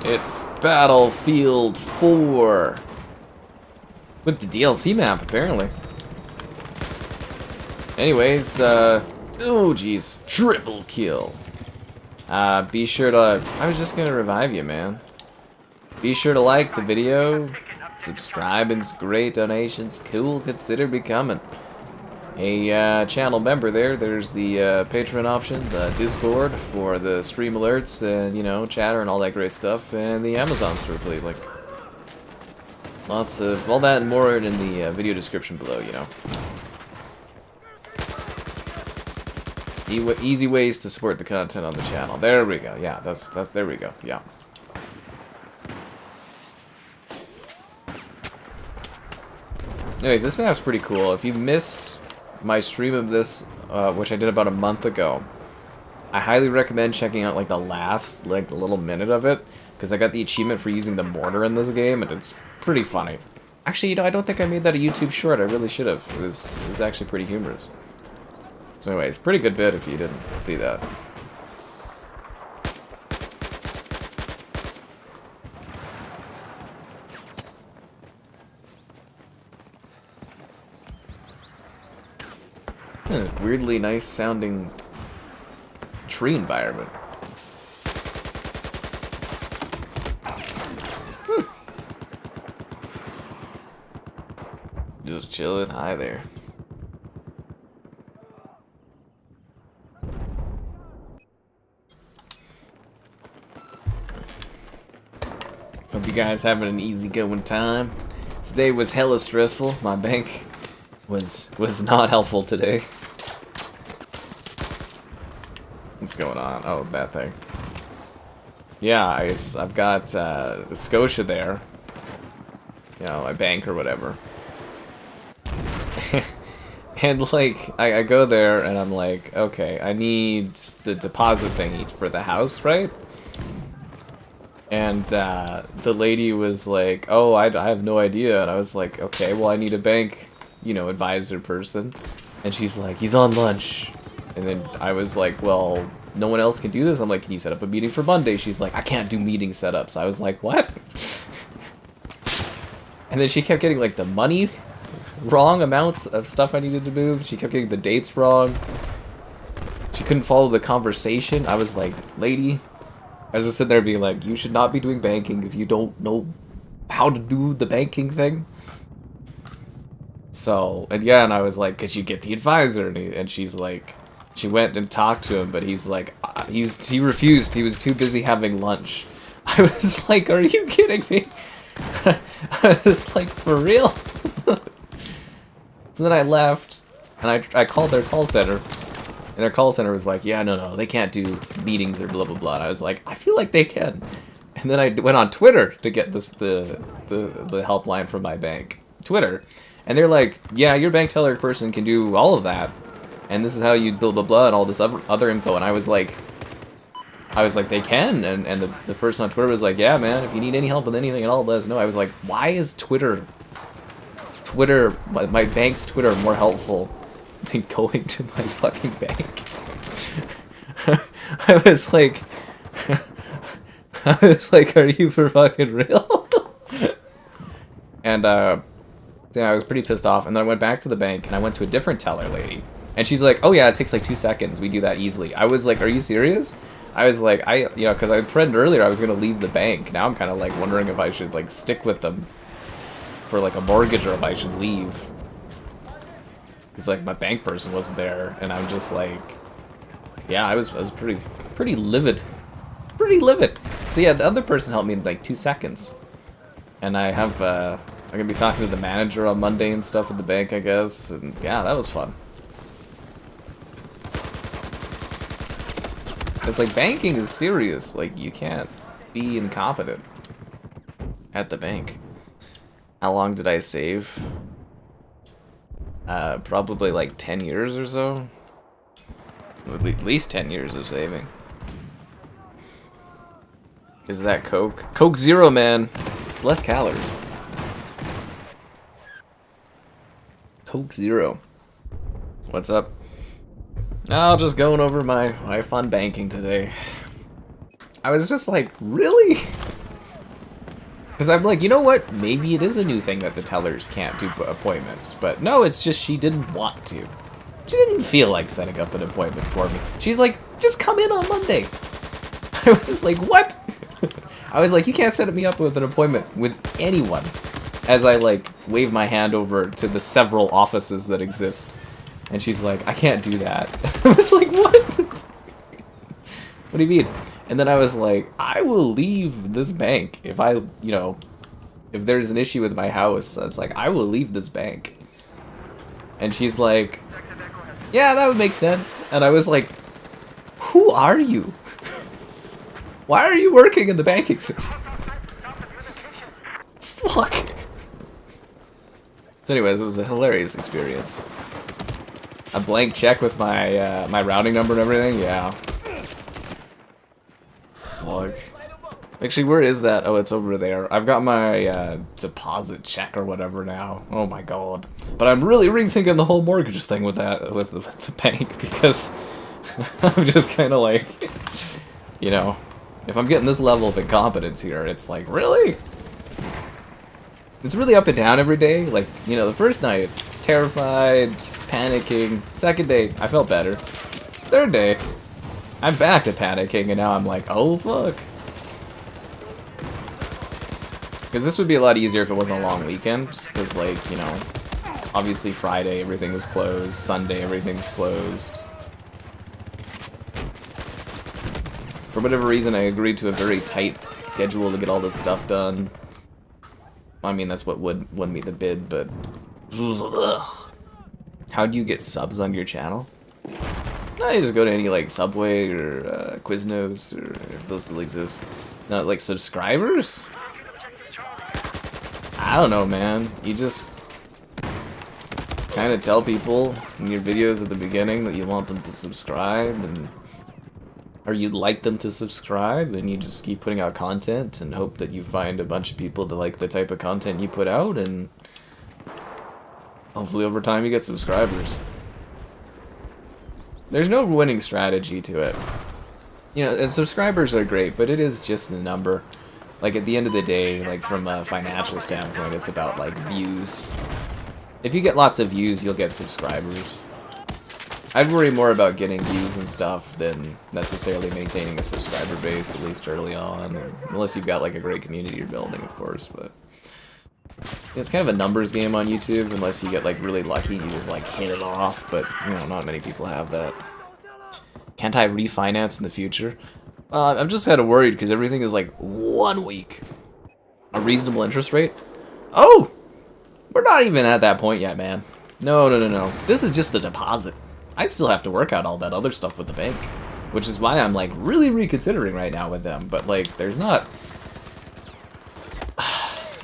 It's Battlefield 4. With the DLC map, apparently. Anyways, oh jeez, triple kill. Be sure to, I was just gonna revive you, man. Be sure to like the video, subscribe, and great donations, cool, consider becoming a channel member there. There's the Patreon option, the Discord for the stream alerts, and, you know, chatter and all that great stuff, and the Amazon store affiliate link. Lots of all that and more in the video description below, you know. Easy ways to support the content on the channel. There we go. Yeah, there we go. Yeah. Anyways, this map's pretty cool. If you missed my stream of this, which I did about a month ago, I highly recommend checking out like the last little minute of it, because I got the achievement for using the Mortar in this game, and it's pretty funny. Actually, you know, I don't think I made that a YouTube short. I really should have. It was actually pretty humorous. So anyways, pretty good bit if you didn't see that. Weirdly nice sounding tree environment. Just chilling. Hi there. Hope you guys having an easygoing time. Today was hella stressful. My bank was not helpful today. What's going on? Oh, that thing. Yeah, I've got Scotia there. You know, my bank or whatever. And like, I go there and I'm like, okay, I need the deposit thingy for the house, right? And the lady was like, oh, I have no idea. And I was like, okay, well, I need a bank, you know, advisor person. And she's like, he's on lunch. And then I was like, well, no one else can do this? I'm like, can you set up a meeting for Monday? She's like, I can't do meeting setups. I was like, what? And then she kept getting like the money wrong amounts of stuff I needed to move. She kept getting the dates wrong. She couldn't follow the conversation. I was like, lady, I was just sitting there being like, you should not be doing banking if you don't know how to do the banking thing. So, and yeah, and I was like, could you get the advisor? And she's like, she went and talked to him, but he's like, he refused. He was too busy having lunch. I was like, are you kidding me? I was like, for real? So then I left, and I called their call center, and their call center was like, yeah, no, they can't do meetings or blah, blah, blah. And I was like, I feel like they can. And then I went on Twitter to get the helpline from my bank. Twitter. And they're like, yeah, your bank teller person can do all of that. And this is how you blah, blah, blah, and all this other info. And I was like, they can. And the person on Twitter was like, yeah, man, if you need any help with anything at all, let us know. I was like, why is Twitter, my bank's Twitter more helpful than going to my fucking bank? I was like, are you for fucking real? And, yeah, I was pretty pissed off. And then I went back to the bank, and I went to a different teller lady. And she's like, oh yeah, it takes like 2 seconds. We do that easily. I was like, are you serious? I was like, you know, because I threatened earlier I was going to leave the bank. Now I'm kind of like wondering if I should like stick with them for like a mortgage or if I should leave. Because like my bank person wasn't there, and I'm just like, yeah, I was pretty livid. Pretty livid. So yeah, the other person helped me in like 2 seconds. And I have, I'm going to be talking to the manager on Monday and stuff at the bank, I guess. And yeah, that was fun. It's like, banking is serious. Like, you can't be incompetent at the bank. How long did I save? Probably like 10 years or so. At least 10 years of saving. Is that Coke? Coke Zero, man. It's less calories. Coke Zero. What's up? Oh, just going over my fun banking today. I was just like, really? Because I'm like, you know what? Maybe it is a new thing that the tellers can't do appointments. But no, it's just she didn't want to. She didn't feel like setting up an appointment for me. She's like, just come in on Monday. I was like, what? I was like, you can't set me up with an appointment with anyone. As I like wave my hand over to the several offices that exist. And she's like, I can't do that. I was like, what? What do you mean? And then I was like, I will leave this bank if I, you know, if there's an issue with my house. It's like, I will leave this bank. And she's like, yeah, that would make sense. And I was like, who are you? Why are you working in the banking system? Fuck. So anyways, it was a hilarious experience. A blank check with my my routing number and everything, yeah. Fuck. Actually, where is that? Oh, it's over there. I've got my deposit check or whatever now. Oh my god. But I'm really rethinking the whole mortgage thing with that, with the bank, because I'm just kind of like, you know, if I'm getting this level of incompetence here, it's like, really? It's really up and down every day. Like, you know, the first night, terrified, panicking. Second day, I felt better. Third day, I'm back to panicking, and now I'm like, oh fuck. Because this would be a lot easier if it wasn't a long weekend. Because, like, you know, obviously Friday everything was closed, Sunday everything's closed. For whatever reason, I agreed to a very tight schedule to get all this stuff done. I mean, that's what won me the bid, but... Ugh. How do you get subs on your channel? No, you just go to any, like, Subway or Quiznos, or if those still exist. Not, like, subscribers? I don't know, man. You just kind of tell people in your videos at the beginning that you want them to subscribe, and or you'd like them to subscribe, and you just keep putting out content and hope that you find a bunch of people that like the type of content you put out, and hopefully over time you get subscribers. There's no winning strategy to it. You know, and subscribers are great, but it is just a number. Like, at the end of the day, like, from a financial standpoint, it's about, like, views. If you get lots of views, you'll get subscribers. I'd worry more about getting views and stuff than necessarily maintaining a subscriber base, at least early on. Unless you've got, like, a great community you're building, of course, but... It's kind of a numbers game on YouTube, unless you get, like, really lucky and you just, like, hit it off, but, you know, not many people have that. Can't I refinance in the future? I'm just kind of worried because everything is like 1 week. A reasonable interest rate? Oh! We're not even at that point yet, man. No. This is just the deposit. I still have to work out all that other stuff with the bank. Which is why I'm like really reconsidering right now with them. But like, there's not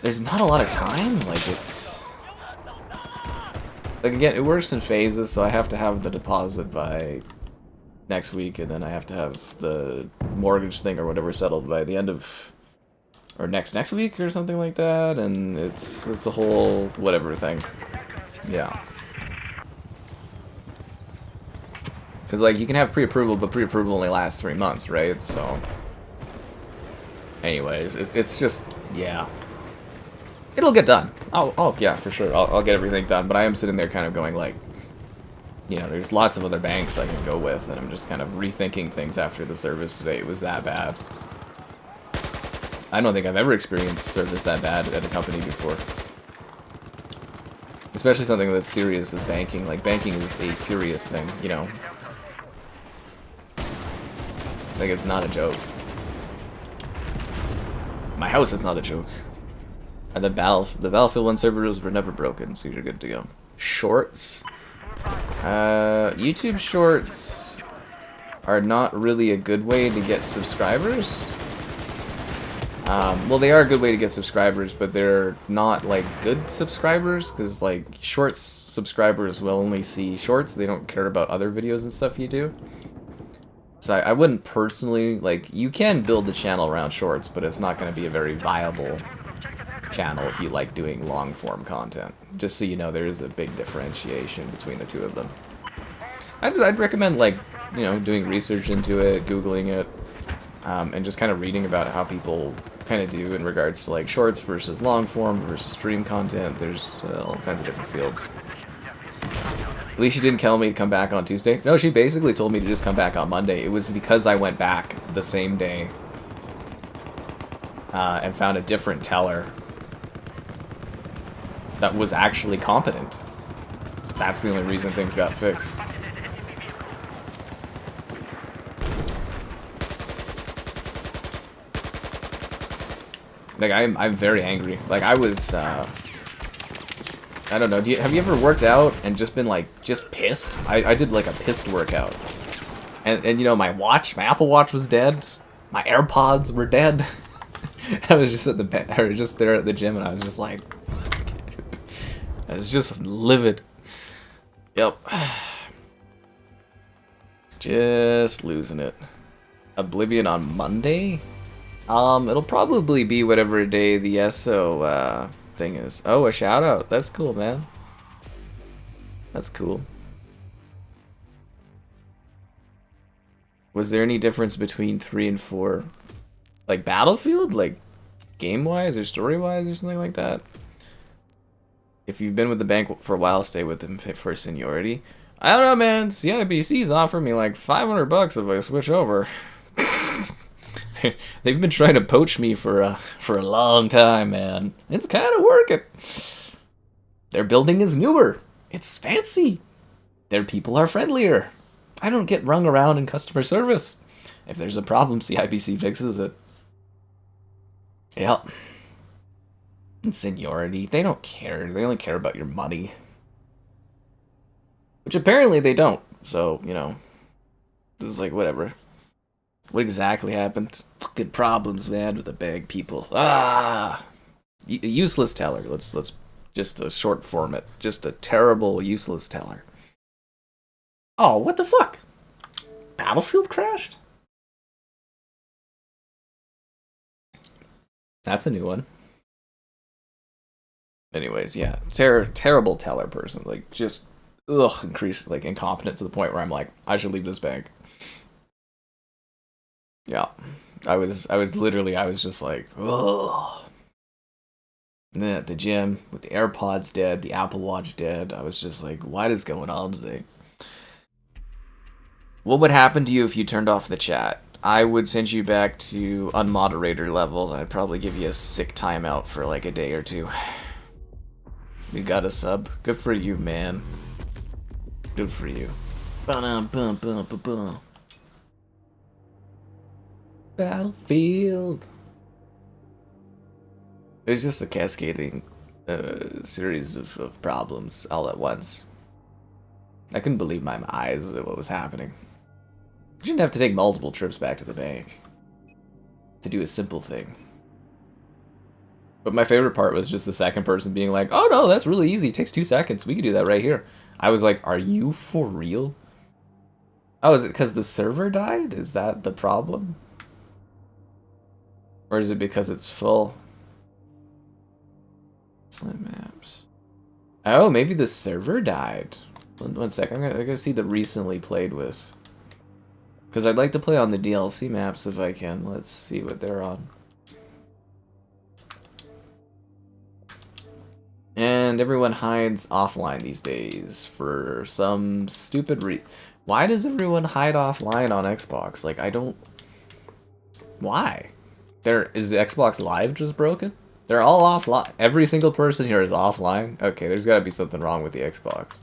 a lot of time. Like, it's... Like, again, it works in phases, so I have to have the deposit by... next week, and then I have to have the mortgage thing or whatever settled by the end of, or next week or something like that, and it's a whole whatever thing. Yeah. Because, like, you can have pre-approval, but pre-approval only lasts 3 months, right? So, anyways, it's just, yeah. It'll get done. Oh yeah, for sure. I'll get everything done, but I am sitting there kind of going like, you know, there's lots of other banks I can go with, and I'm just kind of rethinking things after the service today. It was that bad. I don't think I've ever experienced service that bad at a company before. Especially something that's serious as banking. Like, banking is a serious thing, you know. Like, it's not a joke. My house is not a joke. And the Battlefield 1 servers were never broken, so you're good to go. Shorts. YouTube Shorts are not really a good way to get subscribers. Well, they are a good way to get subscribers, but they're not, like, good subscribers, because, like, Shorts subscribers will only see Shorts. They don't care about other videos and stuff you do. So I wouldn't personally, like, you can build a channel around Shorts, but it's not going to be a very viable channel if you like doing long-form content. Just so you know, there is a big differentiation between the two of them. I'd recommend, like, you know, doing research into it, Googling it, and just kind of reading about how people kind of do in regards to like shorts versus long form versus stream content. There's all kinds of different fields. At least she didn't tell me to come back on Tuesday. No, she basically told me to just come back on Monday. It was because I went back the same day and found a different teller that was actually competent. That's the only reason things got fixed. Like, I'm very angry. Like, I was, I don't know, have you ever worked out and just been, like, just pissed? I did, like, a pissed workout. And you know, my Apple Watch was dead. My AirPods were dead. I was just just there at the gym, and I was just like, I was just livid. Yep. Just losing it. Oblivion on Monday? It'll probably be whatever day the ESO thing is. Oh, a shout out. That's cool, man. That's cool. Was there any difference between 3 and 4? Like Battlefield? Like game-wise or story-wise or something like that? If you've been with the bank for a while, stay with them for seniority. I don't know, man. CIBC's offered me like $500 if I switch over. They've been trying to poach me for a long time, man. It's kind of working. Their building is newer. It's fancy. Their people are friendlier. I don't get rung around in customer service. If there's a problem, CIBC fixes it. Yep. And seniority, they don't care. They only care about your money. Which apparently they don't. So, you know, this is like, whatever. What exactly happened? Fucking problems, man, with the bag people. Ah! Useless teller. Let's just a short form it. Just a terrible, useless teller. Oh, what the fuck? Battlefield crashed? That's a new one. Anyways, yeah. Terrible teller person. Like, just, incompetent to the point where I'm like, I should leave this bank. Yeah, I was just like, ugh. And then at the gym, with the AirPods dead, the Apple Watch dead, I was just like, what is going on today? What would happen to you if you turned off the chat? I would send you back to unmoderator level, and I'd probably give you a sick timeout for like a day or two. You got a sub. Good for you, man. Good for you. Battlefield. It was just a cascading series of problems all at once. I couldn't believe my eyes at what was happening. You shouldn't have to take multiple trips back to the bank to do a simple thing. But my favorite part was just the second person being like, oh no, that's really easy. It takes 2 seconds. We can do that right here. I was like, are you for real? Oh, is it because the server died? Is that the problem? Or is it because it's full? Slim maps. Oh, maybe the server died. One sec, I'm gonna see the recently played with. Because I'd like to play on the DLC maps if I can. Let's see what they're on. And everyone hides offline these days for some stupid reason. Why does everyone hide offline on Xbox? Like, I don't... Why? Is the Xbox Live just broken? They're all offline. Every single person here is offline. Okay, there's gotta be something wrong with the Xbox.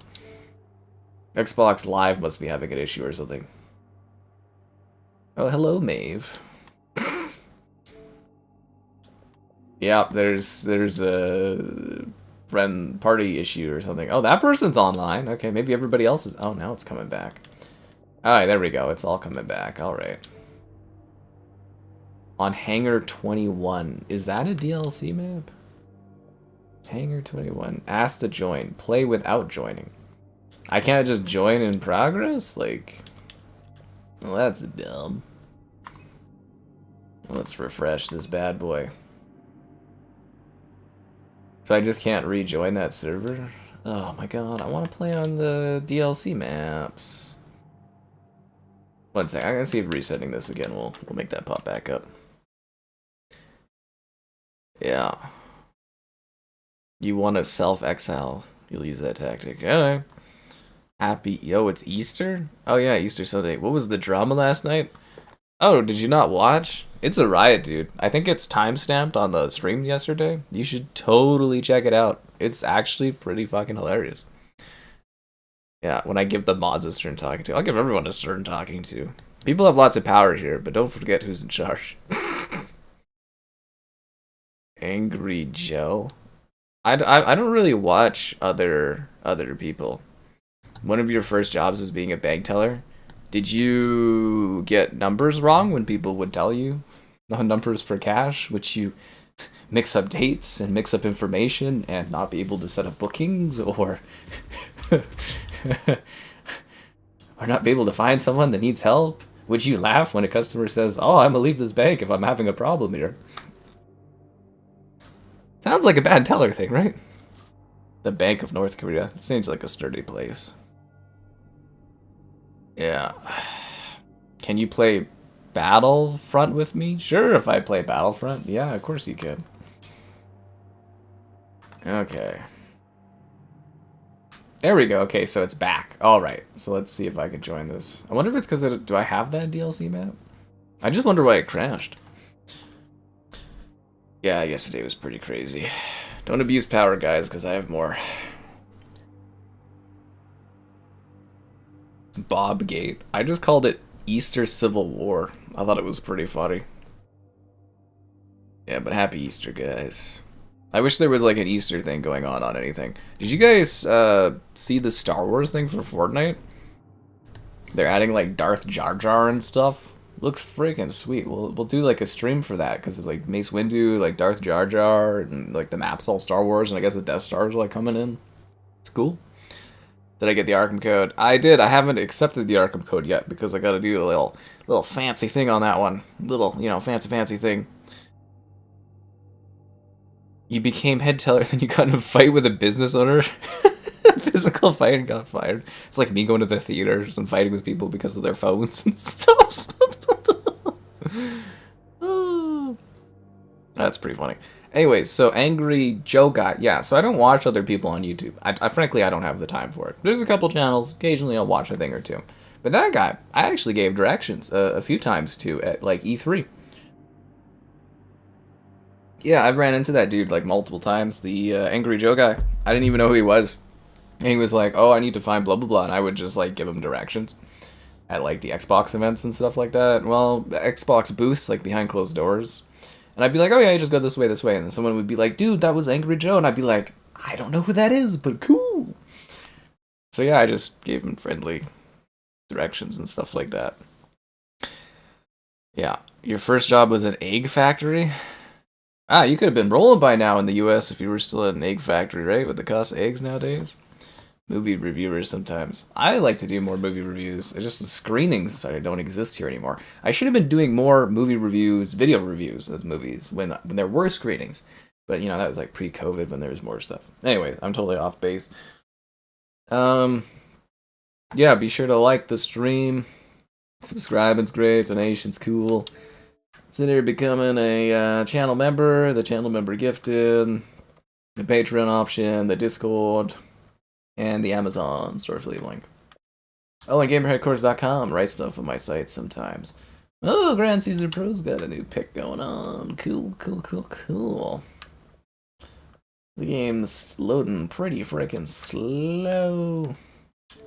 Xbox Live must be having an issue or something. Oh, hello, Maeve. Yeah, there's a friend party issue or something. Oh, that person's online. Okay, maybe everybody else is. Oh, now it's coming back. Alright, there we go. It's all coming back. Alright. On Hangar 21. Is that a DLC map? Hangar 21. Ask to join. Play without joining. I can't just join in progress? Like... Well, that's dumb. Let's refresh this bad boy. So I just can't rejoin that server? Oh my god, I want to play on the DLC maps. One sec. I'm gonna see if resetting this again will make that pop back up. Yeah. You want to self-exile. You'll use that tactic. Okay. Happy. Yo, it's Easter? Oh, yeah, Easter Sunday. What was the drama last night? Oh, did you not watch? It's a riot, dude. I think it's timestamped on the stream yesterday. You should totally check it out. It's actually pretty fucking hilarious. Yeah, when I give the mods a turn talking to. I'll give everyone a turn talking to. People have lots of power here, but don't forget who's in charge. Angry Joe? I don't really watch other people. One of your first jobs was being a bank teller. Did you get numbers wrong when people would tell you the numbers for cash, which you mix up dates and mix up information and not be able to set up bookings, or or not be able to find someone that needs help? Would you laugh when a customer says, "Oh, I'm gonna leave this bank if I'm having a problem here"? Sounds like a bad teller thing, right? The Bank of North Korea. It seems like a sturdy place. Yeah. Can you play Battlefront with me? Sure, if I play Battlefront. Yeah, of course you can. Okay. There we go. Okay, so it's back. Alright, so let's see if I can join this. I wonder if it's because do I have that DLC map? I just wonder why it crashed. Yeah, yesterday was pretty crazy. Don't abuse power, guys, because I have more. Bobgate. I just called it Easter Civil War. I thought it was pretty funny. Yeah, but happy Easter, guys. I wish there was like an Easter thing going on anything. Did you guys see the Star Wars thing for Fortnite? They're adding like Darth Jar Jar and stuff. Looks freaking sweet. We'll do like a stream for that because it's like Mace Windu, like Darth Jar Jar, and like the map's all Star Wars, and I guess the Death Star's like coming in. It's cool. Did I get the Arkham code? I did. I haven't accepted the Arkham code yet because I got to do a little fancy thing on that one. Little, fancy thing. You became head teller, then you got in a fight with a business owner. Physical fight and got fired. It's like me going to the theaters and fighting with people because of their phones and stuff. That's pretty funny. Anyways, so Angry Joe guy. Yeah, so I don't watch other people on YouTube. I frankly, I don't have the time for it. There's a couple channels. Occasionally I'll watch a thing or two. But that guy, I actually gave directions a few times to at like E3. Yeah, I've ran into that dude like multiple times. The Angry Joe guy. I didn't even know who he was. And he was like, "Oh, I need to find blah, blah, blah." And I would just like give him directions at like the Xbox events and stuff like that. Well, Xbox booths, like behind closed doors. And I'd be like, "Oh yeah, you just go this way. And then someone would be like, "Dude, that was Angry Joe." And I'd be like, "I don't know who that is, but cool." So yeah, I just gave him friendly directions and stuff like that. Yeah. Your first job was an egg factory? Ah, you could have been rolling by now in the US if you were still at an egg factory, right? With the cost of eggs nowadays. Movie reviewers sometimes. I like to do more movie reviews. It's just the screenings don't exist here anymore. I should have been doing more movie reviews, video reviews of movies when there were screenings. But, that was like pre-COVID when there was more stuff. Anyway, I'm totally off base. Yeah, be sure to like the stream. Subscribe, it's great. Donation's cool. Consider becoming a channel member, the channel member gifted, the Patreon option, the Discord, and the Amazon store affiliate link. Oh, and GamerHeadquarters.com writes stuff on my site sometimes. Oh, Grand Caesar Pro's got a new pick going on. Cool. The game's loading pretty freaking slow. I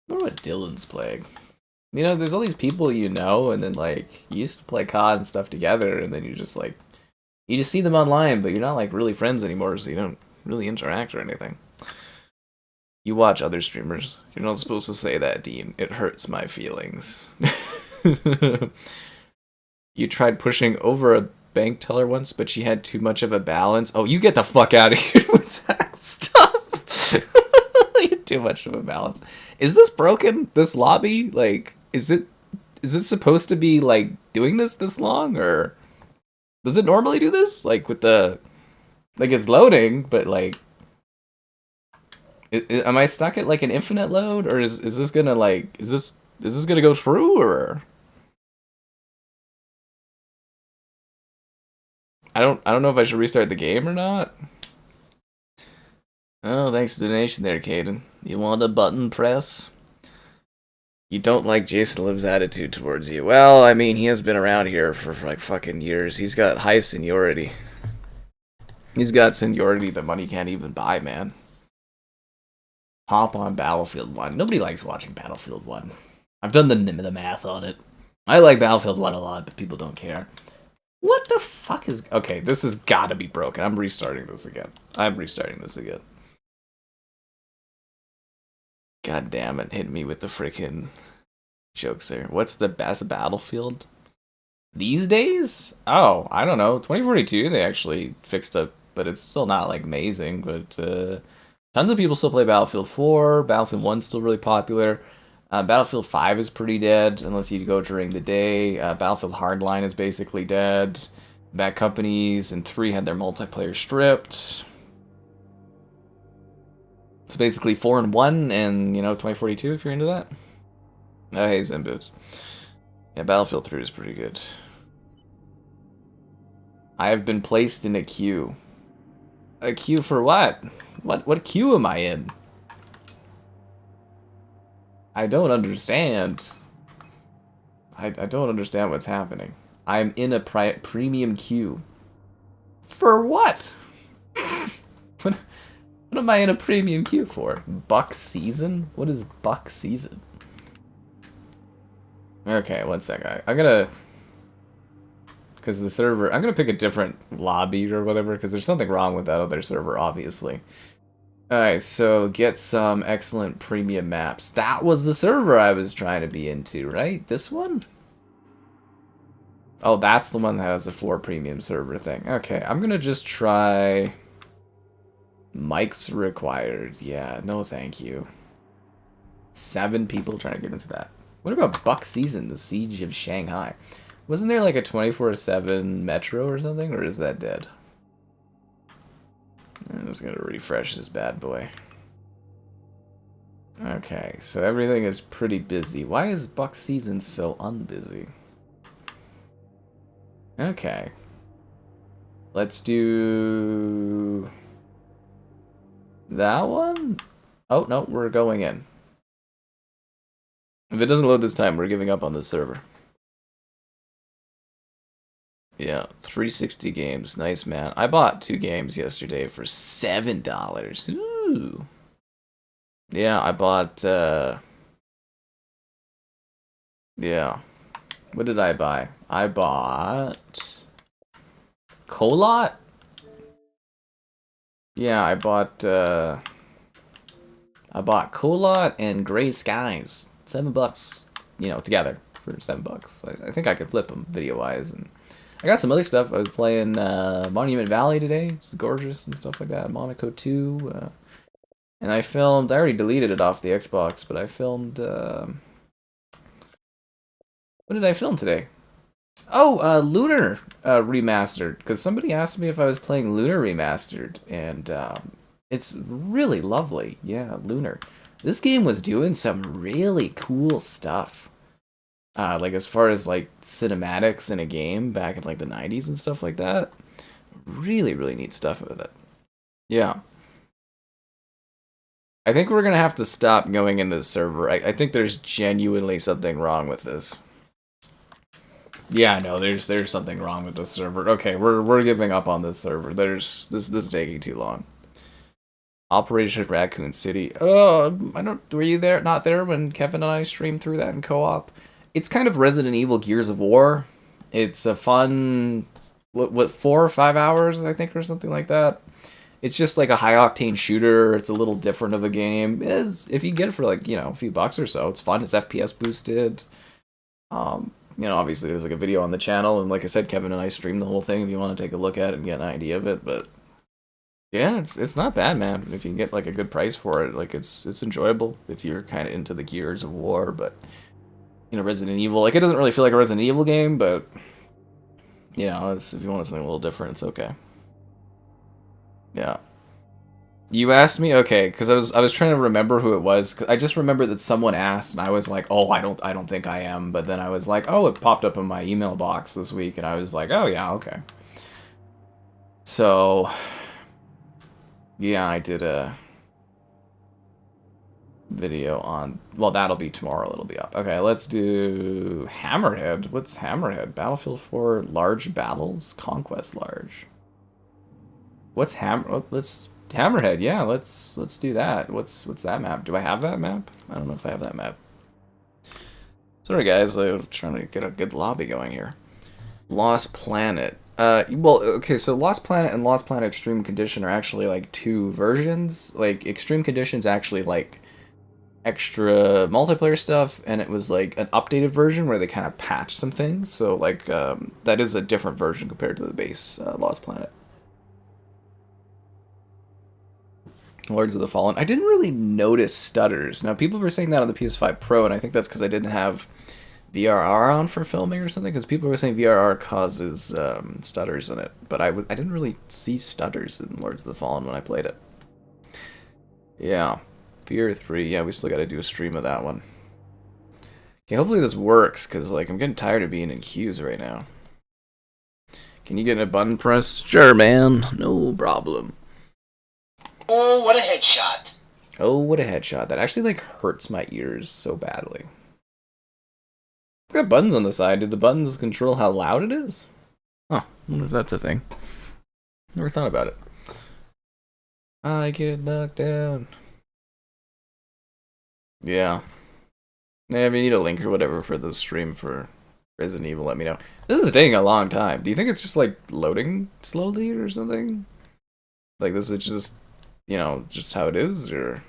wonder what Dylan's playing. There's all these people and then like you used to play COD and stuff together, and then you just see them online, but you're not like really friends anymore, so you don't really interact or anything. You watch other streamers. You're not supposed to say that, Dean. It hurts my feelings. You tried pushing over a bank teller once, but she had too much of a balance. Oh, you get the fuck out of here with that stuff. You had too much of a balance. Is this broken? This lobby? Like, is it supposed to be like doing this long, or does it normally do this? Like with the it's loading, but like am I stuck at like an infinite load, or is this gonna is this Is this gonna go through, or I don't know if I should restart the game or not. Oh, thanks for the donation there, Caden. You want a button press? You don't like Jason Live's attitude towards you. Well, I mean, he has been around here for like fucking years. He's got high seniority. He's got seniority that money can't even buy, man. Hop on Battlefield 1. Nobody likes watching Battlefield 1. I've done the math on it. I like Battlefield 1 a lot, but people don't care. What the fuck is... Okay, this has got to be broken. I'm restarting this again. God damn it, hit me with the freaking jokes there. What's the best Battlefield? These days? Oh, I don't know. 2042, they actually fixed up, but it's still not, like, amazing. But tons of people still play Battlefield 4. Battlefield 1's still really popular. Battlefield 5 is pretty dead, unless you go during the day. Battlefield Hardline is basically dead. Bad Companies and 3 had their multiplayer stripped. It's basically 4 and 1, and 2042 if you're into that. Oh, hey, Zenboots. Yeah, Battlefield 3 is pretty good. I have been placed in a queue. A queue for what? What queue am I in? I don't understand. I don't understand what's happening. I'm in a premium queue. For what? What am I in a premium queue for? Buck season? What is Buck season? Okay, one sec. I'm gonna... Because the server... I'm gonna pick a different lobby or whatever, because there's something wrong with that other server, obviously. Alright, so get some excellent premium maps. That was the server I was trying to be into, right? This one? Oh, that's the one that has a 4 premium server thing. Okay, I'm gonna just try... Mics required. Yeah, no thank you. 7 people trying to get into that. What about Buck Season, the Siege of Shanghai? Wasn't there like a 24/7 Metro or something, or is that dead? I'm just gonna refresh this bad boy. Okay, so everything is pretty busy. Why is Buck Season so unbusy? Okay. Let's do... that one? Oh, no, we're going in. If it doesn't load this time, we're giving up on this server. Yeah, 360 games. Nice, man. I bought 2 games yesterday for $7. Ooh. Yeah, I bought, yeah. What did I buy? I bought... Colot? Yeah, I bought Colot and Gray Skies. $7, together for $7. I think I could flip them video-wise, and I got some other stuff. I was playing Monument Valley today. It's gorgeous and stuff like that. Monaco 2, and I already deleted it off the Xbox, but I filmed. What did I film today? Oh, Lunar Remastered, because somebody asked me if I was playing Lunar Remastered, and it's really lovely. Yeah, Lunar. This game was doing some really cool stuff. Like as far as like cinematics in a game back in like the 90s and stuff like that. Really, really neat stuff with it. Yeah. I think we're gonna have to stop going in this server. I think there's genuinely something wrong with this. Yeah, no, there's something wrong with this server. Okay, we're giving up on this server. This is taking too long. Operation Raccoon City. Were you there? Not there when Kevin and I streamed through that in co-op? It's kind of Resident Evil Gears of War. It's a fun, what 4 or 5 hours, I think, or something like that. It's just like a high-octane shooter. It's a little different of a game. If you get it for like, a few bucks or so, it's fun. It's FPS boosted. Obviously there's like a video on the channel, and like I said, Kevin and I streamed the whole thing if you want to take a look at it and get an idea of it, but yeah, it's not bad, man. If you can get like a good price for it, like it's enjoyable if you're kind of into the Gears of War, but Resident Evil, like it doesn't really feel like a Resident Evil game, but if you want something a little different, it's okay. Yeah. You asked me, okay, because I was trying to remember who it was. 'Cause I just remember that someone asked, and I was like, oh, I don't think I am. But then I was like, oh, it popped up in my email box this week, and I was like, oh yeah, okay. So, yeah, I did a video on. Well, that'll be tomorrow. It'll be up. Okay, let's do Hammerhead. What's Hammerhead? Battlefield 4 large battles, conquest large. What's let's Hammerhead. Yeah, let's do that. What's that map? Do I have that map? I don't know if I have that map. Sorry guys, I'm trying to get a good lobby going here. Lost Planet. Well, okay, so Lost Planet and Lost Planet Extreme Condition are actually like two versions. Like Extreme Condition's actually like extra multiplayer stuff, and it was like an updated version where they kind of patched some things. So like that is a different version compared to the base Lost Planet. Lords of the Fallen. I didn't really notice stutters. Now, people were saying that on the PS5 Pro, and I think that's because I didn't have VRR on for filming or something, because people were saying VRR causes stutters in it. But I didn't really see stutters in Lords of the Fallen when I played it. Yeah. Fear 3. Yeah, we still got to do a stream of that one. Okay, hopefully this works, because like I'm getting tired of being in queues right now. Can you get a button press? Sure, man. No problem. Oh, what a headshot. Oh, what a headshot. That actually, like, hurts my ears so badly. It's got buttons on the side. Do the buttons control how loud it is? Huh. I wonder if that's a thing. Never thought about it. I get knocked down. Yeah. Yeah, if you need a link or whatever for the stream for Resident Evil, let me know. This is taking a long time. Do you think it's just, like, loading slowly or something? Like, this is just... You know, just how it is, or...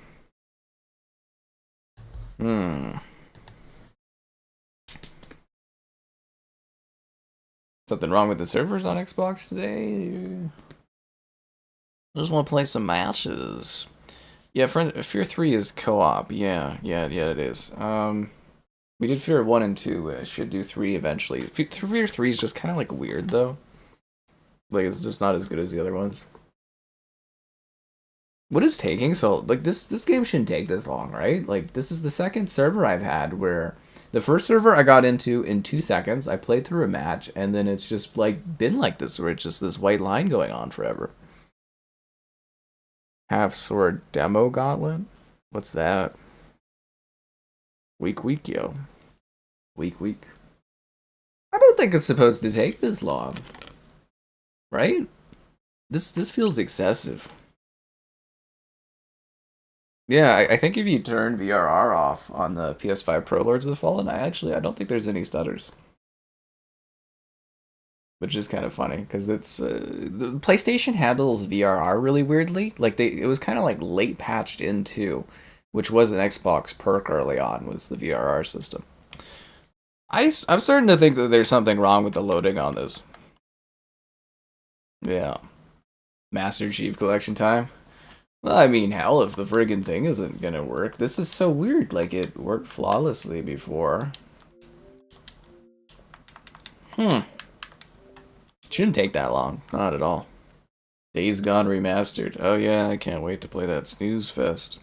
Something wrong with the servers on Xbox today? I just want to play some matches. Yeah, Fear 3 is co-op. Yeah, it is. We did Fear 1 and 2. Should do 3 eventually. Fear 3 is just kind of, like, weird, though. Like, it's just not as good as the other ones. What is taking so like this game shouldn't take this long, right? Like this is the second server I've had where the first server I got into in 2 seconds, I played through a match, and then it's just like been like this where it's just this white line going on forever. Half sword demo gauntlet? What's that? Weak, yo. Weak. I don't think it's supposed to take this long. Right? This feels excessive. Yeah, I think if you turn VRR off on the PS5 Pro Lords of the Fallen, I don't think there's any stutters. Which is kind of funny, because it's... the PlayStation handles VRR really weirdly. Like, it was kind of like late patched in too, which was an Xbox perk early on, was the VRR system. I'm starting to think that there's something wrong with the loading on this. Yeah. Master Chief Collection time. Well, I mean, hell, if the friggin' thing isn't gonna work. This is so weird. Like, it worked flawlessly before. Shouldn't take that long. Not at all. Days Gone Remastered. Oh yeah, I can't wait to play that snooze fest.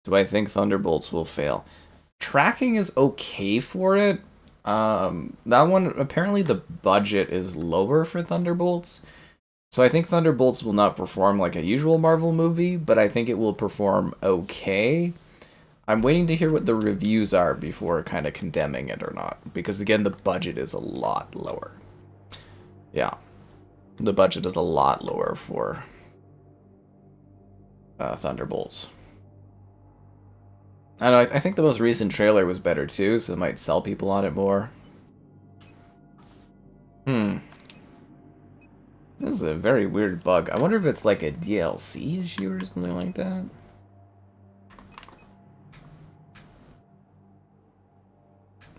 Do I think Thunderbolts will fail? Tracking is okay for it. That one, apparently the budget is lower for Thunderbolts. So I think Thunderbolts will not perform like a usual Marvel movie, but I think it will perform okay. I'm waiting to hear what the reviews are before kind of condemning it or not. Because again, the budget is a lot lower. Yeah. The budget is a lot lower for Thunderbolts. I know, I think the most recent trailer was better too, so it might sell people on it more. This is a very weird bug. I wonder if it's like a DLC issue or something like that.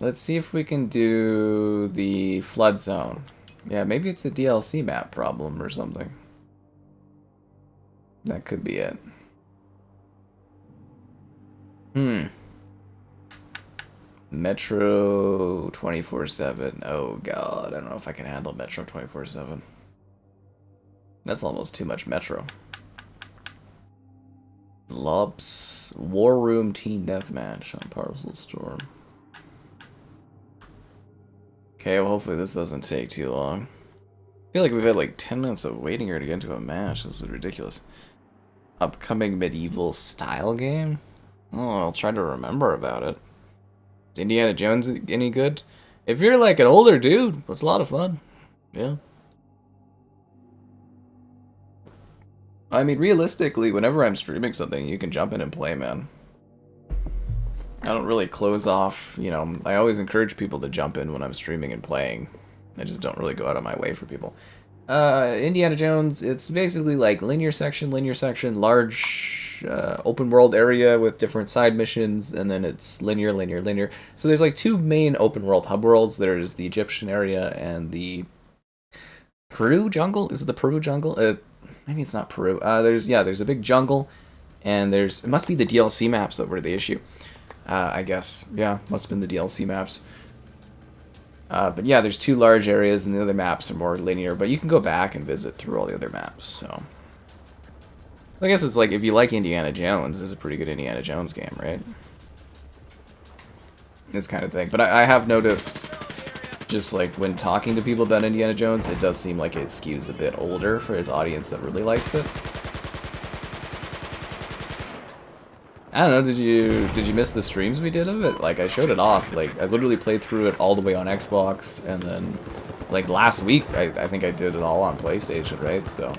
Let's see if we can do the flood zone. Yeah, maybe it's a DLC map problem or something. That could be it. Metro 24/7. Oh god, I don't know if I can handle Metro 24/7. That's almost too much Metro. Lops War Room Team Deathmatch on Parcel Storm. Okay, well hopefully this doesn't take too long. I feel like we've had like 10 minutes of waiting here to get into a match. This is ridiculous. Upcoming medieval style game? Oh, I'll try to remember about it. Is Indiana Jones any good? If you're like an older dude, it's a lot of fun. Yeah. I mean, realistically, whenever I'm streaming something, you can jump in and play, man. I don't really close off, you know, I always encourage people to jump in when I'm streaming and playing. I just don't really go out of my way for people. Indiana Jones, it's basically like linear section, large open world area with different side missions, and then it's linear, linear, linear. So there's like two main open world hub worlds. There's the Egyptian area and the Peru jungle. Is it the Peru jungle? Maybe it's not Peru. There's a big jungle, and it must be the DLC maps that were the issue. I guess. Yeah, must have been the DLC maps. But yeah, there's two large areas, and the other maps are more linear, but you can go back and visit through all the other maps, so... I guess it's like, if you like Indiana Jones, this is a pretty good Indiana Jones game, right? This kind of thing. But I have noticed, just like when talking to people about Indiana Jones, it does seem like it skews a bit older for its audience that really likes it. I don't know, did you miss the streams we did of it? Like, I showed it off, like, I literally played through it all the way on Xbox, and then, like, last week, I think I did it all on PlayStation, right? So,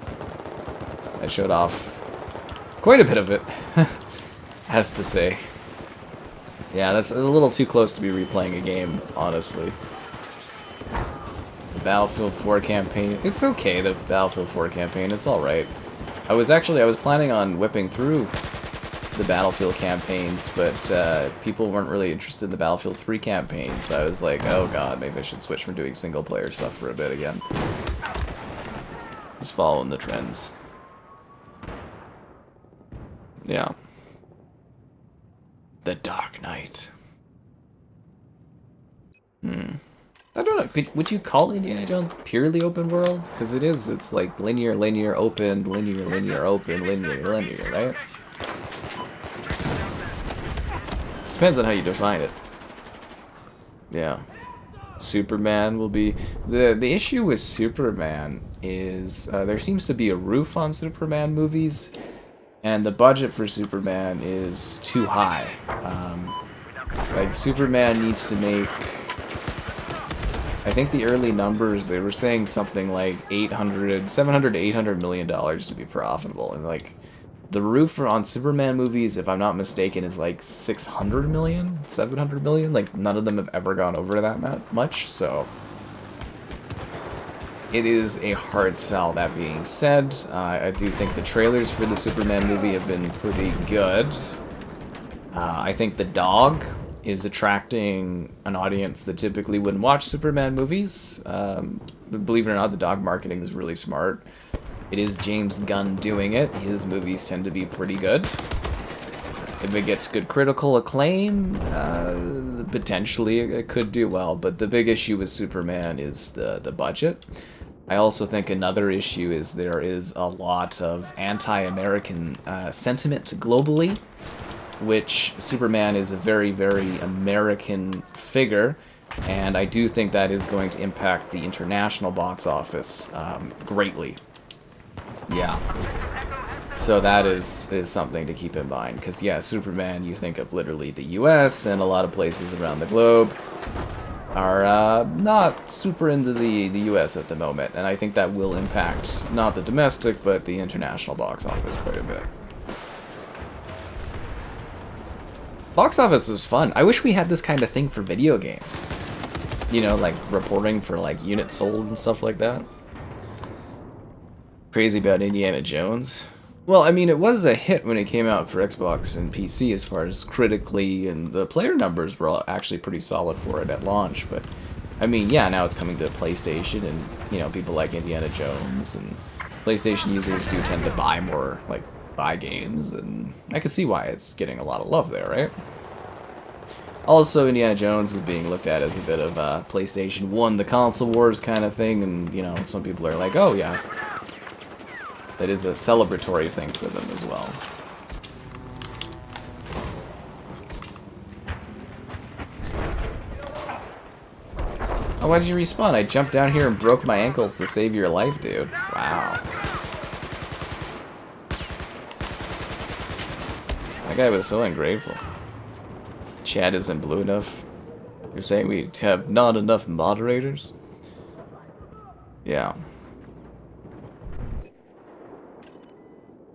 I showed off quite a bit of it, has to say. Yeah, that's a little too close to be replaying a game, honestly. The Battlefield 4 campaign, it's okay, the Battlefield 4 campaign, it's alright. I was planning on whipping through the Battlefield campaigns, but people weren't really interested in the Battlefield 3 campaign, so I was like, oh god, maybe I should switch from doing single player stuff for a bit again. Just following the trends. Yeah. The Dark Knight. I don't know, would you call Indiana Jones purely open world? Because it's like linear, linear, open, linear, linear, open, linear, linear, right? Depends on how you define it. Yeah. Superman will be... The issue with Superman is there seems to be a roof on Superman movies, and the budget for Superman is too high. Like, Superman needs to make... I think the early numbers, they were saying something like $700 to $800 million to be profitable, and like... The roof on Superman movies, if I'm not mistaken, is like 600 million, 700 million. Like, none of them have ever gone over that much, so it is a hard sell. That being said, I do think the trailers for the Superman movie have been pretty good. I think the dog is attracting an audience that typically wouldn't watch Superman movies. Believe it or not, the dog marketing is really smart. It is James Gunn doing it. His movies tend to be pretty good. If it gets good critical acclaim, potentially it could do well, but the big issue with Superman is the budget. I also think another issue is there is a lot of anti-American sentiment globally, which Superman is a very, very American figure, and I do think that is going to impact the international box office greatly. Yeah. So that is something to keep in mind, because yeah, Superman, you think of literally the US, and a lot of places around the globe are not super into the US at the moment, and I think that will impact not the domestic, but the international box office quite a bit. Box office is fun. I wish we had this kind of thing for video games. You know, like reporting for like units sold and stuff like that. Crazy about Indiana Jones. Well, I mean, it was a hit when it came out for Xbox and PC as far as critically, and the player numbers were actually pretty solid for it at launch, but I mean, yeah, now it's coming to PlayStation, and, you know, people like Indiana Jones, and PlayStation users do tend to buy games, and I can see why it's getting a lot of love there, right? Also, Indiana Jones is being looked at as a bit of a PlayStation 1, the console wars kind of thing, and, you know, some people are like, oh yeah, that is a celebratory thing for them as well. Oh, why did you respawn? I jumped down here and broke my ankles to save your life, dude. Wow. That guy was so ungrateful. Chat isn't blue enough. You're saying we have not enough moderators? Yeah.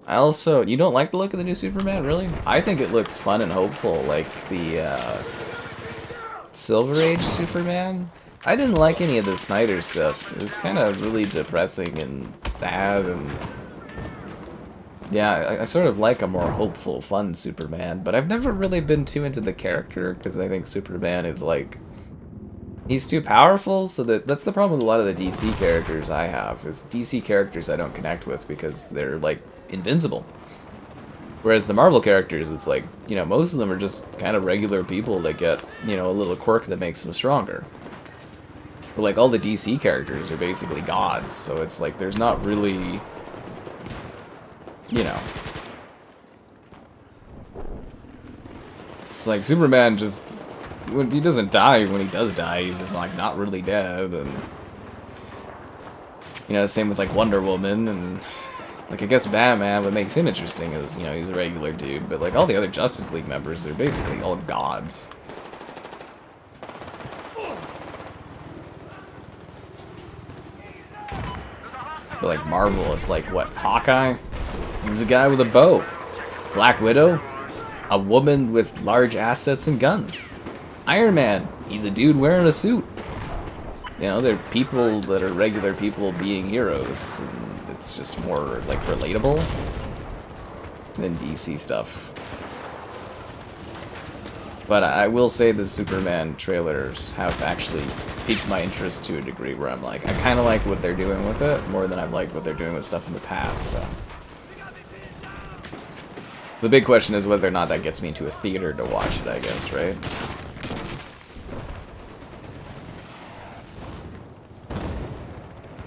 I also... You don't like the look of the new Superman, really? I think it looks fun and hopeful, like the Silver Age Superman. I didn't like any of the Snyder stuff. It was kind of really depressing and sad and... Yeah, I sort of like a more hopeful, fun Superman, but I've never really been too into the character, because I think Superman is like... He's too powerful, so that's the problem with a lot of the DC characters I have, is DC characters I don't connect with because they're, like, invincible. Whereas the Marvel characters, it's like, you know, most of them are just kind of regular people that get, you know, a little quirk that makes them stronger. But, like, all the DC characters are basically gods, so it's like, there's not really... You know. It's like Superman just... When he doesn't die, when he does die, he's just like not really dead, and... You know, same with like Wonder Woman, and... Like, I guess Batman, what makes him interesting is, you know, he's a regular dude, but like all the other Justice League members, they're basically all gods. But like Marvel, it's like, what, Hawkeye? He's a guy with a bow. Black Widow, a woman with large assets and guns. Iron Man, he's a dude wearing a suit. You know, they're people that are regular people being heroes. And it's just more, like, relatable than DC stuff. But I will say the Superman trailers have actually piqued my interest to a degree where I'm like, I kind of like what they're doing with it more than I've liked what they're doing with stuff in the past, so... The big question is whether or not that gets me into a theater to watch it, I guess, right?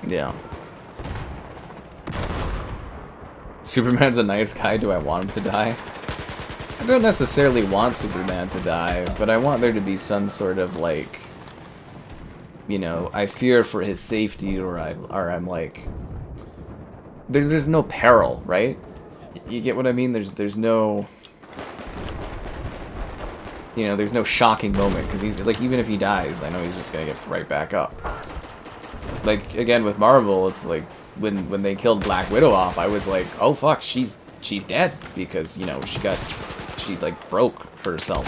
Yeah. Superman's a nice guy. Do I want him to die? I don't necessarily want Superman to die, but I want there to be some sort of, like... You know, I fear for his safety, or I'm like... There's no peril, right? You get what I mean? There's no... You know, there's no shocking moment, because he's, like, even if he dies, I know he's just gonna get right back up. Like, again, with Marvel, it's like, when they killed Black Widow off, I was like, oh fuck, she's dead, because, you know, she like, broke herself.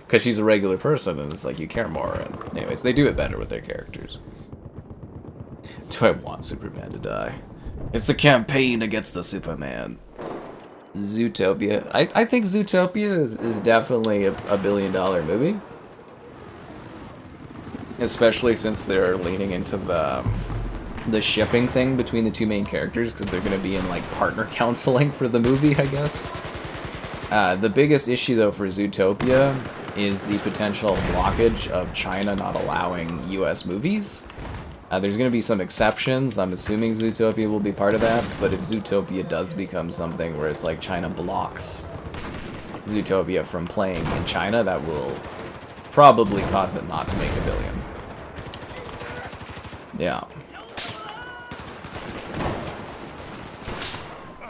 Because she's a regular person, and it's like, you care more, and anyways, they do it better with their characters. Do I want Superman to die? It's the campaign against the Superman. Zootopia. I think Zootopia is definitely a billion-dollar movie. Especially since they're leaning into the shipping thing between the two main characters, because they're going to be in, like, partner counseling for the movie, I guess. The biggest issue, though, for Zootopia is the potential blockage of China not allowing US movies. There's going to be some exceptions. I'm assuming Zootopia will be part of that, but if Zootopia does become something where it's like China blocks Zootopia from playing in China, that will probably cause it not to make $1 billion. Yeah.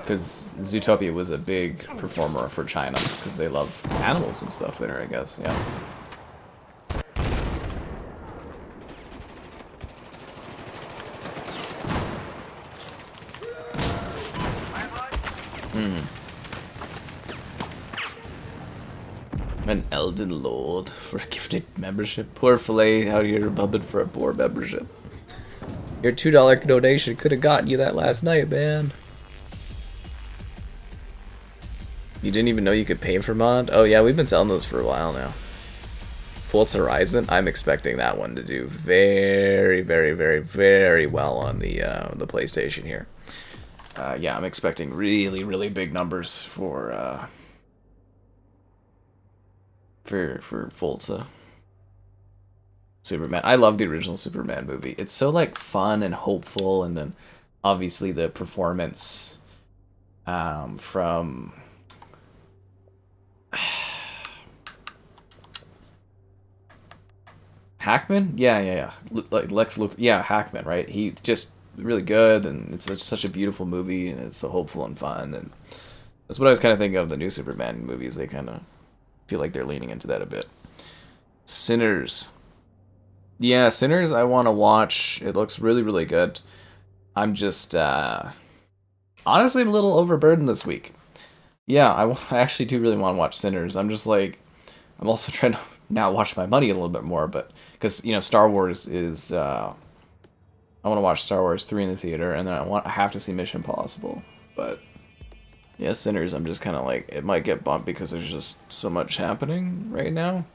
Because Zootopia was a big performer for China, because they love animals and stuff there, I guess, yeah. An Elden Lord for a gifted membership. Poor Filet out here bumping for a poor membership. Your $2 donation could have gotten you that last night, man. You didn't even know you could pay for mod? Oh yeah, we've been selling those for a while now. Forza Horizon, I'm expecting that one to do very, very, very, very well on the PlayStation here. Yeah, I'm expecting really, really big numbers for Forza. Superman. I love the original Superman movie. It's so, like, fun and hopeful, and then obviously the performance from Hackman? Yeah. Like Lex Luthor. Yeah, Hackman, right? He just really good, and it's such a beautiful movie, and it's so hopeful and fun, and that's what I was kind of thinking of the new Superman movies. They kind of feel like they're leaning into that a bit. Sinners. Yeah, Sinners I want to watch. It looks really, really good. I'm just, honestly, I'm a little overburdened this week. Yeah, I actually do really want to watch Sinners. I'm just like, I'm also trying to now watch my money a little bit more, but, because, you know, Star Wars is, I want to watch Star Wars 3 in the theater, and then I have to see Mission Impossible, but, yeah, Sinners, I'm just kind of like, it might get bumped because there's just so much happening right now.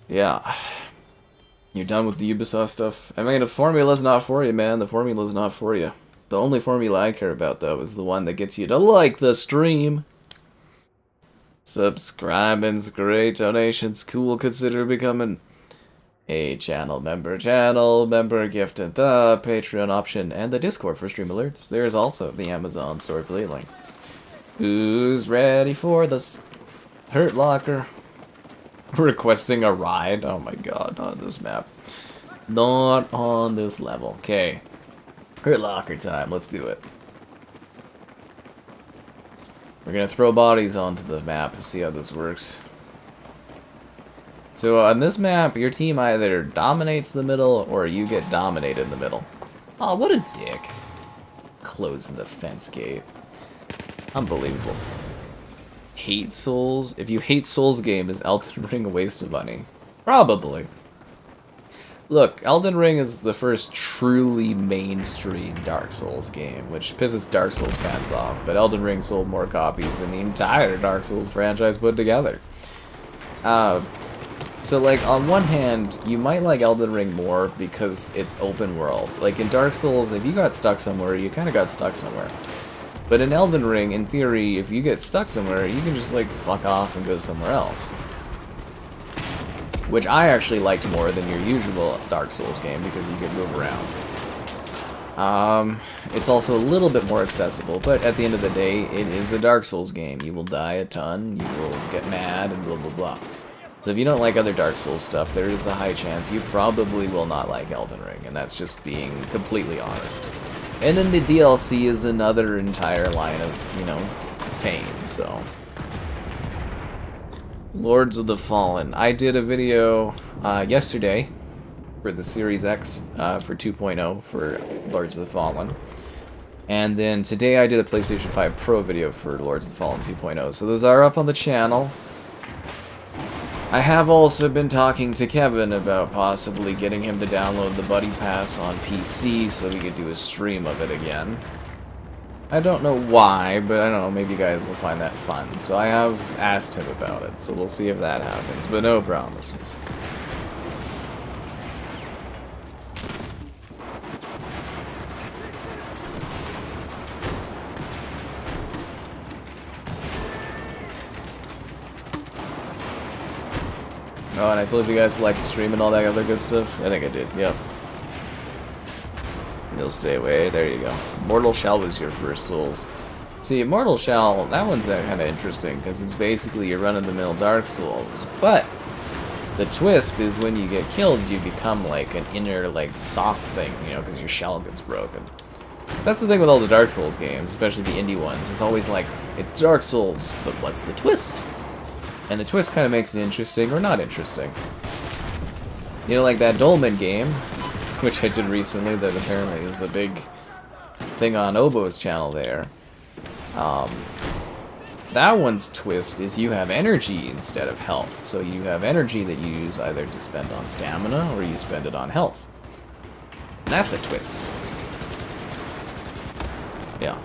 Yeah. You're done with the Ubisoft stuff? I mean, the formula's not for you, man. The formula's not for you. The only formula I care about, though, is the one that gets you to like the stream. Subscribing's great. Donations cool. Consider becoming a channel member, gifted, the Patreon option, and the Discord for stream alerts. There's also the Amazon store affiliate link. Who's ready for the Hurt Locker? Requesting a ride? Oh my god, not on this map. Not on this level. Okay. Hurt Locker time, let's do it. We're gonna throw bodies onto the map and see how this works. So on this map, your team either dominates the middle or you get dominated in the middle. Oh, what a dick. Closing the fence gate. Unbelievable. Hate Souls? If you hate Souls game, is Elden Ring a waste of money? Probably. Look, Elden Ring is the first truly mainstream Dark Souls game, which pisses Dark Souls fans off, but Elden Ring sold more copies than the entire Dark Souls franchise put together. So, like, on one hand, you might like Elden Ring more because it's open world. Like, in Dark Souls, if you got stuck somewhere, you kind of got stuck somewhere. But in Elden Ring, in theory, if you get stuck somewhere, you can just, like, fuck off and go somewhere else. Which I actually liked more than your usual Dark Souls game, because you could move around. It's also a little bit more accessible, but at the end of the day, it is a Dark Souls game. You will die a ton, you will get mad, and blah blah blah. So if you don't like other Dark Souls stuff, there is a high chance you probably will not like Elden Ring, and that's just being completely honest. And then the DLC is another entire line of, you know, pain, so. Lords of the Fallen. I did a video yesterday for the Series X for 2.0 for Lords of the Fallen. And then today I did a PlayStation 5 Pro video for Lords of the Fallen 2.0. So those are up on the channel. I have also been talking to Kevin about possibly getting him to download the Buddy Pass on PC so we could do a stream of it again. I don't know why, but I don't know, maybe you guys will find that fun. So I have asked him about it, so we'll see if that happens, but no promises. Oh, and I told you guys to like to stream and all that other good stuff? I think I did, yep. You'll stay away, there you go. Mortal Shell was your first Souls. See, Mortal Shell, that one's kind of interesting, because it's basically your run-of-the-mill Dark Souls. But the twist is when you get killed, you become like an inner, like, soft thing, you know, because your shell gets broken. That's the thing with all the Dark Souls games, especially the indie ones. It's always like, it's Dark Souls, but what's the twist? And the twist kind of makes it interesting or not interesting. You know, like that Dolmen game, which I did recently, that apparently is a big thing on Obo's channel there. That one's twist is you have energy instead of health. So you have energy that you use either to spend on stamina or you spend it on health. And that's a twist. Yeah.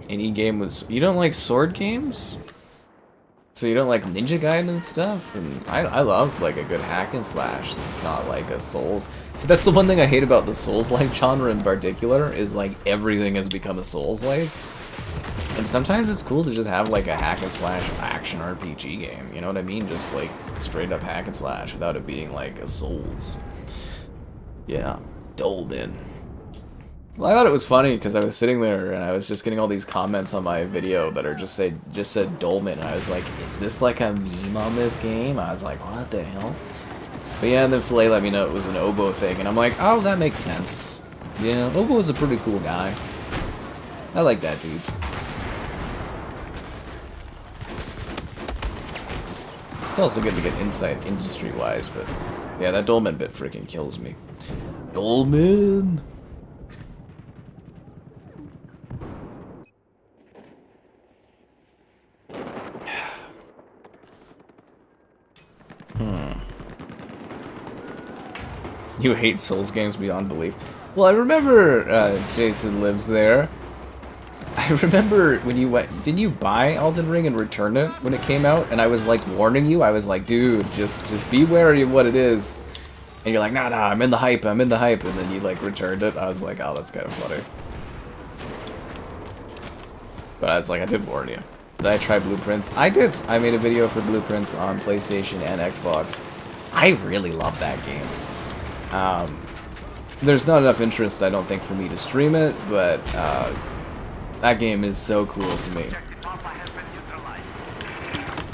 Any game with... You don't like sword games? So you don't like Ninja Gaiden and stuff? And I love, like, a good hack and slash that's not like a Souls. So that's the one thing I hate about the Souls-like genre in particular, is, like, everything has become a Souls-like. And sometimes it's cool to just have, like, a hack and slash action RPG game. You know what I mean? Just, like, straight up hack and slash without it being, like, a Souls. Yeah. Dolmen. Well, I thought it was funny because I was sitting there and I was just getting all these comments on my video that are just said Dolman, and I was like, is this like a meme on this game? I was like, what the hell? But yeah, and then Filet let me know it was an Oboe thing, and I'm like, oh, that makes sense. Yeah, Oboe is a pretty cool guy. I like that dude. It's also good to get insight industry-wise, but yeah, that Dolman bit freaking kills me. Dolman! You hate Souls games beyond belief. Well, I remember Jason lives there. I remember when you went... Didn't you buy Elden Ring and return it when it came out? And I was like warning you. I was like, dude, just be wary of what it is. And you're like, nah, I'm in the hype. I'm in the hype. And then you like returned it. I was like, oh, that's kind of funny. But I was like, I did warn you. Did I try Blueprints? I did. I made a video for Blueprints on PlayStation and Xbox. I really love that game. There's not enough interest, I don't think, for me to stream it, but that game is so cool to me.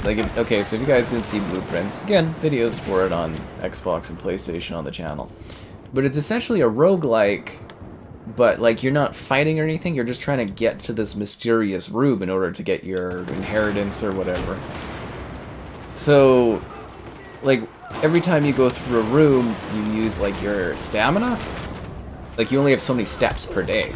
Like, okay, so if you guys didn't see Blueprints, again, videos for it on Xbox and PlayStation on the channel. But it's essentially a roguelike, but like you're not fighting or anything, you're just trying to get to this mysterious room in order to get your inheritance or whatever. So, like, every time you go through a room, you use, like, your stamina. Like, you only have so many steps per day.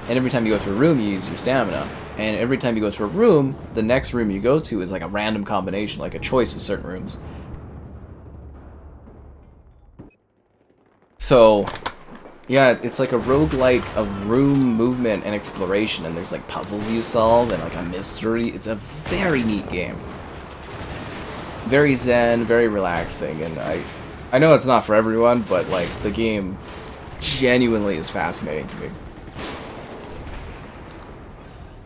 And every time you go through a room, you use your stamina. And every time you go through a room, the next room you go to is, like, a random combination, like a choice of certain rooms. So, yeah, it's like a roguelike of room movement and exploration. And there's, like, puzzles you solve and, like, a mystery. It's a very neat game. Very zen, very relaxing, and I know it's not for everyone, but like the game genuinely is fascinating to me.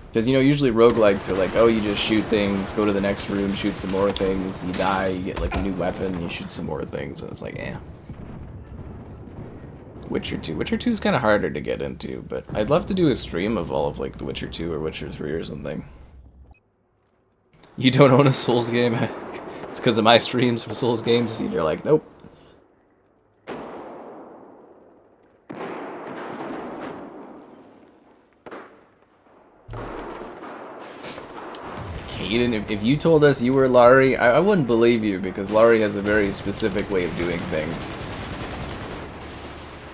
Because, you know, usually roguelikes are like, oh, you just shoot things, go to the next room, shoot some more things, you die, you get like a new weapon, you shoot some more things, and it's like, eh. Witcher 2. Witcher 2 is kind of harder to get into, but I'd love to do a stream of all of like The Witcher 2 or Witcher 3 or something. You don't own a Souls game? It's because of my streams for Souls games, and you're like, nope. Caden, if you told us you were Laurie, I wouldn't believe you, because Laurie has a very specific way of doing things.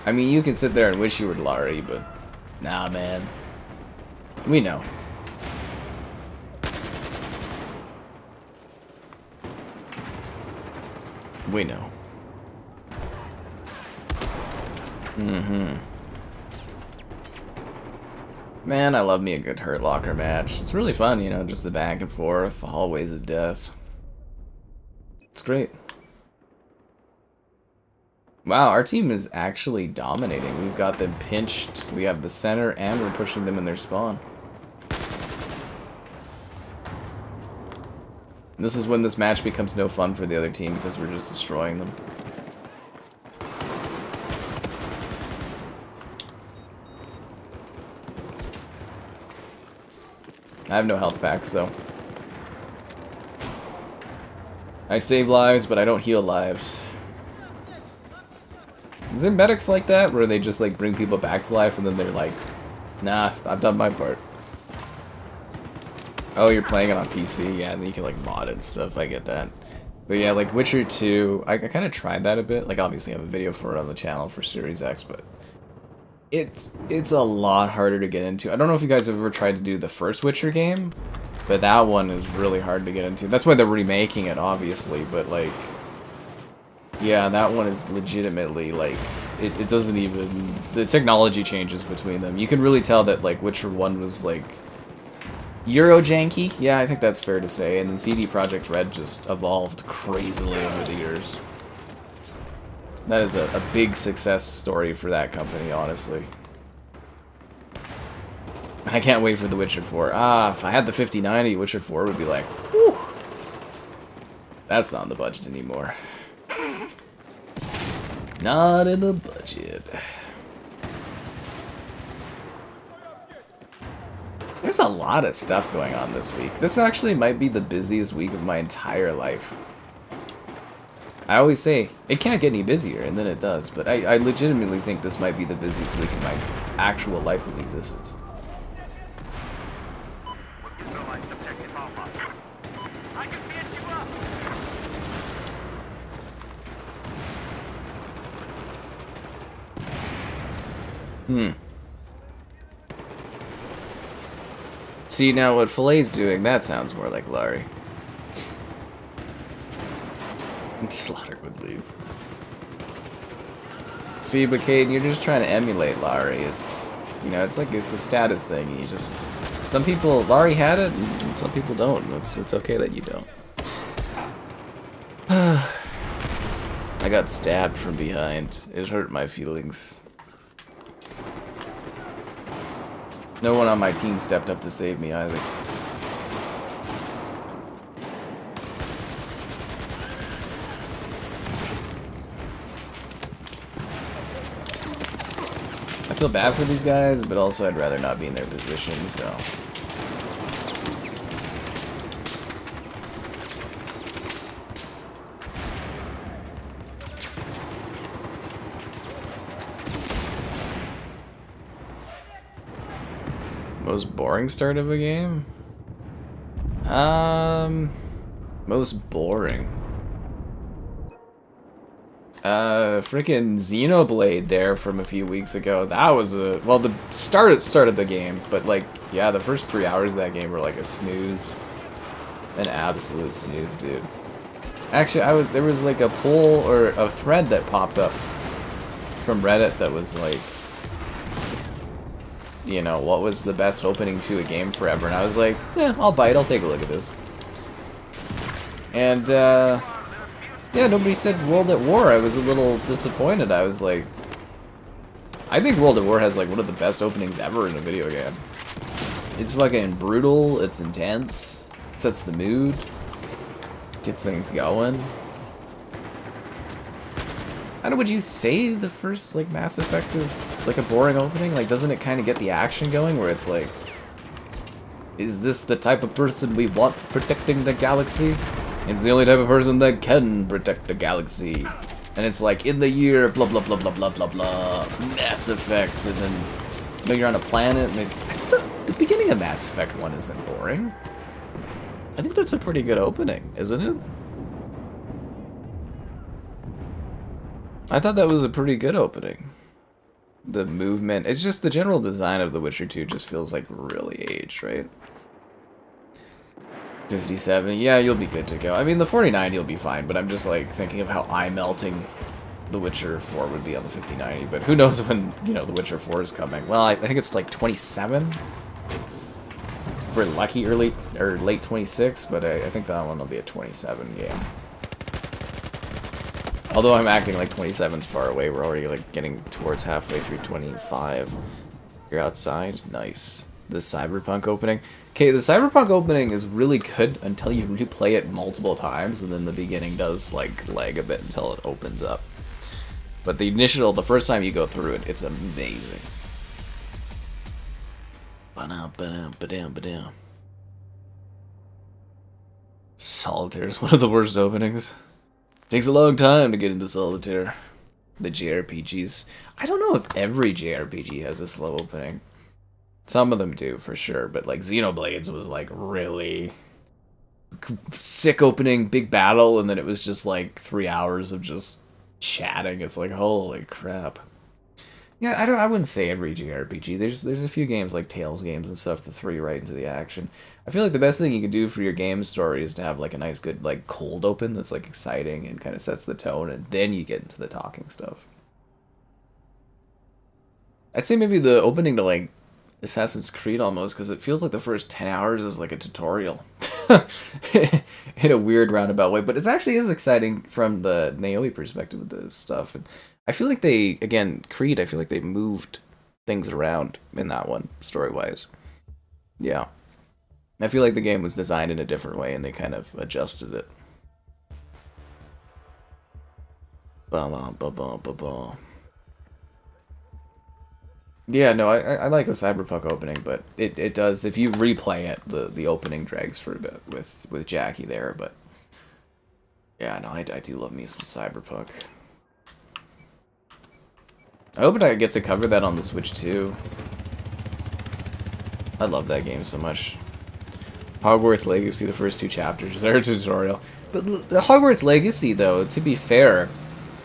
I mean, you can sit there and wish you were Laurie, but nah, man. We know. We know. Man, I love me a good Hurt Locker match. It's really fun, you know, just the back and forth, the hallways of death. It's great. Wow, our team is actually dominating. We've got them pinched, we have the center, and we're pushing them in their spawn. This is when this match becomes no fun for the other team, because we're just destroying them. I have no health packs, though. I save lives, but I don't heal lives. Is there medics like that, where they just like bring people back to life and then they're like, nah, I've done my part? Oh, you're playing it on PC? Yeah, and then you can like mod it and stuff, I get that. But yeah, like Witcher 2, I kind of tried that a bit. Like, obviously I have a video for it on the channel for Series X, but it's a lot harder to get into. I don't know if you guys have ever tried to do the first Witcher game, but that one is really hard to get into. That's why they're remaking it, obviously, but like, yeah, that one is legitimately, like, it doesn't even, the technology changes between them. You can really tell that, like, Witcher 1 was, like, Euro-janky? Yeah, I think that's fair to say. And then CD Projekt Red just evolved crazily over the years. That is a big success story for that company, honestly. I can't wait for The Witcher 4. Ah, if I had the 5090, Witcher 4 would be like, whew. That's not in the budget anymore. Not in the budget. There's a lot of stuff going on this week. This actually might be the busiest week of my entire life. I always say, it can't get any busier, and then it does, but I legitimately think this might be the busiest week of my actual life of existence. See, now what Fille's doing, that sounds more like Larry. Slaughter would leave. See, but Caden, you're just trying to emulate Larry. It's, you know, it's like, it's a status thing. You just, some people, Larry had it, and some people don't. It's okay that you don't. I got stabbed from behind. It hurt my feelings. No one on my team stepped up to save me either. I feel bad for these guys, but also I'd rather not be in their position, so. Most boring start of a game? Most boring. Freaking Xenoblade there from a few weeks ago. That was a, well, the start of the game, but like, yeah, the first 3 hours of that game were like a snooze. An absolute snooze, dude. Actually, there was like a poll or a thread that popped up from Reddit that was like, you know, what was the best opening to a game forever? And I was like, yeah, I'll bite, I'll take a look at this. And, yeah, nobody said World at War. I was a little disappointed. I was like, I think World at War has like one of the best openings ever in a video game. It's fucking brutal, it's intense, it sets the mood, gets things going. How would you say the first like Mass Effect is like a boring opening? Like, doesn't it kind of get the action going where it's like, is this the type of person we want protecting the galaxy? It's the only type of person that can protect the galaxy. And it's like, in the year, blah, blah, blah, blah, blah, blah, blah, Mass Effect, and then, you know, you're on a planet, and the beginning of Mass Effect 1 isn't boring. I think that's a pretty good opening, isn't it? I thought that was a pretty good opening. The movement, it's just the general design of The Witcher 2 just feels like really aged, right? 57, yeah, you'll be good to go. I mean, the 4090 you'll be fine, but I'm just like thinking of how eye-melting The Witcher 4 would be on the 5090, but who knows when, you know, The Witcher 4 is coming. Well, I think it's like 27 for lucky early or late 26, but I think that one will be a 27 game. Although I'm acting like 27's far away, we're already like getting towards halfway through 25. You're outside? Nice. The Cyberpunk opening. Okay, the Cyberpunk opening is really good until you replay it multiple times, and then the beginning does like lag a bit until it opens up. But the first time you go through it, it's amazing. Solitaire is one of the worst openings. Takes a long time to get into Solitaire. The JRPGs. I don't know if every JRPG has a slow opening. Some of them do, for sure, but like Xenoblades was like really sick opening, big battle, and then it was just like 3 hours of just chatting. It's like, holy crap. Yeah, I wouldn't say every JRPG. There's a few games like Tales games and stuff that throw you right into the action. I feel like the best thing you can do for your game story is to have like a nice good like cold open that's like exciting and kind of sets the tone, and then you get into the talking stuff. I'd say maybe the opening to like Assassin's Creed almost, because it feels like the first 10 hours is like a tutorial in a weird roundabout way, but it actually is exciting from the Naomi perspective of this stuff. And I feel like they, again, Creed, I feel like they moved things around in that one, story-wise. Yeah. I feel like the game was designed in a different way, and they kind of adjusted it. Yeah, no, I like the Cyberpunk opening, but it does, if you replay it, the opening drags for a bit with Jackie there, but yeah, no, I do love me some Cyberpunk. I hope I get to cover that on the Switch too. I love that game so much. Hogwarts Legacy, the first 2 chapters, their tutorial. But the Hogwarts Legacy, though, to be fair,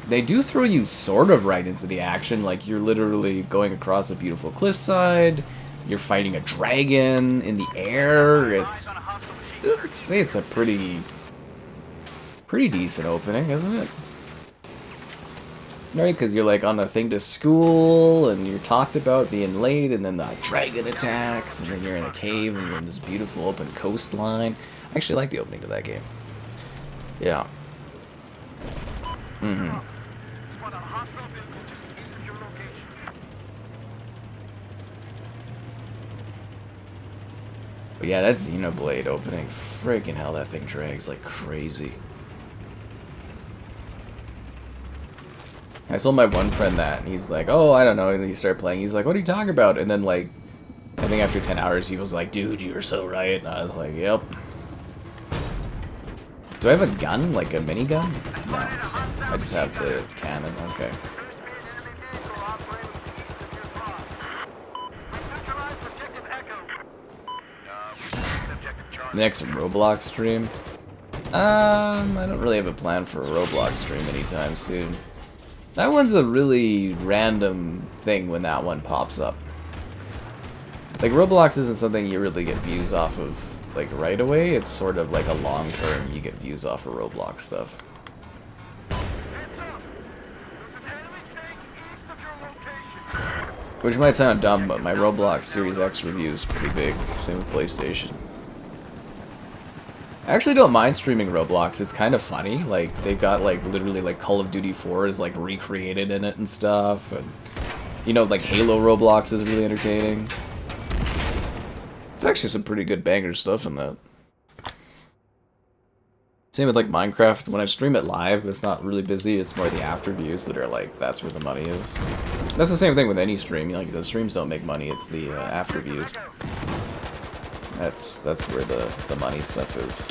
they do throw you sort of right into the action. Like, you're literally going across a beautiful cliffside, you're fighting a dragon in the air. I'd say it's a pretty decent opening, isn't it? Right, because you're like on a thing to school, and you're talked about being late, and then the dragon attacks, and then you're in a cave, and you're in this beautiful open coastline. I actually like the opening to that game. Yeah. Mm-hmm. But yeah, that Xenoblade opening, freaking hell, that thing drags like crazy. I told my one friend that, and he's like, oh, I don't know, and he started playing, he's like, what are you talking about? And then, like, I think after 10 hours, he was like, dude, you were so right, and I was like, yep. Do I have a gun, like a minigun? No, I just have the cannon, okay. Next Roblox stream? I don't really have a plan for a Roblox stream anytime soon. That one's a really random thing when that one pops up. Like, Roblox isn't something you really get views off of, like, right away. It's sort of like a long term, you get views off of Roblox stuff. Which might sound dumb, but my Roblox Series X review is pretty big. Same with PlayStation. I actually don't mind streaming Roblox. It's kind of funny. Like, they've got, like, literally, like, Call of Duty 4 is, like, recreated in it and stuff. And, you know, like, Halo Roblox is really entertaining. It's actually some pretty good banger stuff in that. Same with, like, Minecraft. When I stream it live, it's not really busy. It's more the after views that are, like, that's where the money is. That's the same thing with any stream. Like, the streams don't make money. It's the after views. That's where the money stuff is.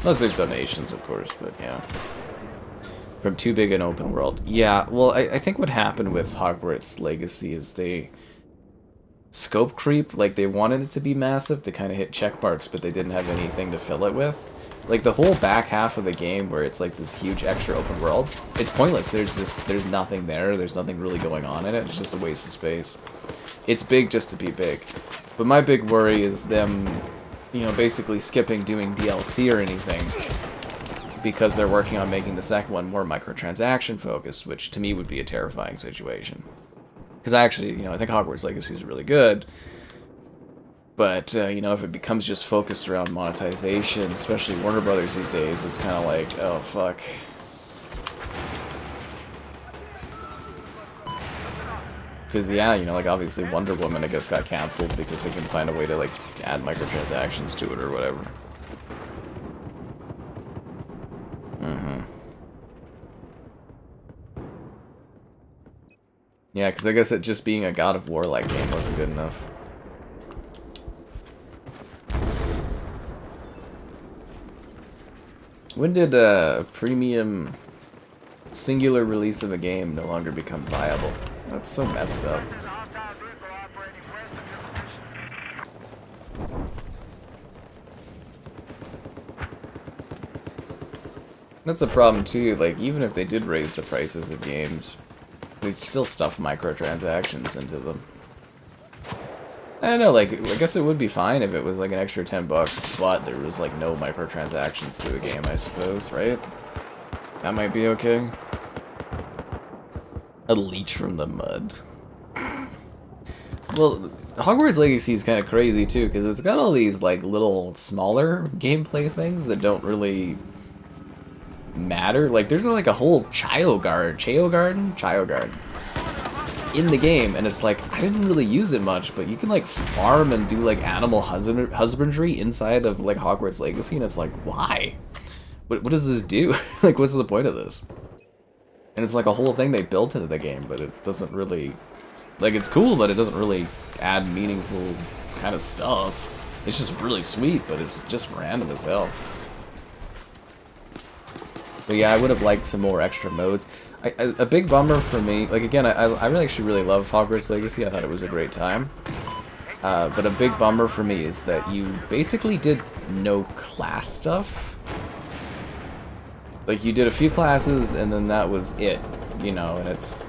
Unless there's donations, of course, but yeah. From too big an open world. Yeah, well, I think what happened with Hogwarts Legacy is they scope creep. Like, they wanted it to be massive to kind of hit check marks, but they didn't have anything to fill it with. Like, the whole back half of the game where it's like this huge extra open world, it's pointless. There's nothing there. There's nothing really going on in it. It's just a waste of space. It's big just to be big. But my big worry is them, you know, basically skipping doing DLC or anything because they're working on making the second one more microtransaction focused, which to me would be a terrifying situation. Because I actually, you know, I think Hogwarts Legacy is really good. But, you know, if it becomes just focused around monetization, especially Warner Brothers these days, it's kind of like, oh, fuck. Because, yeah, you know, like, obviously Wonder Woman, I guess, got canceled because they can find a way to, like, add microtransactions to it or whatever. Mm-hmm. Yeah, because I guess it just being a God of War-like game wasn't good enough. When did a premium singular release of a game no longer become viable? That's so messed up. That's a problem too, like, even if they did raise the prices of games, they'd still stuff microtransactions into them. I don't know, like, I guess it would be fine if it was like an extra $10, but there was like no microtransactions to a game, I suppose, right? That might be okay. A leech from the mud. Well, Hogwarts Legacy is kind of crazy too, because it's got all these like little smaller gameplay things that don't really matter. Like, there's like a whole Chio garden in the game, and it's like, I didn't really use it much, but you can like farm and do like animal husbandry inside of like Hogwarts Legacy, and it's like, why? What does this do? Like, what's the point of this? And it's like a whole thing they built into the game, but it doesn't really Like, it's cool, but it doesn't really add meaningful kind of stuff. It's just really sweet, but it's just random as hell. But yeah, I would have liked some more extra modes. A big bummer for me, like again, I really actually really love Hogwarts Legacy. I thought it was a great time. But a big bummer for me is that you basically did no class stuff. Like, you did a few classes and then that was it, you know, and it's...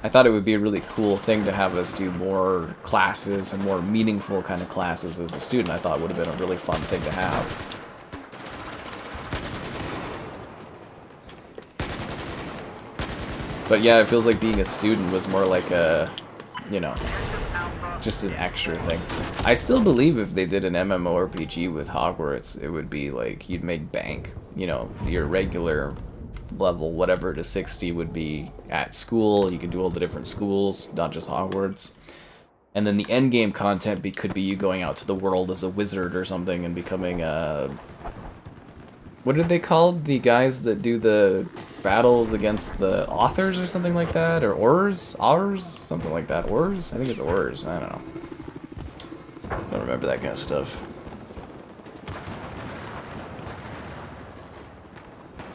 I thought it would be a really cool thing to have us do more classes and more meaningful kind of classes as a student. I thought it would have been a really fun thing to have. But yeah, it feels like being a student was more like a, you know, just an extra thing. I still believe if they did an MMORPG with Hogwarts, it would be like, you'd make bank. You know, your regular level, whatever, to 60 would be at school. You could do all the different schools, not just Hogwarts. And then the end game content could be you going out to the world as a wizard or something and becoming a... What are they called? The guys that do the battles against the authors or something like that? Or Aurors? Aurors? Something like that. Aurors? I think it's Aurors. I don't know. I don't remember that kind of stuff.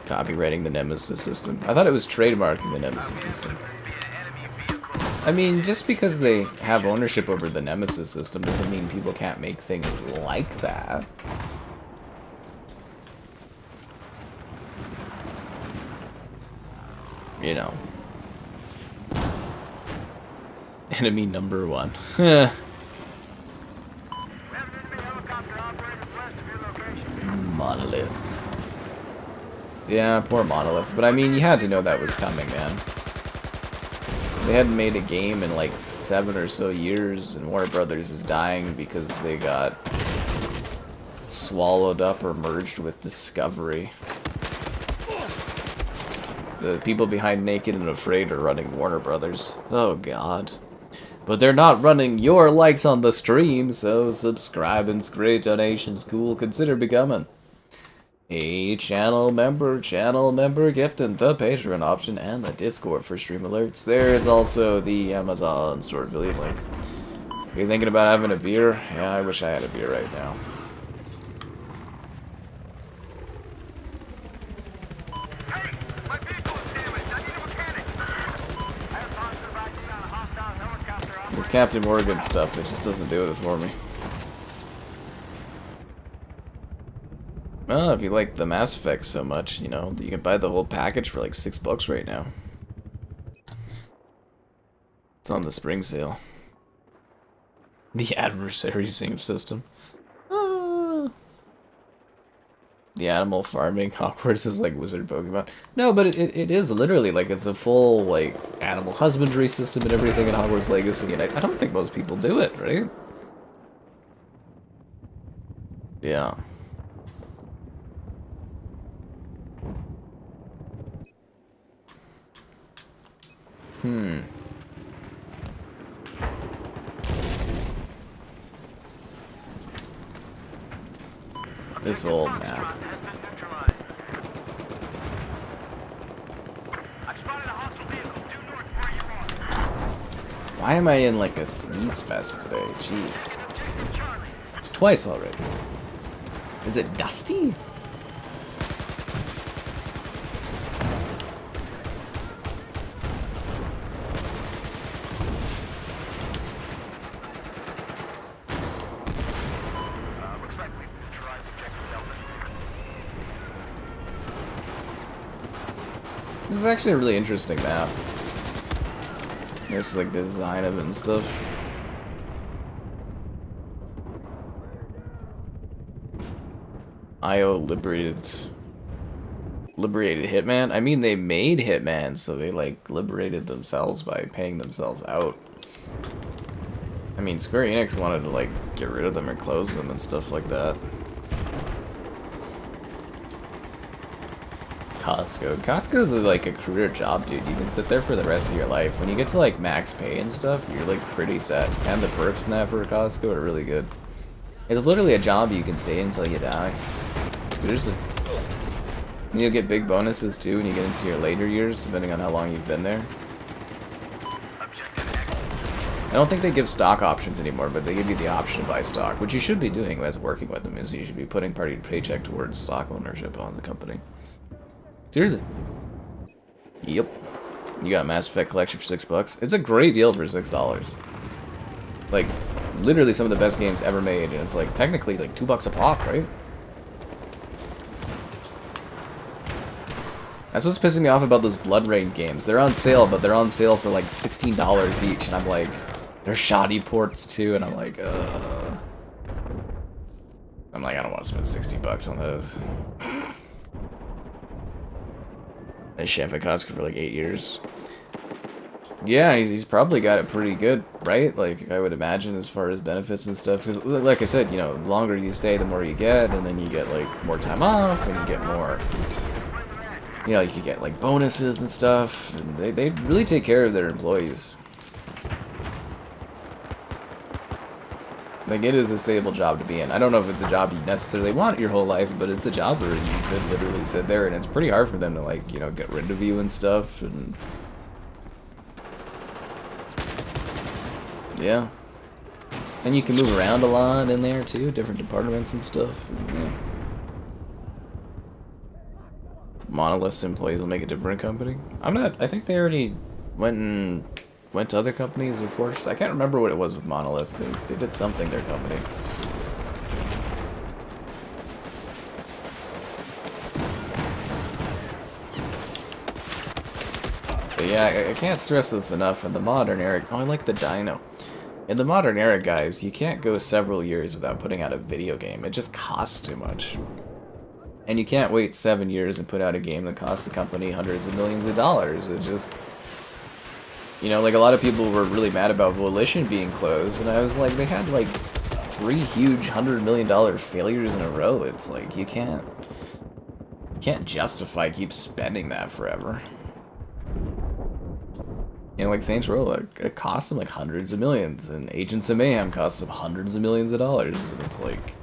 Copywriting the Nemesis system. I thought it was trademarking the Nemesis system. I mean, just because they have ownership over the Nemesis system doesn't mean people can't make things like that. You know. Enemy number 1. Monolith. Yeah, poor Monolith. But I mean, you had to know that was coming, man. They hadn't made a game in like 7 or so years, and Warner Brothers is dying because they got swallowed up or merged with Discovery. The people behind Naked and Afraid are running Warner Brothers. Oh god. But they're not running your likes on the stream, so subscribe and great donations. Cool, consider becoming a channel member gifting the Patreon option and the Discord for stream alerts. There is also the Amazon store affiliate link. Are you thinking about having a beer? Yeah, I wish I had a beer right now. This Captain Morgan stuff, it just doesn't do it for me. Well, if you like the Mass Effect so much, you know, you can buy the whole package for like $6 right now. It's on the spring sale. The adversary system. The animal farming Hogwarts is like Wizard Pokemon. No, but it is literally like it's a full like animal husbandry system and everything in Hogwarts Legacy, and I don't think most people do it, right? Yeah. This old map. Why am I in like a sneeze fest today? Jeez. It's twice already. Is it dusty? This is actually a really interesting map. There's like the design of it and stuff. IO liberated Hitman? I mean, they made Hitman, so they like liberated themselves by paying themselves out. I mean, Square Enix wanted to like get rid of them or close them and stuff like that. Costco's like a career job, dude. You can sit there for the rest of your life. When you get to like max pay and stuff, you're like pretty set. And the perks in that for Costco are really good. It's literally a job you can stay until you die. Seriously. And you'll get big bonuses too when you get into your later years, depending on how long you've been there. I don't think they give stock options anymore, but they give you the option to buy stock, which you should be doing as working with them, is you should be putting part of your paycheck towards stock ownership on the company. Seriously. Yep. You got Mass Effect Collection for $6. It's a great deal for $6. Like, literally some of the best games ever made, and it's like technically like $2 a pop, right? That's what's pissing me off about those Blood Rain games. They're on sale, but they're on sale for like $16 each, and I'm like, they're shoddy ports too, and I'm like, I don't want to spend $60 on those. That shit been costing for like 8 years. Yeah, he's probably got it pretty good, right? Like, I would imagine as far as benefits and stuff. Because, like I said, you know, the longer you stay, the more you get, and then you get, like, more time off, and you get more... You know, you could get, like, bonuses and stuff. And they really take care of their employees. Like, it is a stable job to be in. I don't know if it's a job you necessarily want your whole life, but it's a job where you could literally sit there, and it's pretty hard for them to, like, you know, get rid of you and stuff, and... Yeah. And you can move around a lot in there, too. Different departments and stuff. Yeah. Monolith's employees will make a different company. I think they already went to other companies and forced. I can't remember what it was with Monolith. They did something, their company. But yeah, I can't stress this enough. In the modern era... Oh, I like the dino. In the modern era, guys, you can't go several years without putting out a video game. It just costs too much. And you can't wait 7 years and put out a game that costs the company hundreds of millions of dollars. It just... You know, like, a lot of people were really mad about Volition being closed, and I was like, they had, like, 3 huge $100 million failures in a row. It's like, you can't justify keep spending that forever. You know, like Saints Row, like, it cost them like hundreds of millions, and Agents of Mayhem cost them hundreds of millions of dollars, and it's like...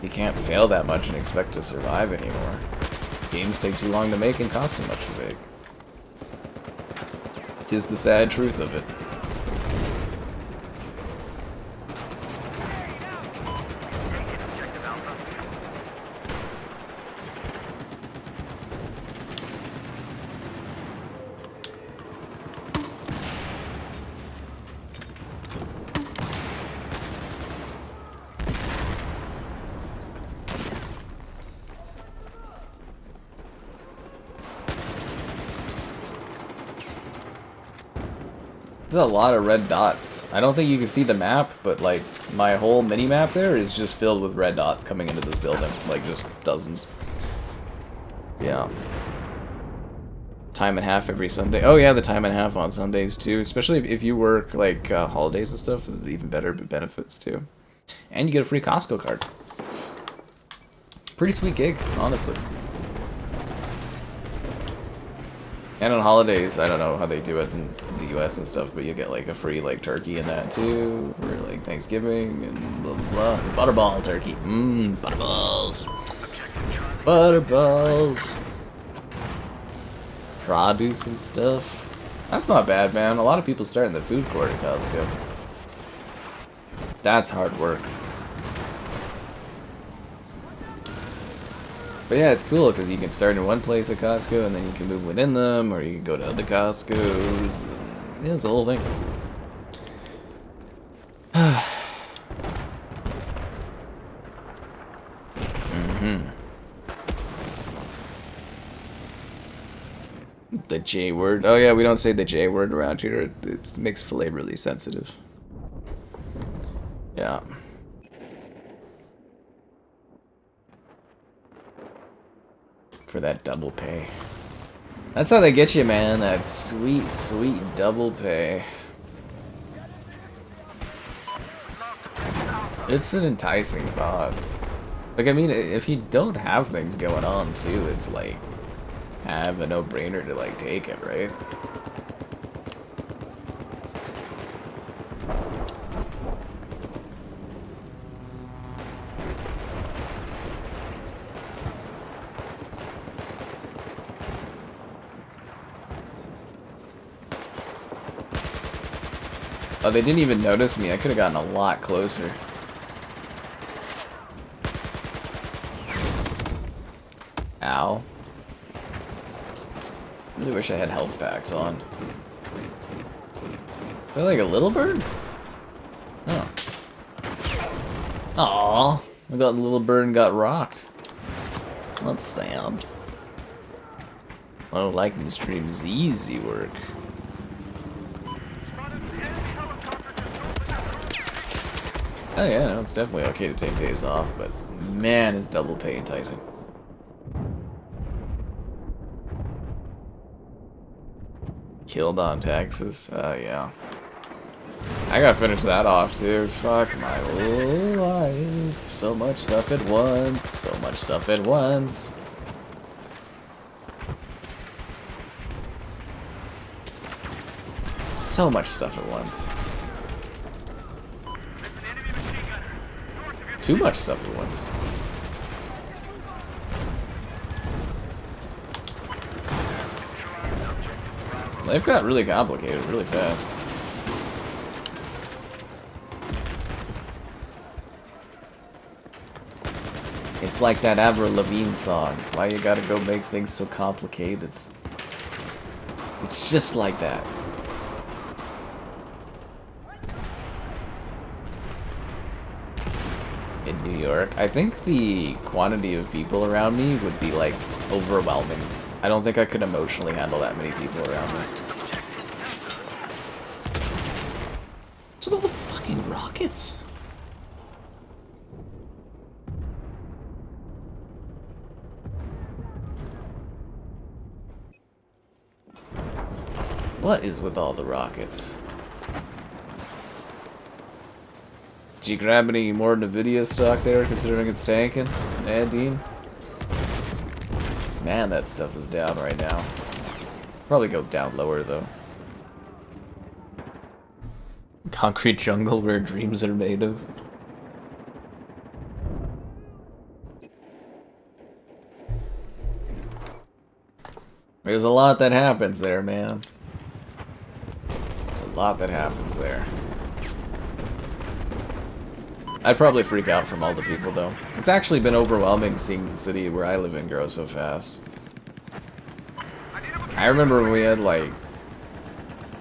You can't fail that much and expect to survive anymore. Games take too long to make and cost too much to make. 'Tis the sad truth of it. There's a lot of red dots. I don't think you can see the map, but like my whole mini map there is just filled with red dots coming into this building. Like just dozens. Yeah. Time and a half every Sunday. Oh yeah, the time and a half on Sundays too. Especially if you work like holidays and stuff, it's even better benefits too. And you get a free Costco card. Pretty sweet gig, honestly. And on holidays, I don't know how they do it in the US and stuff, but you get like a free like turkey and that too for like Thanksgiving and blah blah blah. Butterball turkey. Butterballs. Butterballs. Produce and stuff. That's not bad, man. A lot of people start in the food court at Costco. That's hard work. But yeah, it's cool because you can start in one place at Costco and then you can move within them, or you can go to other Costco's. And, yeah, it's a whole thing. The J word. Oh yeah, we don't say the J word around here. It makes filet really sensitive. Yeah. For that double pay. That's how they get you, man. That sweet, sweet double pay. It's an enticing thought. Like, I mean, if you don't have things going on, too, it's like, have a no-brainer to, like, take it, right? Oh, they didn't even notice me. I could have gotten a lot closer. Ow. Really wish I had health packs on. Is that like a little bird? Oh. Aww. I got the little bird and got rocked. That's sad. Oh, liking stream is easy work. Oh yeah, no, it's definitely okay to take days off, but man, is double pay enticing. Killed on taxes? Yeah. I gotta finish that off, dude. Fuck my life. So much stuff at once. So much stuff at once. So much stuff at once. Too much stuff at once. Life got really complicated really fast. It's like that Avril Lavigne song. Why you gotta go make things so complicated? It's just like that. In New York, I think the quantity of people around me would be like overwhelming. I don't think I could emotionally handle that many people around me. What's with all the fucking rockets? What is with all the rockets? Did you grab any more NVIDIA stock there, considering it's tanking? Nadine? Man, that stuff is down right now. Probably go down lower, though. Concrete jungle where dreams are made of. There's a lot that happens there, man. There's a lot that happens there. I'd probably freak out from all the people, though. It's actually been overwhelming seeing the city where I live in grow so fast. I remember when we had, like,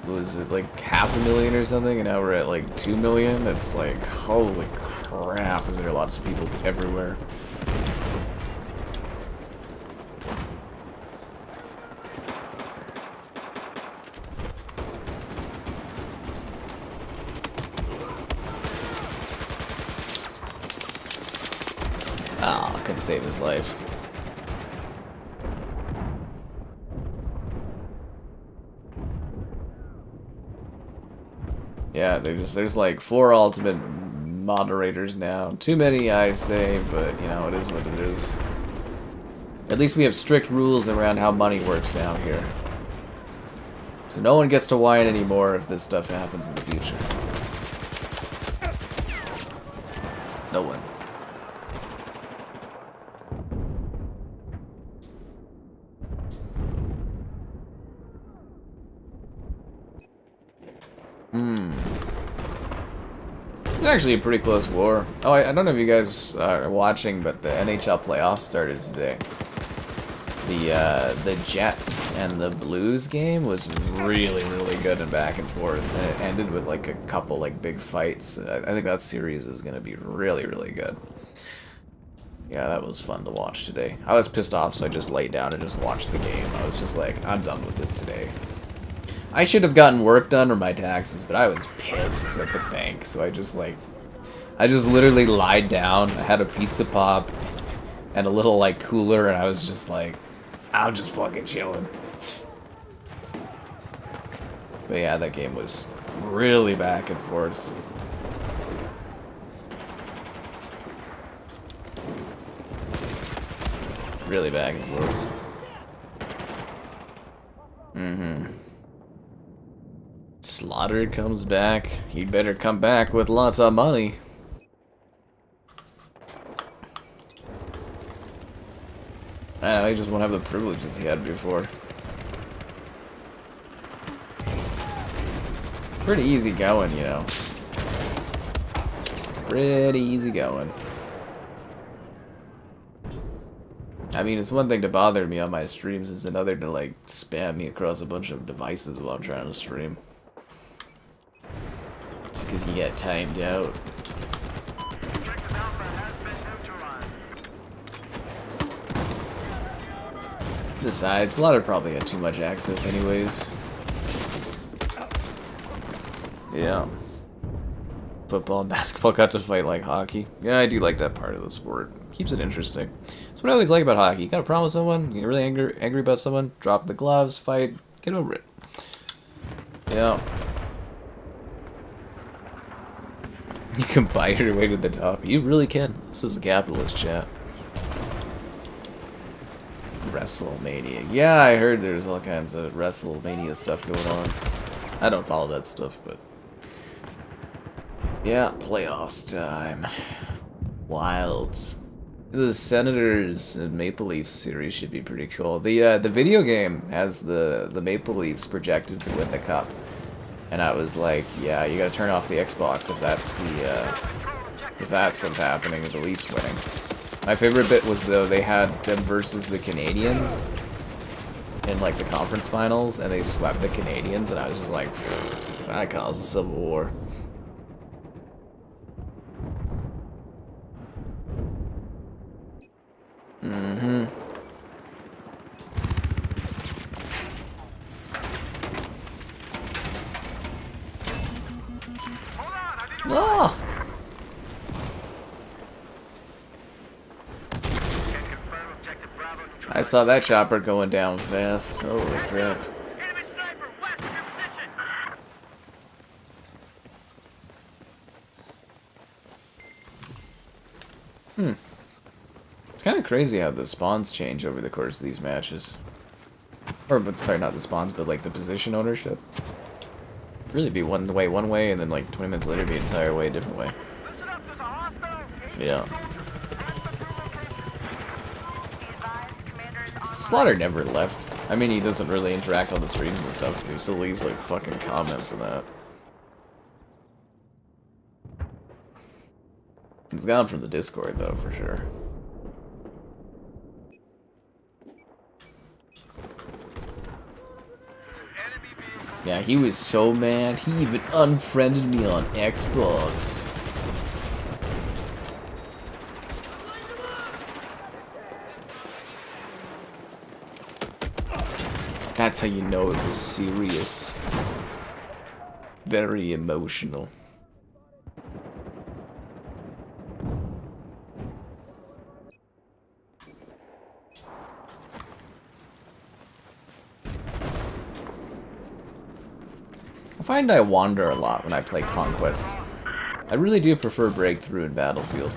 what was it, like 500,000 or something, and now we're at, like, 2 million? It's like, holy crap, is there lots of people everywhere. Ah, couldn't save his life. Yeah, there's like 4 ultimate moderators now. Too many, I say, but you know, it is what it is. At least we have strict rules around how money works down here. So no one gets to whine anymore if this stuff happens in the future. No one. It's actually a pretty close war. Oh, I don't know if you guys are watching, but the NHL playoffs started today. The Jets and the Blues game was really, really good and back and forth. And it ended with like a couple like big fights. I think that series is gonna be really, really good. Yeah, that was fun to watch today. I was pissed off, so I just laid down and just watched the game. I was just like, I'm done with it today. I should have gotten work done or my taxes, but I was pissed at the bank, so I just literally lied down. I had a pizza pop and a little like cooler, and I was just like, I'm just fucking chilling. But yeah, that game was really back and forth. Really back and forth. Slaughter comes back. He'd better come back with lots of money. I don't know, he just won't have the privileges he had before. Pretty easy going, you know. Pretty easy going. I mean, it's one thing to bother me on my streams, it's another to, like, spam me across a bunch of devices while I'm trying to stream. Just because you get timed out. Besides, a lot of probably had too much access anyways. Yeah. Football and basketball got to fight like hockey. Yeah, I do like that part of the sport. Keeps it interesting. That's what I always like about hockey. You got a problem with someone, you get really angry about someone, drop the gloves, fight, get over it. Yeah. You can buy your way to the top. You really can. This is a capitalist chat. WrestleMania. Yeah, I heard there's all kinds of WrestleMania stuff going on. I don't follow that stuff, but... yeah, playoffs time. Wild. The Senators and Maple Leafs series should be pretty cool. The video game has the Maple Leafs projected to win the cup. And I was like, yeah, you gotta turn off the Xbox if that's what's happening with the Leafs winning. My favorite bit was, though, they had them versus the Canadians in, like, the conference finals, and they swept the Canadians, and I was just like, that caused a civil war. Mm-hmm. Oh! I saw that chopper going down fast. Holy crap. It's kind of crazy how the spawns change over the course of these matches. Or, but sorry, not the spawns, but like the position ownership. Really be one way, and then like 20 minutes later be an entire way, a different way. Yeah. Slaughter never left. I mean, he doesn't really interact on the streams and stuff, but he still leaves like fucking comments and that. He's gone from the Discord though, for sure. Yeah, he was so mad, he even unfriended me on Xbox. That's how you know it was serious. Very emotional. I find I wander a lot when I play Conquest. I really do prefer Breakthrough and Battlefield.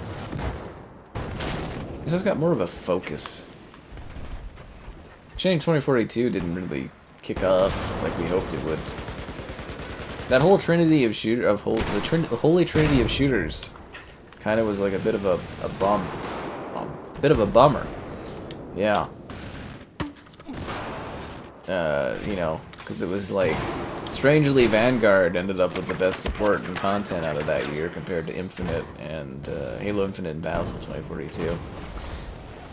It's just got more of a focus. Shining 2042 didn't really kick off like we hoped it would. That whole trinity of the holy trinity of shooters kind of was like a bit of a bummer. Yeah. You know, because it was like, strangely Vanguard ended up with the best support and content out of that year compared to Infinite and Halo Infinite and Battlefield 2042.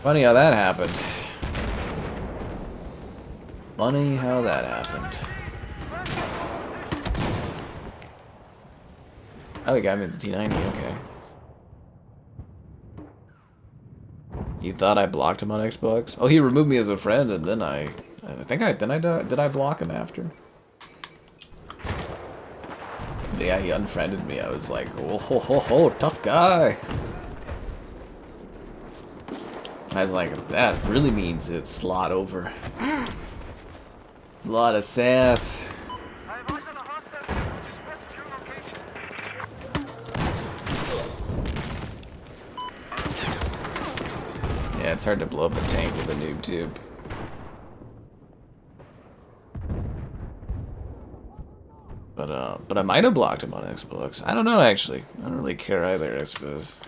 Funny how that happened. Funny how that happened. Oh, he got me the T90, okay. You thought I blocked him on Xbox? Oh, he removed me as a friend, and then did I block him after? Yeah, he unfriended me. I was like, oh, ho, ho, ho, tough guy. I was like, that really means it's slot over. A lot of sass. Yeah, it's hard to blow up a tank with a noob tube. But I might have blocked him on Xbox. I don't know, actually. I don't really care either, I suppose.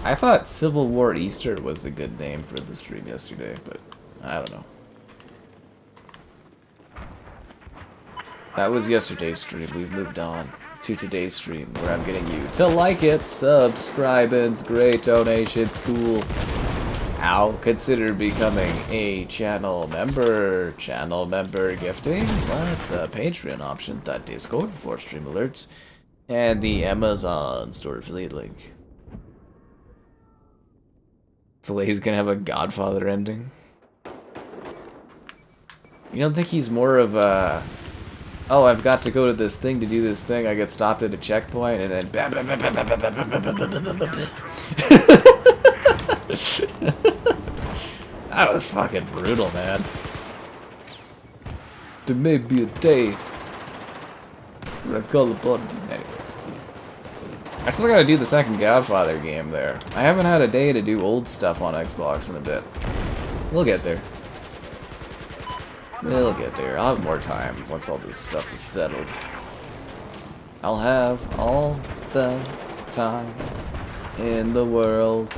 I thought Civil War Easter was a good name for the stream yesterday, but I don't know. That was yesterday's stream. We've moved on to today's stream, where I'm getting you to like it, subscribe, and great donations, cool. Now consider becoming a channel member. Channel member gifting, what? The Patreon option, Discord for stream alerts, and the Amazon store affiliate link. Fille's gonna have a Godfather ending. You don't think he's more of a, oh, I've got to go to this thing to do this thing, I get stopped at a checkpoint, and then that was fucking brutal, man. There may be a day where I call upon you. Anyways. I still gotta do the second Godfather game there. I haven't had a day to do old stuff on Xbox in a bit. We'll get there. We'll get there. I'll have more time once all this stuff is settled. I'll have all the time in the world.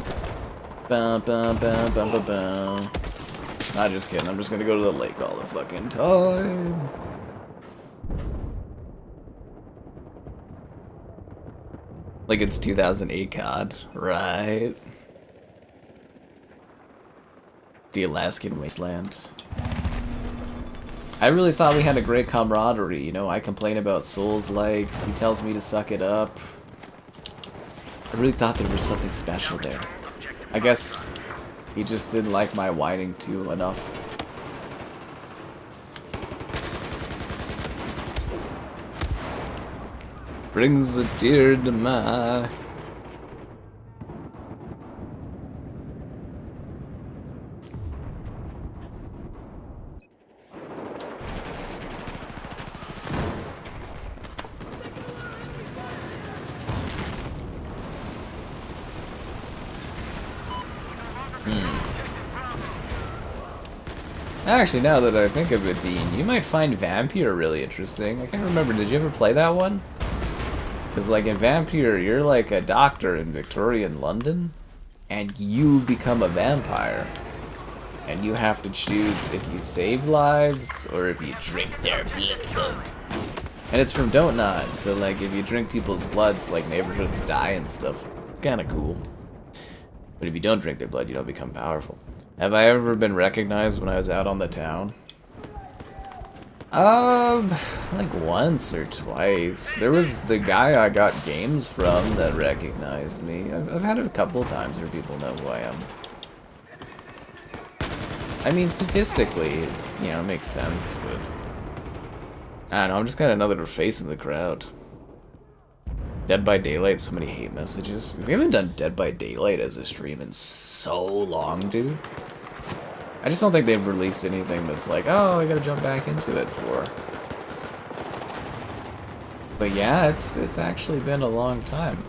Bum, bum, bum, bum, bum, bum. Not just kidding. I'm just gonna go to the lake all the fucking time. Like it's 2008 COD, right? The Alaskan wasteland. I really thought we had a great camaraderie, you know, I complain about Souls likes, he tells me to suck it up. I really thought there was something special there. I guess he just didn't like my whining too enough. Brings a tear to my... Actually, now that I think of it, Dean, you might find Vampire really interesting. I can't remember, did you ever play that one? Because, like, in Vampire, you're like a doctor in Victorian London, and you become a vampire. And you have to choose if you save lives, or if you drink their blood. And it's from Don't Nod, so, like, if you drink people's bloods, like, neighborhoods die and stuff. It's kind of cool. But if you don't drink their blood, you don't become powerful. Have I ever been recognized when I was out on the town? Like once or twice. There was the guy I got games from that recognized me. I've had it a couple of times where people know who I am. I mean, statistically, you know, it makes sense, but... I don't know, I'm just kind of another face in the crowd. Dead by Daylight, so many hate messages. We haven't done Dead by Daylight as a stream in so long, dude. I just don't think they've released anything that's like, oh, I gotta jump back into it for. But yeah, it's actually been a long time.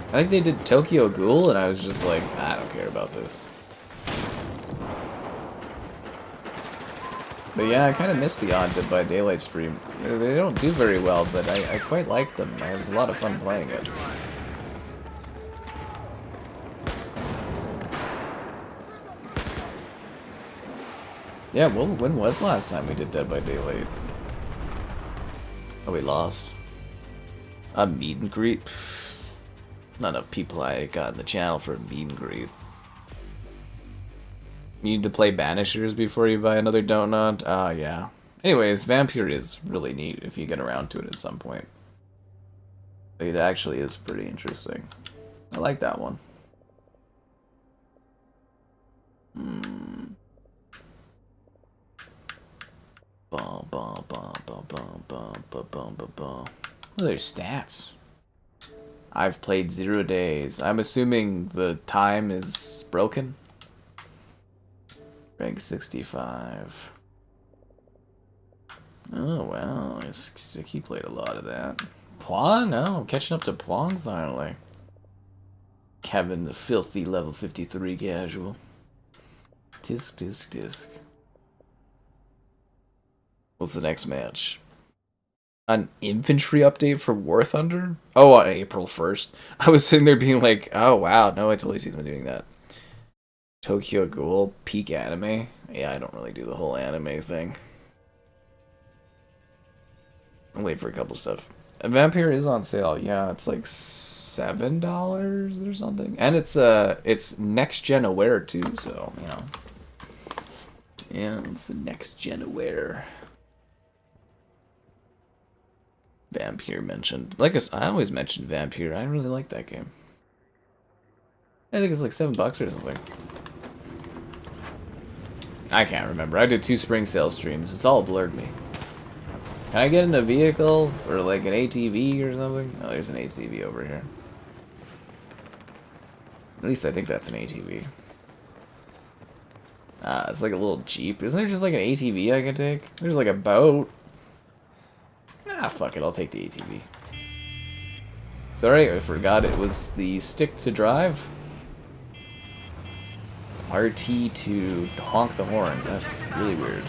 I think they did Tokyo Ghoul, and I was just like, I don't care about this. But yeah, I kind of miss the odd Dead by Daylight stream. They don't do very well, but I quite like them. I have a lot of fun playing it. Yeah, well, when was the last time we did Dead by Daylight? Oh, we lost. A meet and greet? Pfft. Not enough people I got in the channel for a meet and greet. You need to play Banishers before you buy another donut? Ah, yeah. Anyways, Vampire is really neat if you get around to it at some point. It actually is pretty interesting. I like that one. Bum, bum, bum, bum, bum, bum, bum, bum, bum, bum. What are their stats? I've played 0 days. I'm assuming the time is broken. Rank 65. Oh, wow. He played a lot of that. Pwong? Oh, catching up to Pwong finally. Kevin, the filthy level 53 casual. Tisk, tisk, tisk. What's the next match? An infantry update for War Thunder? Oh, on April 1st. I was sitting there being like, oh wow, no, I totally see them doing that. Tokyo Ghoul, peak anime? Yeah, I don't really do the whole anime thing. I'll wait for a couple stuff. A Vampire is on sale. Yeah, it's like $7 or something, and it's next gen aware too. So you know, yeah, it's the next gen aware. Vampire mentioned. Like I always mention Vampire. I really like that game. I think it's like $7 or something. I can't remember. I did 2 spring sale streams. It's all blurred me. Can I get in a vehicle or like an ATV or something? Oh, there's an ATV over here. At least I think that's an ATV. It's like a little Jeep. Isn't there just like an ATV I can take? There's like a boat. Fuck it. I'll take the ATV. Sorry, I forgot it was the stick to drive. RT to honk the horn. That's really weird.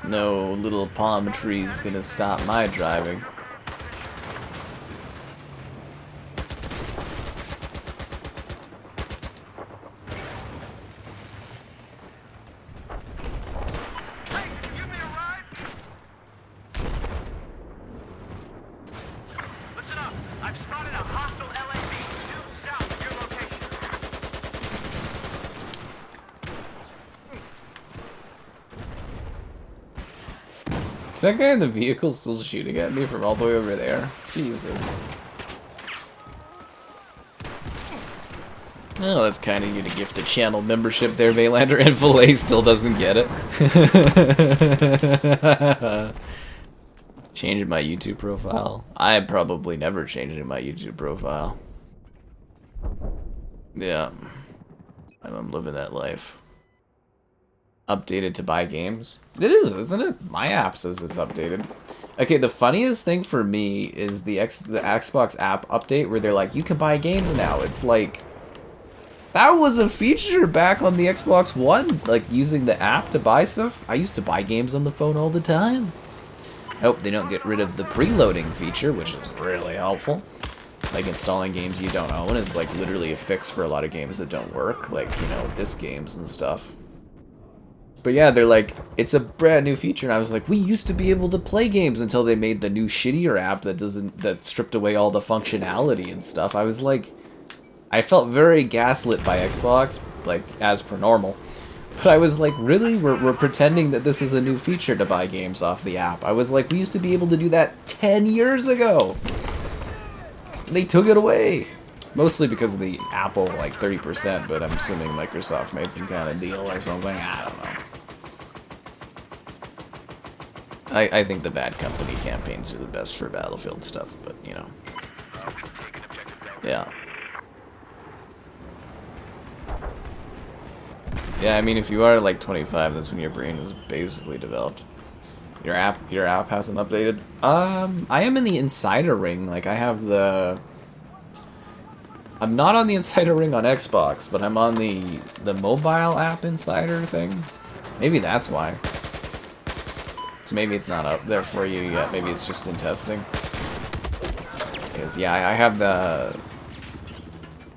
No little palm tree's gonna stop my driving. Is that guy in the vehicle still shooting at me from all the way over there? Jesus. Oh, that's kind of you to gift a channel membership there, Vaylander, and Filet still doesn't get it. Changing my YouTube profile. I probably never changed my YouTube profile. Yeah. I'm living that life. Updated to buy games. It is, isn't it? My app says it's updated. Okay, the funniest thing for me is the Xbox app update where they're like, you can buy games now. It's like, that was a feature back on the Xbox One, like using the app to buy stuff. I used to buy games on the phone all the time. Hope they don't get rid of the preloading feature, which is really helpful. Like installing games you don't own is like literally a fix for a lot of games that don't work, like, you know, disc games and stuff. But yeah, they're like, it's a brand new feature, and I was like, we used to be able to play games until they made the new shittier app that stripped away all the functionality and stuff. I was like, I felt very gaslit by Xbox, like, as per normal. But I was like, really? We're pretending that this is a new feature to buy games off the app. I was like, we used to be able to do that 10 years ago. They took it away. Mostly because of the Apple, like, 30%, but I'm assuming Microsoft made some kind of deal or something. I don't know. I think the Bad Company campaigns are the best for Battlefield stuff, but, you know. Yeah. Yeah, I mean, if you are, like, 25, that's when your brain is basically developed. Your app hasn't updated? I am in the Insider Ring. Like, I have the... I'm not on the Insider Ring on Xbox, but I'm on the mobile app Insider thing. Maybe that's why. So maybe it's not up there for you yet. Maybe it's just in testing. Because, yeah, I have the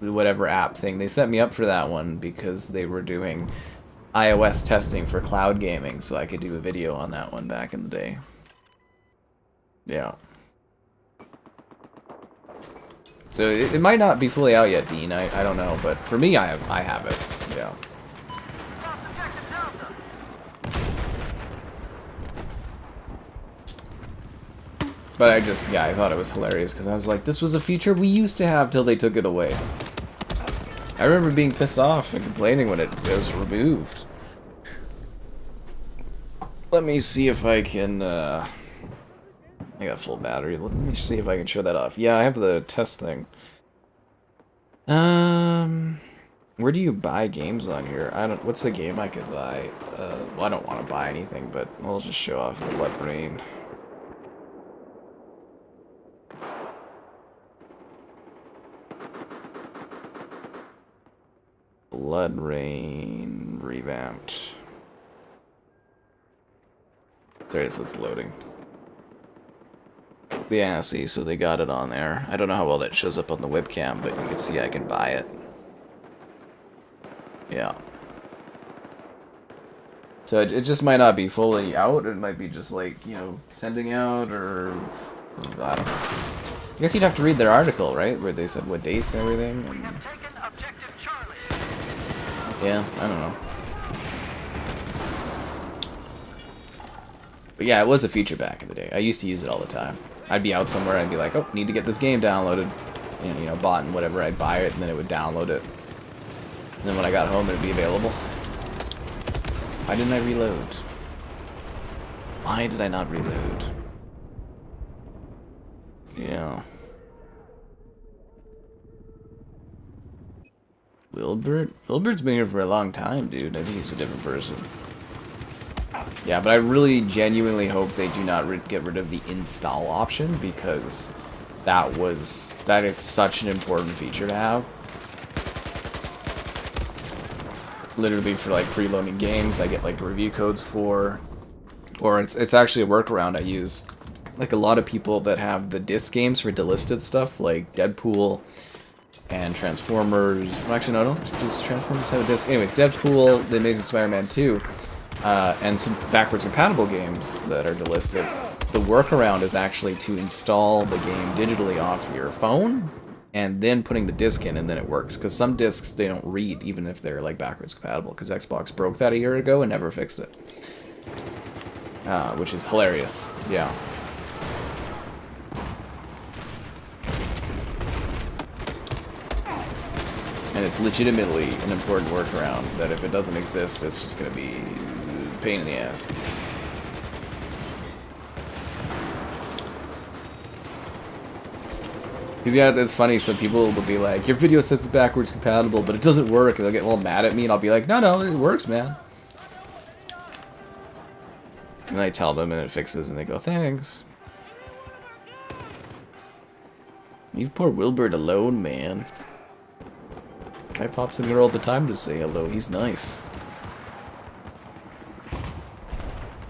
whatever app thing. They set me up for that one because they were doing iOS testing for cloud gaming, so I could do a video on that one back in the day. Yeah. So it might not be fully out yet, Dean. I don't know, but for me, I have it. Yeah. But I thought it was hilarious because I was like, this was a feature we used to have till they took it away. I remember being pissed off and complaining when it was removed. Let me see if I can, I got full battery. Let me see if I can show that off. Yeah, I have the test thing. Where do you buy games on here? What's the game I could buy? Well, I don't want to buy anything, but I'll just show off Blood Rain. Blood Rain revamped. Sorry, this is loading. Yeah, see, so they got it on there. I don't know how well that shows up on the webcam, but you can see I can buy it. Yeah. So it just might not be fully out. It might be just like, you know, sending out or I don't know. I guess you'd have to read their article, right? Where they said what dates and everything. And... yeah, I don't know. But yeah, it was a feature back in the day. I used to use it all the time. I'd be out somewhere, I'd be like, oh, need to get this game downloaded. And, you know, bought and whatever, I'd buy it, and then it would download it. And then when I got home, it would be available. Why didn't I reload? Why did I not reload? Yeah. Wilbert? Wilbert's been here for a long time, dude. I think he's a different person. Yeah, but I really genuinely hope they do not get rid of the install option, because that is such an important feature to have. Literally for like preloading games, I get like review codes for, or it's actually a workaround I use. Like a lot of people that have the disc games for delisted stuff, like Deadpool and Transformers. Actually, no, I don't think just Transformers have a disc. Anyways, Deadpool, The Amazing Spider-Man 2, and some backwards compatible games that are delisted. The workaround is actually to install the game digitally off your phone and then putting the disc in, and then it works. Because some discs, they don't read, even if they're like backwards compatible, because Xbox broke that a year ago and never fixed it. Which is hilarious. Yeah. And it's legitimately an important workaround that if it doesn't exist, it's just going to be a pain in the ass. Because yeah, it's funny, so people will be like, your video says it's backwards compatible, but it doesn't work, and they'll get all mad at me, and I'll be like, no, it works, man. And I tell them, and it fixes, and they go, thanks. Leave poor Wilbert alone, man. Guy pops in here all the time to say hello, he's nice.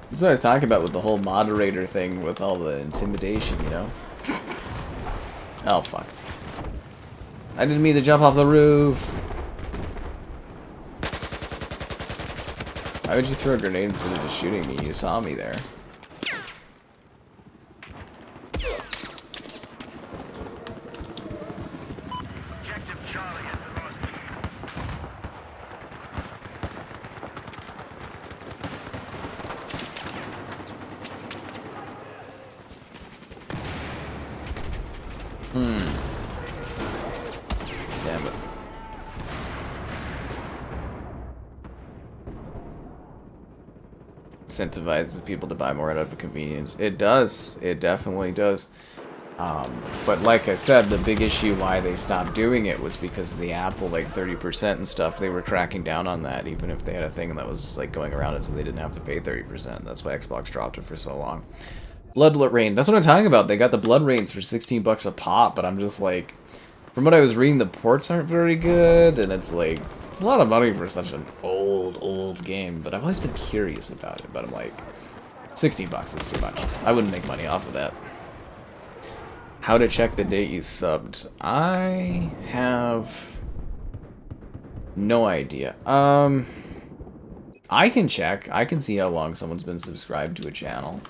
That's what I was talking about with the whole moderator thing, with all the intimidation, you know? Oh, fuck. I didn't mean to jump off the roof. Why would you throw a grenade instead of just shooting me? You saw me there. Damn it. Incentivizes people to buy more out of convenience. It does. It definitely does. But like I said, the big issue why they stopped doing it was because of the Apple, like 30% and stuff. They were cracking down on that, even if they had a thing that was like going around it, so they didn't have to pay 30%. That's why Xbox dropped it for so long. Blood Rain. That's what I'm talking about. They got the Blood Rains for 16 bucks a pop, but I'm just like, from what I was reading, the ports aren't very good, and it's like, it's a lot of money for such an old game, but I've always been curious about it, but I'm like, 16 bucks is too much. I wouldn't make money off of that. How to check the date you subbed? I have no idea. I can check. I can see how long someone's been subscribed to a channel.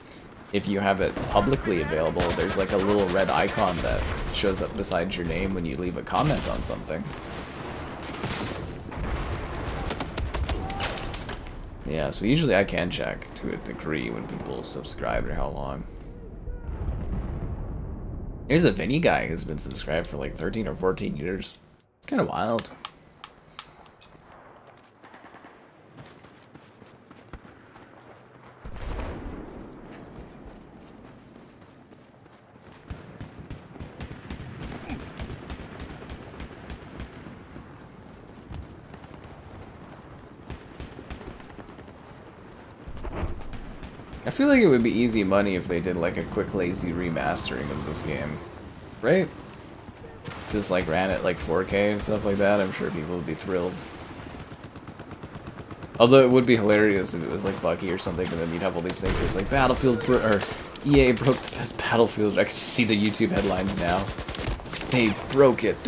If you have it publicly available, there's like a little red icon that shows up beside your name when you leave a comment on something. Yeah, so usually I can check to a degree when people subscribe or how long. There's a Vinny guy who's been subscribed for like 13 or 14 years. It's kind of wild. I feel like it would be easy money if they did like a quick, lazy remastering of this game, right? Just like ran it like 4K and stuff like that. I'm sure people would be thrilled. Although it would be hilarious if it was like Bucky or something, and then you'd have all these things where it's like Battlefield or EA broke the best Battlefield. I can see the YouTube headlines now. They broke it. ...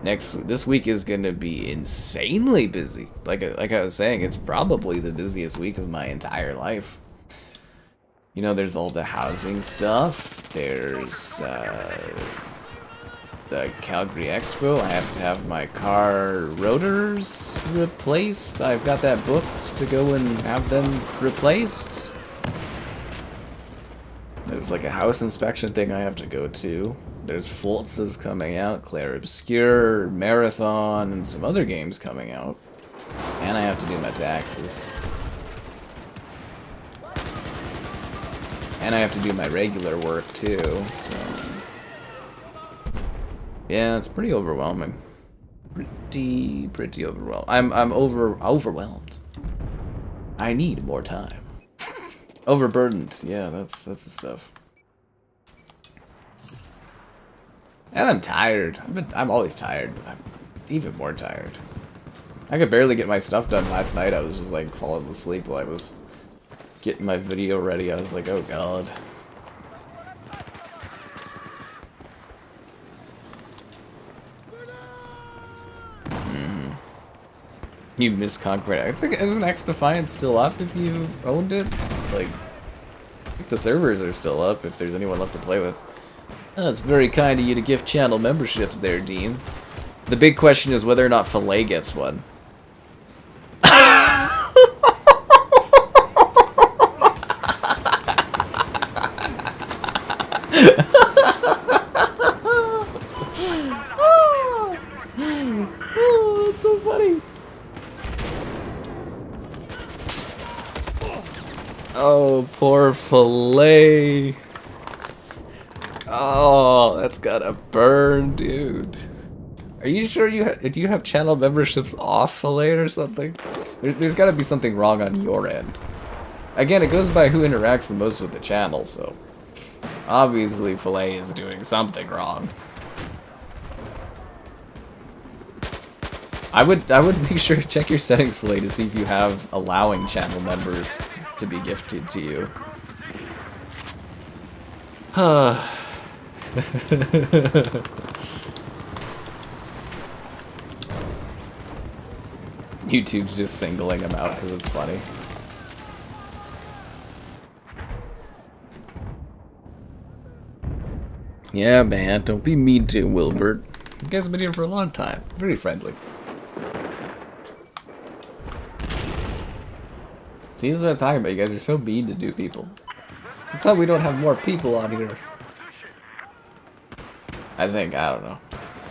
This week is gonna be insanely busy. Like I was saying, it's probably the busiest week of my entire life. You know, there's all the housing stuff. There's the Calgary Expo. I have to have my car rotors replaced. I've got that booked to go and have them replaced. There's like a house inspection thing I have to go to. There's Fultz's coming out, Claire Obscure, Marathon, and some other games coming out. And I have to do my taxes. And I have to do my regular work too, so... Yeah, it's pretty overwhelming. Pretty overwhelmed. I'm overwhelmed. I need more time. Overburdened. Yeah, that's the stuff. And I'm tired. I'm always tired. I'm even more tired. I could barely get my stuff done last night. I was just like falling asleep while I was getting my video ready. I was like, oh god. You miss Concrete. I think, isn't X Defiance still up if you owned it? Like, I think the servers are still up if there's anyone left to play with. Oh, it's very kind of you to gift channel memberships there, Dean. The big question is whether or not Filet gets one. Oh, that's so funny. Oh, poor Filet. Oh, that's gotta burn, dude. Are you sure do you have channel memberships off, Filet, or something? There's gotta be something wrong on your end. Again, it goes by who interacts the most with the channel, so... Obviously, Filet is doing something wrong. I would make sure to check your settings, Filet, to see if you have allowing channel members to be gifted to you. YouTube's just singling him out because it's funny. Yeah, man, don't be mean to Wilbert. You guys have been here for a long time. Very friendly. See, this is what I'm talking about. You guys are so mean to new people. That's how we don't have more people on here. I think, I don't know.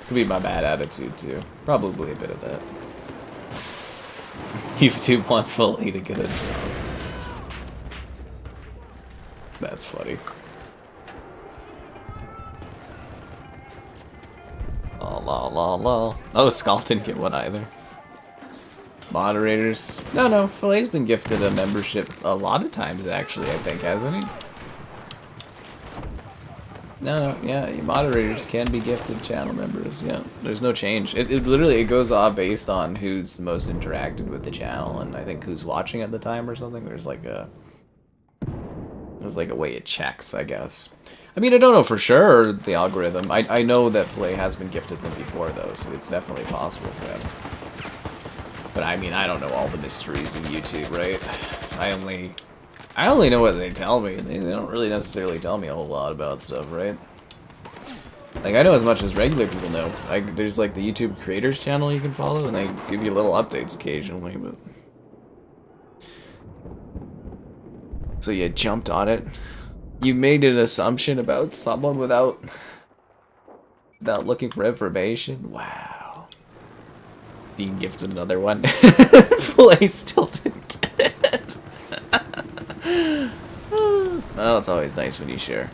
Could be my bad attitude too. Probably a bit of that. YouTube wants Filet to get a job. That's funny. Oh, Skull didn't get one either. Moderators. No, Filet's been gifted a membership a lot of times, actually, I think, hasn't he? No, yeah, moderators can be gifted channel members, yeah. There's no change. It literally, it goes off based on who's the most interacted with the channel, and I think who's watching at the time or something. There's like a way it checks, I guess. I mean, I don't know for sure, the algorithm. I know that Filet has been gifted them before, though, so it's definitely possible for him. But I mean, I don't know all the mysteries in YouTube, right? I only know what they tell me. They don't really necessarily tell me a whole lot about stuff, right? Like, I know as much as regular people know. Like, there's like the YouTube creators channel you can follow, and they give you little updates occasionally, but... So you jumped on it? You made an assumption about someone without looking for information? Wow. Dean gifted another one. Filet still didn't get it. Well, it's always nice when you share.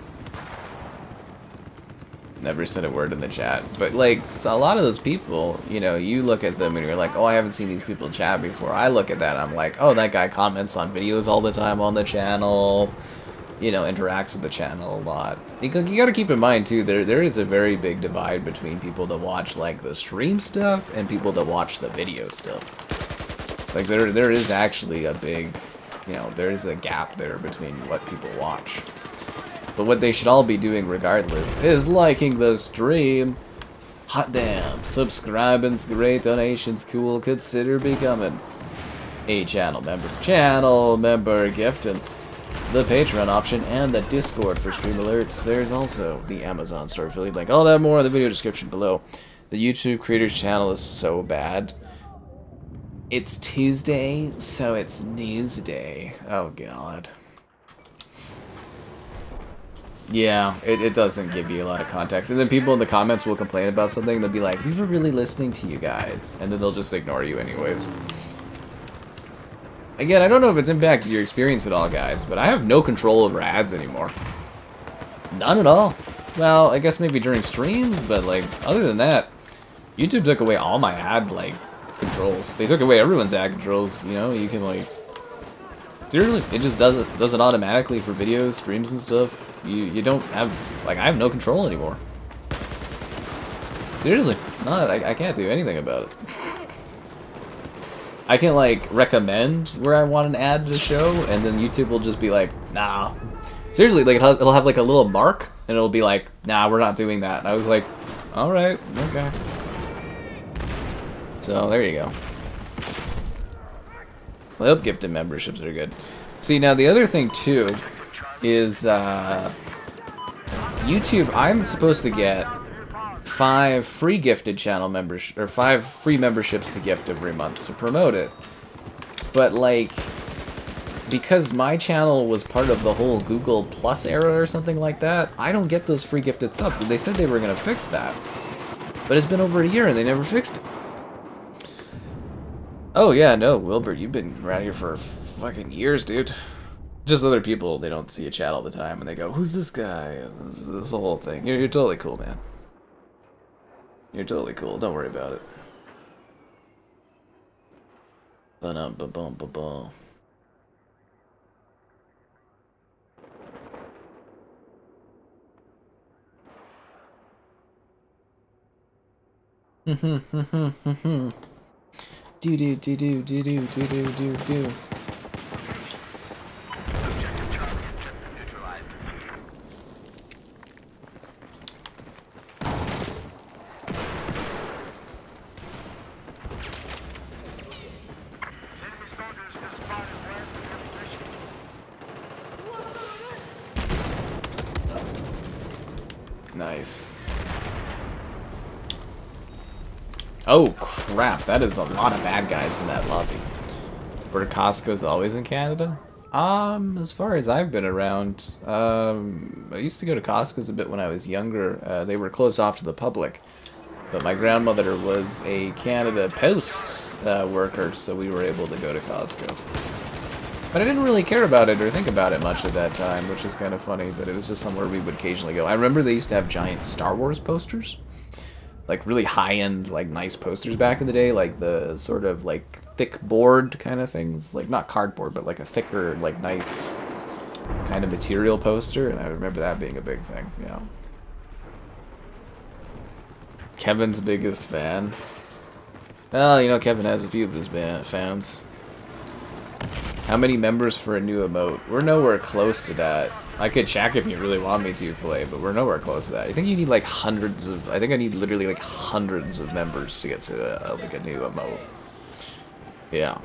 Never said a word in the chat. But, like, so a lot of those people, you know, you look at them and you're like, oh, I haven't seen these people chat before. I look at that and I'm like, oh, that guy comments on videos all the time on the channel. You know, interacts with the channel a lot. You gotta keep in mind, too, there is a very big divide between people that watch, like, the stream stuff and people that watch the video stuff. Like, there is actually a big you know, there's a gap there between what people watch. But what they should all be doing regardless is liking the stream. Hot damn, subscribing's great, donations cool, consider becoming a channel member gifting, the Patreon option, and the Discord for stream alerts. There's also the Amazon store affiliate link. All that more in the video description below. The YouTube creators channel is so bad. It's Tuesday, so it's news day. Oh god. Yeah, it doesn't give you a lot of context. And then people in the comments will complain about something. They'll be like, we were really listening to you guys. And then they'll just ignore you anyways. Again, I don't know if it's impacted your experience at all, guys, but I have no control over ads anymore. None at all. Well, I guess maybe during streams, but, like, other than that, YouTube took away all my ad, like, controls. They took away everyone's ad controls, you know? You can, like... Seriously, it just does it automatically for videos, streams, and stuff. You don't have... Like, I have no control anymore. Seriously. No, I can't do anything about it. I can, like, recommend where I want an ad to show, and then YouTube will just be like, nah. Seriously, like, it'll have, like, a little mark, and it'll be like, nah, we're not doing that. And I was like, alright, okay. So, there you go. Well, gifted memberships are good. See, now, the other thing, too, is, YouTube, I'm supposed to get 5 free gifted channel members, or 5 free memberships to gift every month to promote it. But, like, because my channel was part of the whole Google Plus era or something like that, I don't get those free gifted subs. And they said they were going to fix that. But it's been over a year and they never fixed it. Oh, yeah, no, Wilbur, you've been around here for fucking years, dude. Just other people, they don't see you chat all the time and they go, who's this guy? This whole thing. You're totally cool, man. You're totally cool. Don't worry about it. Ba-dum-ba-bum-ba-bum. Do do do do do do do do do do. Nice. Oh crap, that is a lot of bad guys in that lobby. Where Costco's always in Canada? As far as I've been around, I used to go to Costco's a bit when I was younger. They were closed off to the public. But my grandmother was a Canada Post worker, so we were able to go to Costco. But I didn't really care about it or think about it much at that time, which is kind of funny, but it was just somewhere we would occasionally go. I remember they used to have giant Star Wars posters. Like, really high-end, like, nice posters back in the day, like the sort of, like, thick board kind of things. Like, not cardboard, but, like, a thicker, like, nice kind of material poster, and I remember that being a big thing, yeah. Kevin's biggest fan. Well, you know, Kevin has a few of his fans. How many members for a new emote? We're nowhere close to that. I could check if you really want me to, Filet, but we're nowhere close to that. I think you need like hundreds of... I think I need literally like hundreds of members to get to like a new emote. Yeah.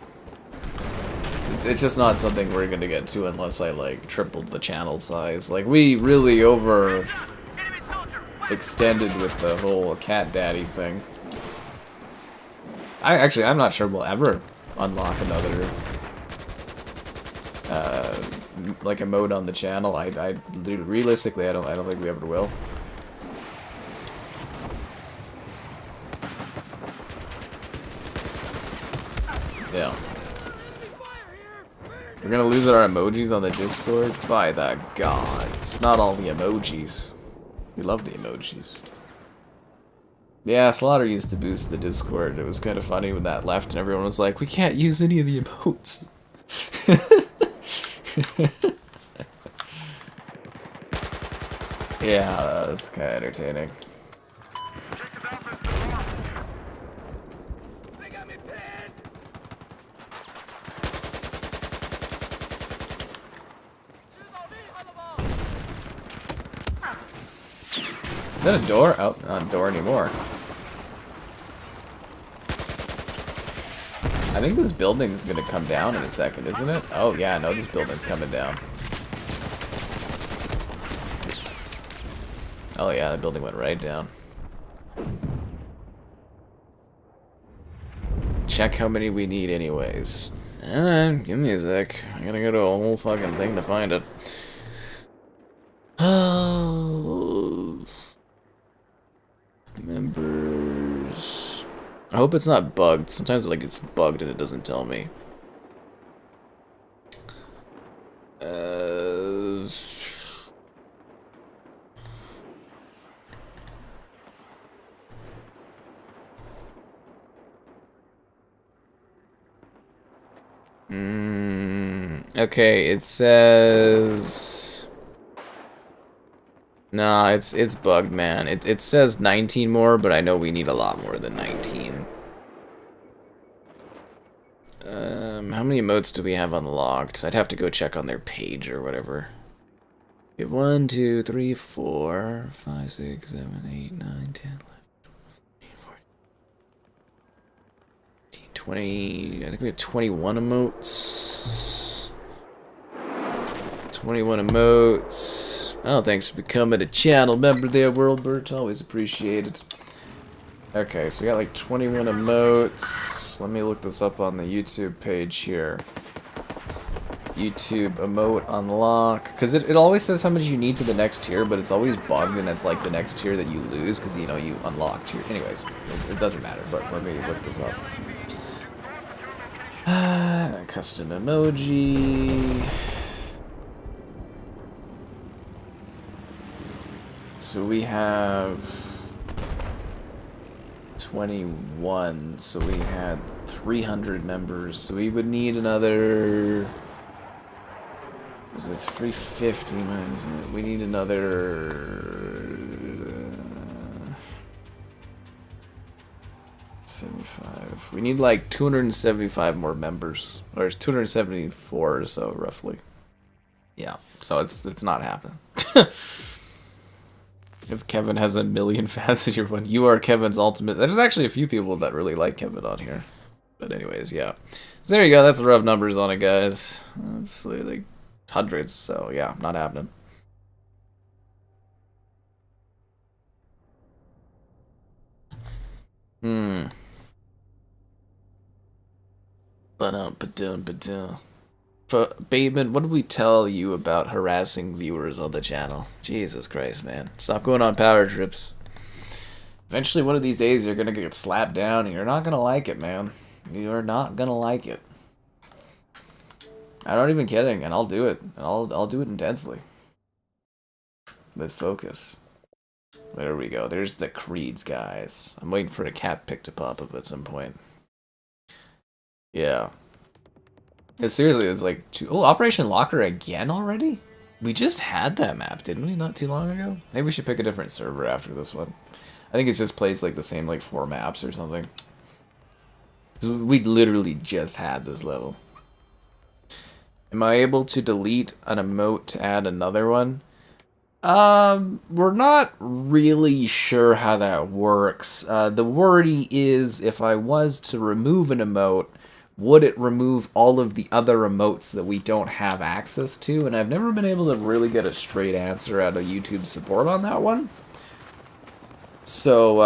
It's just not something we're gonna get to unless I like tripled the channel size. Like we really over extended with the whole cat daddy thing. I'm not sure we'll ever unlock another like a mode on the channel. Realistically, I don't think we ever will. Yeah. We're gonna lose our emojis on the Discord? By the gods. Not all the emojis. We love the emojis. Yeah, Slaughter used to boost the Discord. It was kind of funny when that left and everyone was like, we can't use any of the emotes. Yeah, that's kind of entertaining. Is that a door? Oh, not a door anymore. I think this building is gonna come down in a second, isn't it? Oh yeah, no, this building's coming down. Oh yeah, the building went right down. Check how many we need anyways. Give me a sec. I gotta go to a whole fucking thing to find it. Oh, members. I hope it's not bugged. Sometimes like it's bugged and it doesn't tell me. Okay, it says... Nah, it's bugged, man. It says 19 more, but I know we need a lot more than 19. How many emotes do we have unlocked? I'd have to go check on their page or whatever. We have 1, 2, 3, 4, 5, 6, 7, 8, 9, 10, 11, 12, 13, 14, 20... I think we have 21 emotes. 21 emotes. Oh, thanks for becoming a channel member there, Worldbird. Always appreciated. Okay, so we got like 21 emotes. Let me look this up on the YouTube page here. YouTube emote unlock. Because it always says how much you need to the next tier, but it's always bugged and it's like the next tier that you lose because, you know, you unlocked your... Anyways, it doesn't matter, but let me look this up. Custom emoji... So we have 21, so we had 300 members, so we would need another, is it 350 minus, we need another 75, we need like 275 more members, or it's 274 or so roughly. Yeah, so it's not happening. If Kevin has a million fans in your one, you are Kevin's ultimate. There's actually a few people that really like Kevin on here. But anyways, yeah. So there you go. That's the rough numbers on it, guys. It's like hundreds. So yeah, not happening. Ba-dum. Bateman, what did we tell you about harassing viewers on the channel? Jesus Christ, man. Stop going on power trips. Eventually, one of these days, you're gonna get slapped down, and you're not gonna like it, man. You're not gonna like it. I'm not even kidding, and I'll do it. And I'll do it intensely. With focus. There we go. There's the creeds, guys. I'm waiting for a cat pic to pop up at some point. Yeah. Seriously, it's like... Oh, Operation Locker again already? We just had that map, didn't we? Not too long ago? Maybe we should pick a different server after this one. I think it's just plays like the same like 4 maps or something. We literally just had this level. Am I able to delete an emote to add another one? We're not really sure how that works. The worry is if I was to remove an emote, would it remove all of the other emotes that we don't have access to? And I've never been able to really get a straight answer out of YouTube support on that one. So,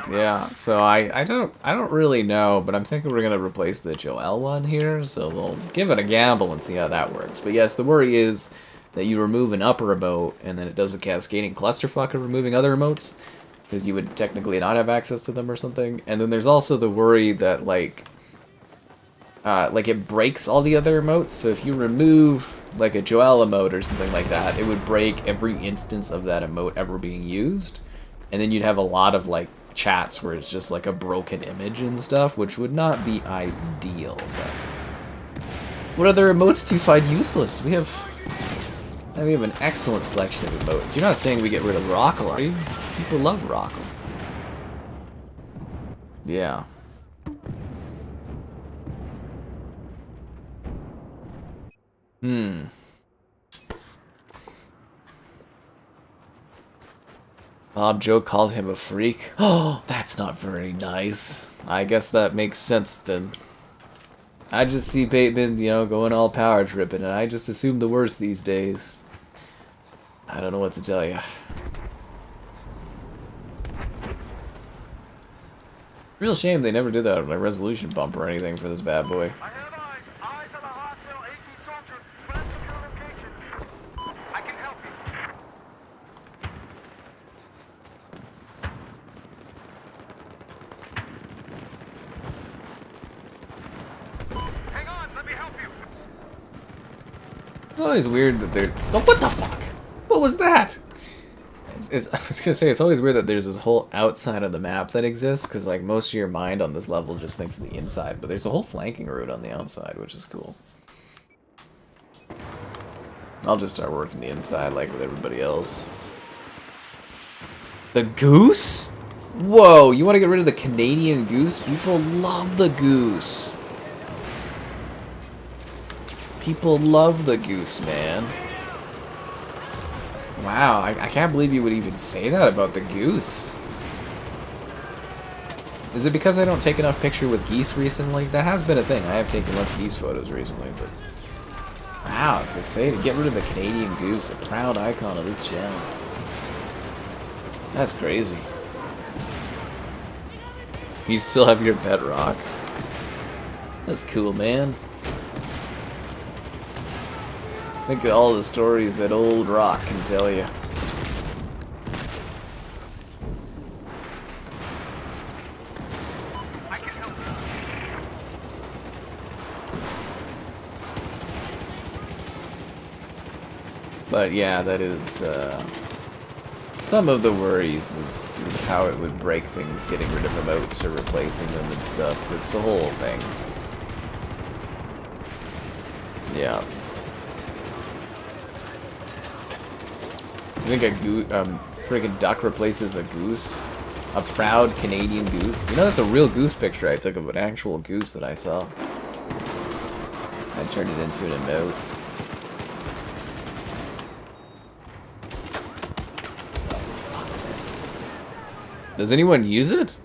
yeah, so I don't really know, but I'm thinking we're gonna replace the Joel one here, so we'll give it a gamble and see how that works. But yes, the worry is that you remove an upper emote and then it does a cascading clusterfuck of removing other emotes, because you would technically not have access to them or something. And then there's also the worry that like it breaks all the other emotes. So if you remove like a Joel emote or something like that, it would break every instance of that emote ever being used, and then you'd have a lot of like chats where it's just like a broken image and stuff, which would not be ideal. But what other emotes do you find useless? We have an excellent selection of emotes. You're not saying we get rid of Rockle, are you? People love Rockle. Yeah. Hmm. Bob Joe called him a freak. Oh, that's not very nice. I guess that makes sense then. I just see Bateman, you know, going all power tripping, and I just assume the worst these days. I don't know what to tell you. Real shame they never did a resolution bump or anything for this bad boy. I have eyes. Eyes on a hostile AT soldier. West of your location. I can help you. Hang on, let me help you. It's always weird that there's... Oh, what the fuck? What was that? I was gonna say, it's always weird that there's this whole outside of the map that exists, because like most of your mind on this level just thinks of the inside, but there's a whole flanking route on the outside, which is cool. I'll just start working the inside like with everybody else. The goose? Whoa, you want to get rid of the Canadian goose? People love the goose. People love the goose, man. Wow, I can't believe you would even say that about the goose. Is it because I don't take enough picture with geese recently? That has been a thing. I have taken less geese photos recently, but... Wow, to say to get rid of the Canadian goose, a proud icon of this channel. That's crazy. You still have your bedrock? That's cool, man. Think of all the stories that old rock can tell you. I can help you. But yeah, that is some of the worries is how it would break things, getting rid of emotes or replacing them and stuff. It's the whole thing. Yeah. You think a friggin' duck replaces a goose? A proud Canadian goose? You know, that's a real goose picture I took of an actual goose that I saw. I turned it into an emote. Does anyone use it?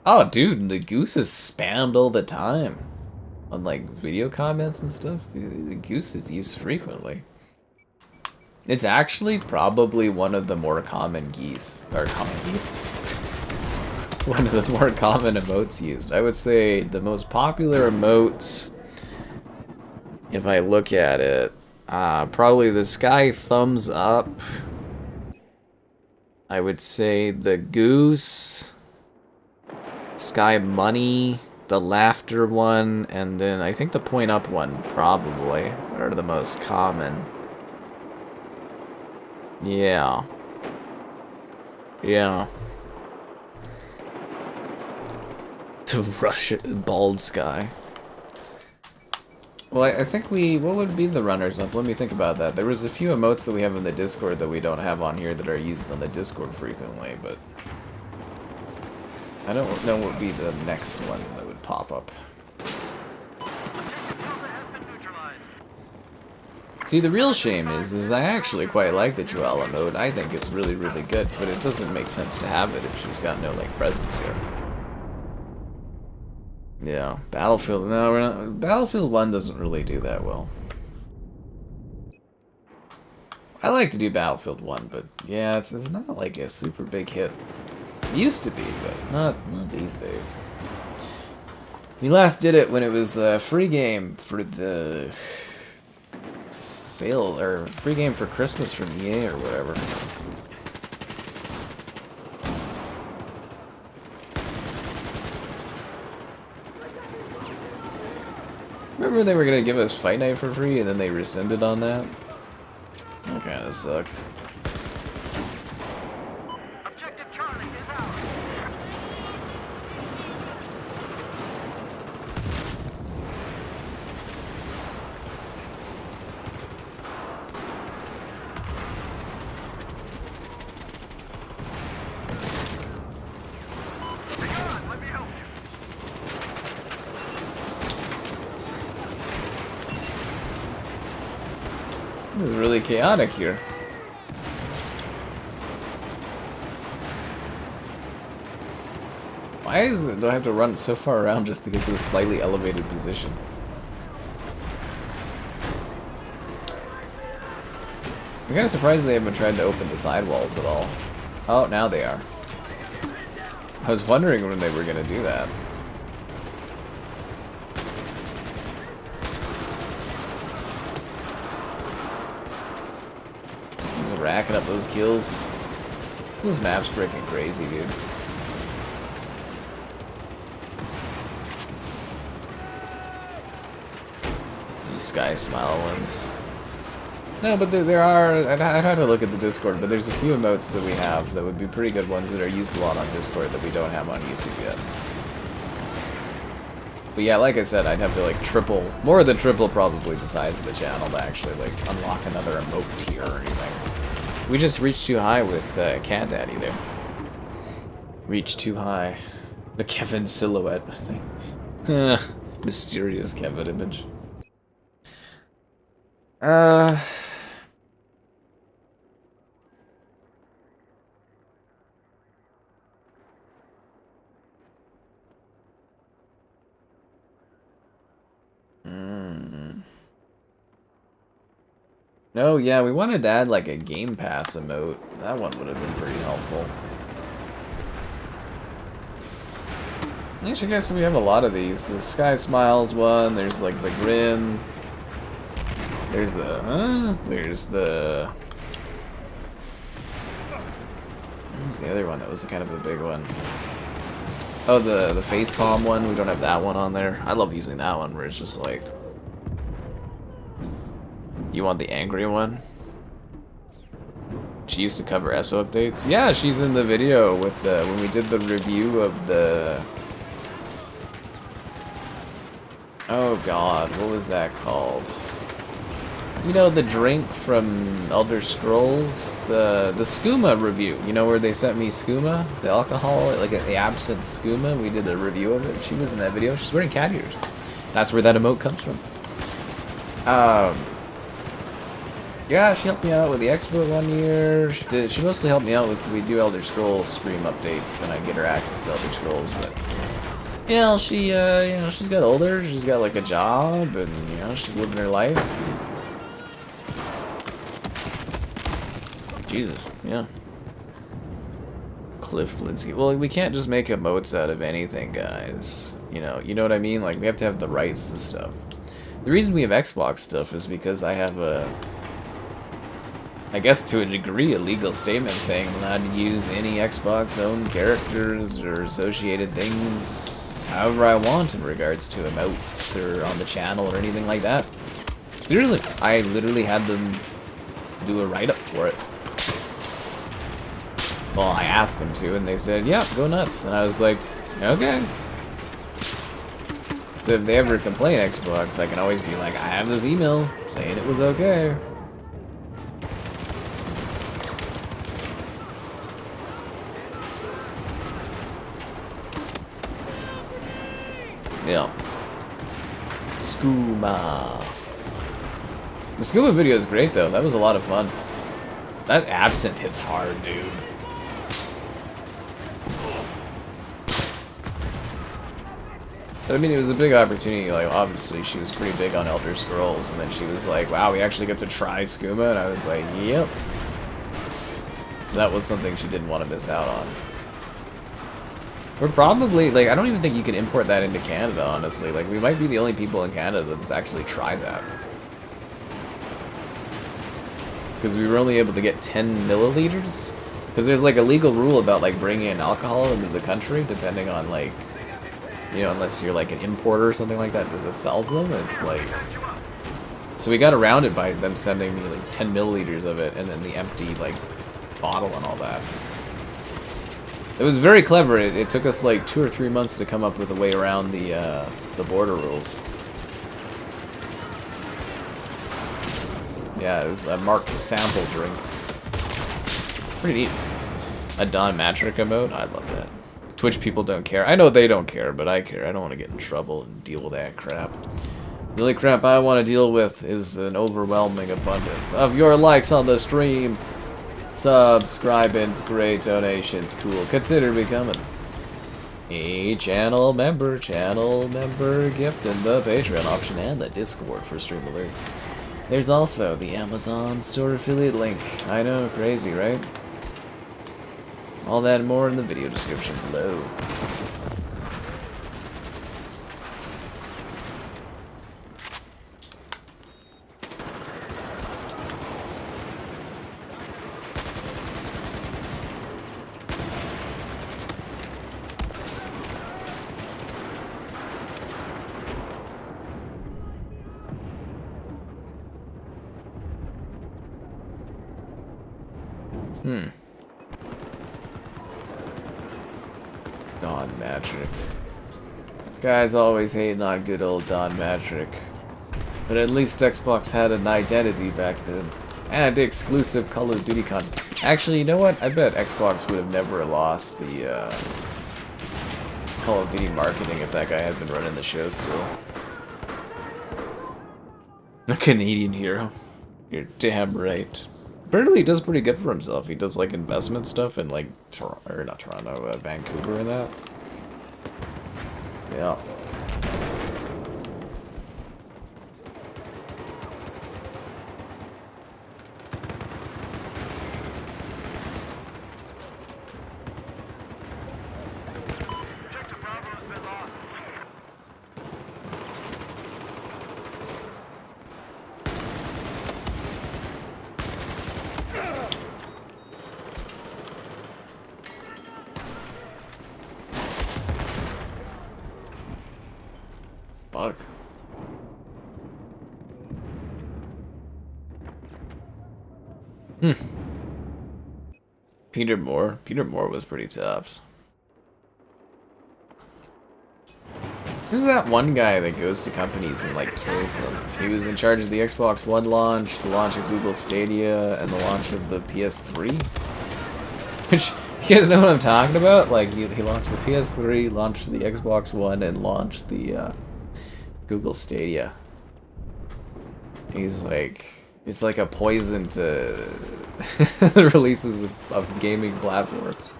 Oh, dude, the goose is spammed all the time. On, like, video comments and stuff. The goose is used frequently. It's actually probably one of the more common geese. Or common geese? One of the more common emotes used. I would say the most popular emotes, if I look at it, probably the sky thumbs up. I would say the goose, sky money, the laughter one, and then I think the point up one probably are the most common. Yeah. Yeah. To rush it, bald sky. Well, I think what would be the runners up? Let me think about that. There was a few emotes that we have in the Discord that we don't have on here that are used on the Discord frequently, but I don't know what would be the next one that would pop up. See, the real shame is I actually quite like the Joelle emote. I think it's really, really good, but it doesn't make sense to have it if she's got no, like, presence here. Yeah, Battlefield, no, we're not, Battlefield 1 doesn't really do that well. I like to do Battlefield 1, but yeah, it's not like a super big hit. It used to be, but not these days. We last did it when it was a free game for the sale, or free game for Christmas from EA or whatever. Remember they were gonna give us Fight Night for free and then they rescinded on that? That kinda sucked. Objective Charlie is ours. Hang on, let me help you. This is really chaotic here. Why do I have to run so far around just to get to a slightly elevated position? I'm kind of surprised they haven't tried to open the sidewalls at all. Oh, now they are. I was wondering when they were going to do that. Just racking up those kills. This map's freaking crazy, dude. Sky Smile ones. No, but there are. I'd have to look at the Discord, but there's a few emotes that we have that would be pretty good ones that are used a lot on Discord that we don't have on YouTube yet. But yeah, like I said, I'd have to like triple, more than triple probably the size of the channel to actually like unlock another emote tier or anything. We just reached too high with Cat Daddy there. Reached too high. The Kevin silhouette thing. Mysterious Kevin image. No, yeah, we wanted to add like a Game Pass emote. That one would have been pretty helpful. Actually, guys, we have a lot of these. The Sky Smiles one, there's like the Grin. There's the, there's the... What's the other one that was kind of a big one? Oh, the facepalm one. We don't have that one on there. I love using that one where it's just like... You want the angry one? She used to cover ESO updates. Yeah, she's in the video with the when we did the review of the... Oh god, what was that called? You know, the drink from Elder Scrolls, the skooma review. You know where they sent me skooma, the alcohol, like the absinthe skooma. We did a review of it. She was in that video. She's wearing cat ears. That's where that emote comes from. Yeah, she helped me out with the expo one year. She mostly helped me out with, we do Elder Scrolls stream updates, and I get her access to Elder Scrolls. But you know, she you know, she's got older. She's got like a job, and you know, she's living her life. Jesus, yeah. Cliff Blinsky. Well, we can't just make emotes out of anything, guys. You know what I mean? Like, we have to have the rights to stuff. The reason we have Xbox stuff is because I have a, I guess to a degree, a legal statement saying I'm allowed to use any Xbox-owned characters or associated things however I want in regards to emotes or on the channel or anything like that. Seriously, I literally had them do a write-up for it. Well, I asked them to, and they said, yeah, go nuts. And I was like, okay. So if they ever complain Xbox, I can always be like, I have this email saying it was okay. Yeah. Skooma. The Skooma video is great, though. That was a lot of fun. That absinthe hits hard, dude. But I mean, it was a big opportunity. Like, obviously, she was pretty big on Elder Scrolls, and then she was like, wow, we actually get to try skooma, and I was like, yep. That was something she didn't want to miss out on. We're probably, like, I don't even think you can import that into Canada, honestly. Like, we might be the only people in Canada that's actually tried that. Because we were only able to get 10 milliliters. Because there's, like, a legal rule about, like, bringing in alcohol into the country, depending on, like, you know, unless you're like an importer or something like that that sells them. It's like, so we got around it by them sending me like 10 milliliters of it and then the empty like bottle and all that. It was very clever. It took us like 2 or 3 months to come up with a way around the border rules. Yeah, it was a marked sample drink. Pretty neat. A Don Matrick emote? I love that. Twitch people don't care. I know they don't care, but I care. I don't want to get in trouble and deal with that crap. The only crap I want to deal with is an overwhelming abundance of your likes on the stream, subscribings, great donations, cool. Consider becoming a channel member, gift in the Patreon option, and the Discord for stream alerts. There's also the Amazon store affiliate link. I know, crazy, right? All that and more in the video description below. Don Matrick. Guys always hating on good old Don Matrick. But at least Xbox had an identity back then. And exclusive Call of Duty content. Actually, you know what? I bet Xbox would have never lost the Call of Duty marketing if that guy had been running the show still. A Canadian hero. You're damn right. Apparently he does pretty good for himself. He does like investment stuff in like Vancouver and that. Yeah. Objective Bravo has been lost. Fuck. Peter Moore. Peter Moore was pretty tops. Who's that one guy that goes to companies and like kills them? He was in charge of the Xbox One launch, the launch of Google Stadia, and the launch of the PS3. Which, you guys know what I'm talking about? Like, he launched the PS3, launched the Xbox One, and launched the Google Stadia. He's like, it's like a poison to the releases of gaming platforms.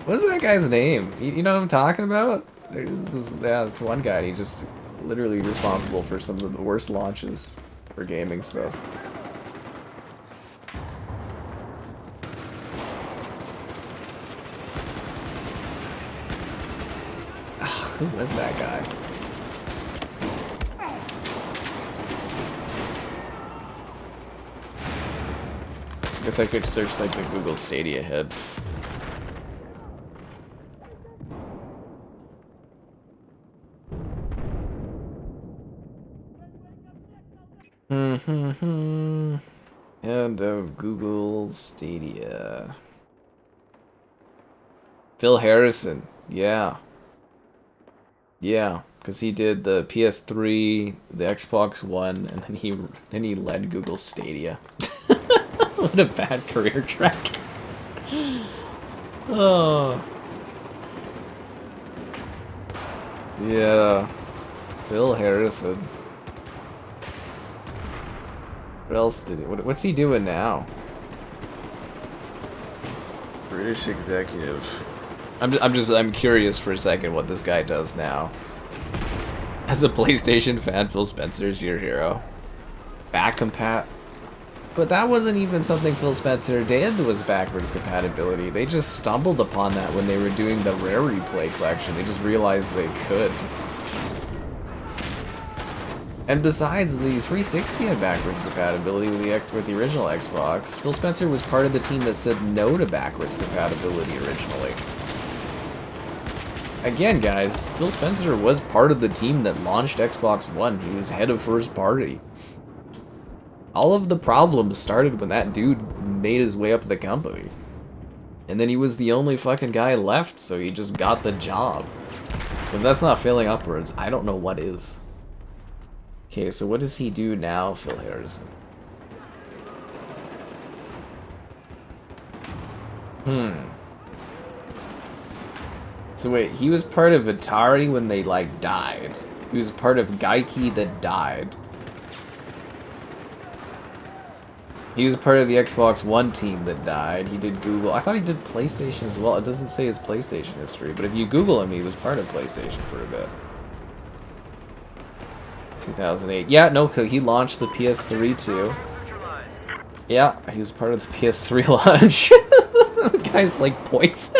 What is that guy's name? You know what I'm talking about? Yeah, it's one guy. He's just literally responsible for some of the worst launches for gaming stuff. Who was that guy? I guess I could search like the Google Stadia head. Head of Google Stadia. Phil Harrison. Yeah. Yeah, because he did the PS3, the Xbox One, and then he led Google Stadia. What a bad career track. Oh. Yeah. Phil Harrison. What else did he? What's he doing now? British executive. I'm curious for a second what this guy does now. As a PlayStation fan, Phil Spencer's your hero. Back compat. But that wasn't even something Phil Spencer did, was backwards compatibility. They just stumbled upon that when they were doing the Rare Replay collection. They just realized they could. And besides, the 360 had backwards compatibility with the original Xbox. Phil Spencer was part of the team that said no to backwards compatibility originally. Again, guys, Phil Spencer was part of the team that launched Xbox One. He was head of first party. All of the problems started when that dude made his way up the company. And then he was the only fucking guy left, so he just got the job. If that's not failing upwards, I don't know what is. Okay, so what does he do now, Phil Harrison? So wait, he was part of Atari when they, like, died. He was part of Geikie that died. He was part of the Xbox One team that died. He did Google. I thought he did PlayStation as well. It doesn't say his PlayStation history, but if you Google him, he was part of PlayStation for a bit. 2008. Yeah, no, he launched the PS3 too. Yeah, he was part of the PS3 launch. The guy's like poison.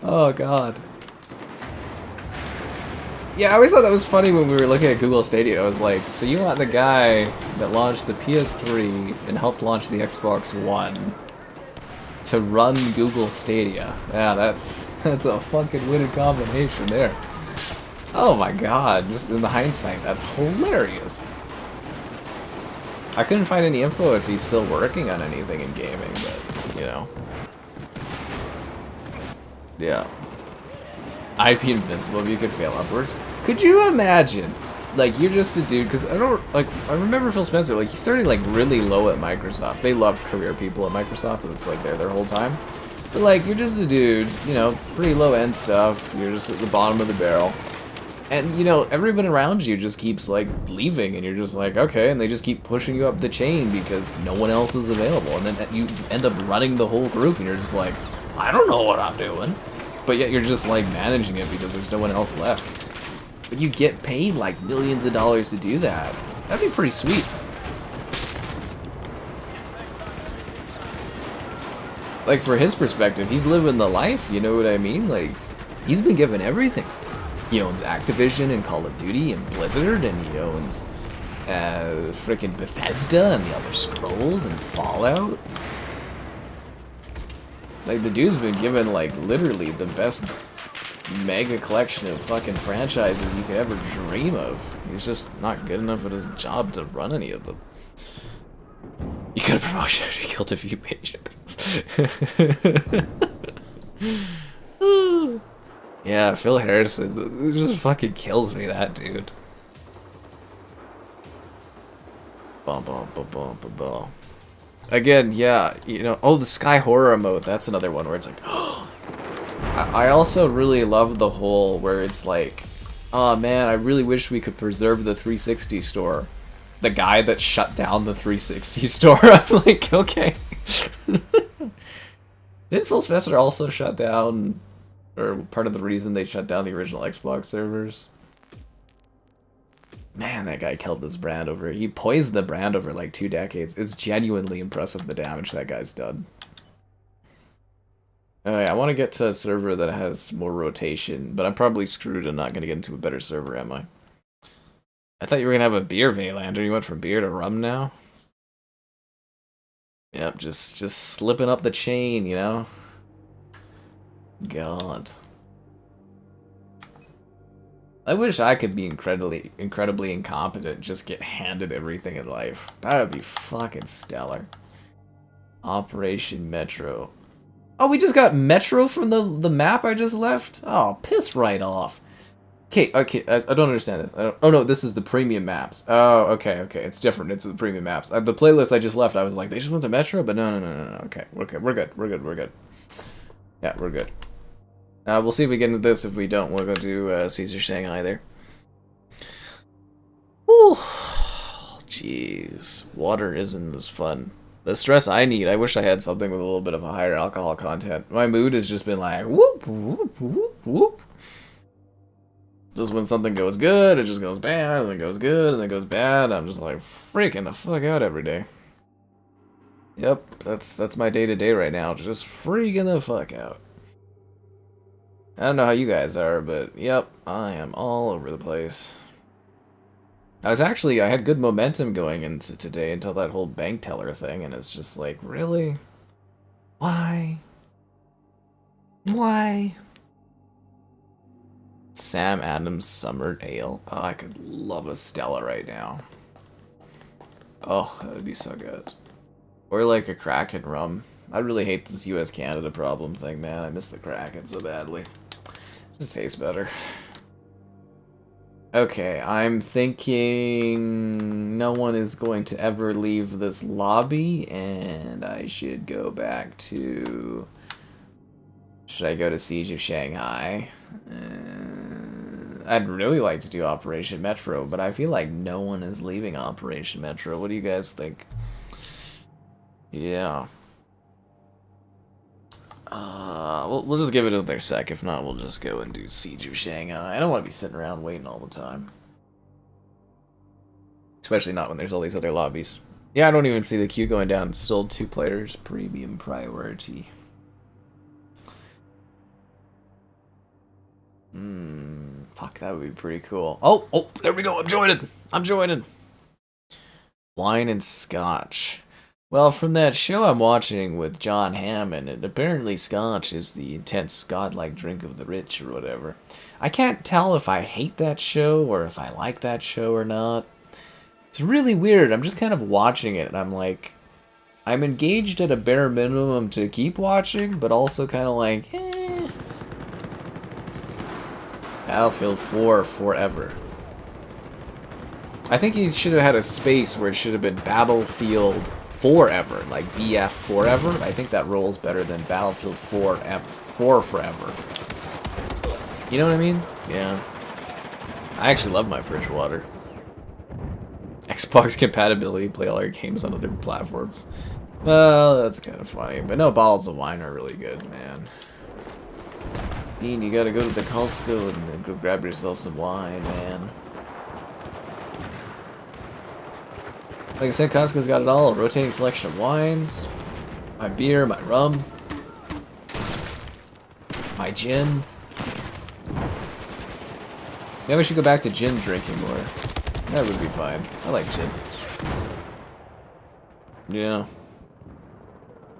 Oh god. Yeah, I always thought that was funny when we were looking at Google Stadia. I was like, so you want the guy that launched the PS3 and helped launch the Xbox One to run Google Stadia? Yeah, that's a fucking winning combination there. Oh my god, just in the hindsight, that's hilarious. I couldn't find any info if he's still working on anything in gaming, but, you know. Yeah. I'd be invincible if you could fail upwards. Could you imagine? Like, you're just a dude, because I remember Phil Spencer, like, he started, like, really low at Microsoft. They love career people at Microsoft, and it's, like, there their whole time. But, like, you're just a dude, you know, pretty low-end stuff. You're just at the bottom of the barrel. And, you know, everyone around you just keeps, like, leaving, and you're just like, okay, and they just keep pushing you up the chain because no one else is available. And then you end up running the whole group, and you're just like, I don't know what I'm doing. But yet you're just, like, managing it because there's no one else left. But you get paid, like, millions of dollars to do that. That'd be pretty sweet. Like, for his perspective, he's living the life, you know what I mean? Like, he's been given everything. He owns Activision and Call of Duty and Blizzard, and he owns frickin' Bethesda and the Elder Scrolls and Fallout. Like, the dude's been given, like, literally the best mega collection of fucking franchises you could ever dream of. He's just not good enough at his job to run any of them. You got a promotion after you killed a few patients. Yeah, Phil Harrison. This just fucking kills me, that dude. Bum, bum, bum, bum, bum, bum. Again, yeah, you know, oh, the Sky Horror mode, that's another one where it's like, I also really love the whole where it's like, oh man, I really wish we could preserve the 360 store. The guy that shut down the 360 store, I'm like, okay. Didn't Phil Spencer also shut down, or part of the reason they shut down the original Xbox servers? Man, that guy killed this brand over. He poisoned the brand over like 2 decades. It's genuinely impressive the damage that guy's done. Alright, I want to get to a server that has more rotation, but I'm probably screwed and not going to get into a better server, am I? I thought you were going to have a beer, Valander. You went from beer to rum now? Yep, just slipping up the chain, you know? God. I wish I could be incredibly incompetent, just get handed everything in life. That would be fucking stellar. Operation Metro. Oh, we just got Metro from the map I just left? Oh, piss right off. Okay, I don't understand this. Oh no, this is the premium maps. Oh, okay, it's different. It's the premium maps. The playlist I just left, I was like, they just went to Metro? But no. Okay, we're good. Yeah, we're good. We'll see if we get into this. If we don't, we'll go do Caesar Shanghai there. Whew. Jeez. Water isn't as fun. The stress I need, I wish I had something with a little bit of a higher alcohol content. My mood has just been like, whoop, whoop, whoop, whoop. Just when something goes good, it just goes bad, and then goes good, and then goes bad. I'm just like freaking the fuck out every day. Yep, that's my day-to-day right now. Just freaking the fuck out. I don't know how you guys are, but yep, I am all over the place. I had good momentum going into today until that whole bank teller thing, and it's just like, really? Why? Why? Sam Adams Summer Ale. Oh, I could love a Stella right now. Oh, that would be so good. Or like a Kraken rum. I really hate this US-Canada problem thing, man. I miss the Kraken so badly. It just tastes better. Okay, I'm thinking no one is going to ever leave this lobby, and I should go back to... Should I go to Siege of Shanghai? I'd really like to do Operation Metro, but I feel like no one is leaving Operation Metro. What do you guys think? Yeah. We'll just give it another sec. If not, we'll just go and do Siege of Shanghai. I don't want to be sitting around waiting all the time. Especially not when there's all these other lobbies. Yeah, I don't even see the queue going down. It's still 2 players, premium priority. Fuck, that would be pretty cool. Oh, there we go. I'm joining. Wine and scotch. Well, from that show I'm watching with John Hammond, and apparently scotch is the intense godlike drink of the rich or whatever. I can't tell if I hate that show or if I like that show or not. It's really weird. I'm just kind of watching it, and I'm like, I'm engaged at a bare minimum to keep watching, but also kind of like, Battlefield 4 forever. I think he should have had a space where it should have been Battlefield Forever, like BF Forever. I think that rolls better than Battlefield 4 Forever. You know what I mean? Yeah. I actually love my fridge water. Xbox compatibility, play all your games on other platforms. Well, that's kind of funny. But no, bottles of wine are really good, man. Dean, you gotta go to the Costco and go grab yourself some wine, man. Like I said, Costco's got it all. A rotating selection of wines, my beer, my rum, my gin. Maybe we should go back to gin drinking more. That would be fine. I like gin. Yeah.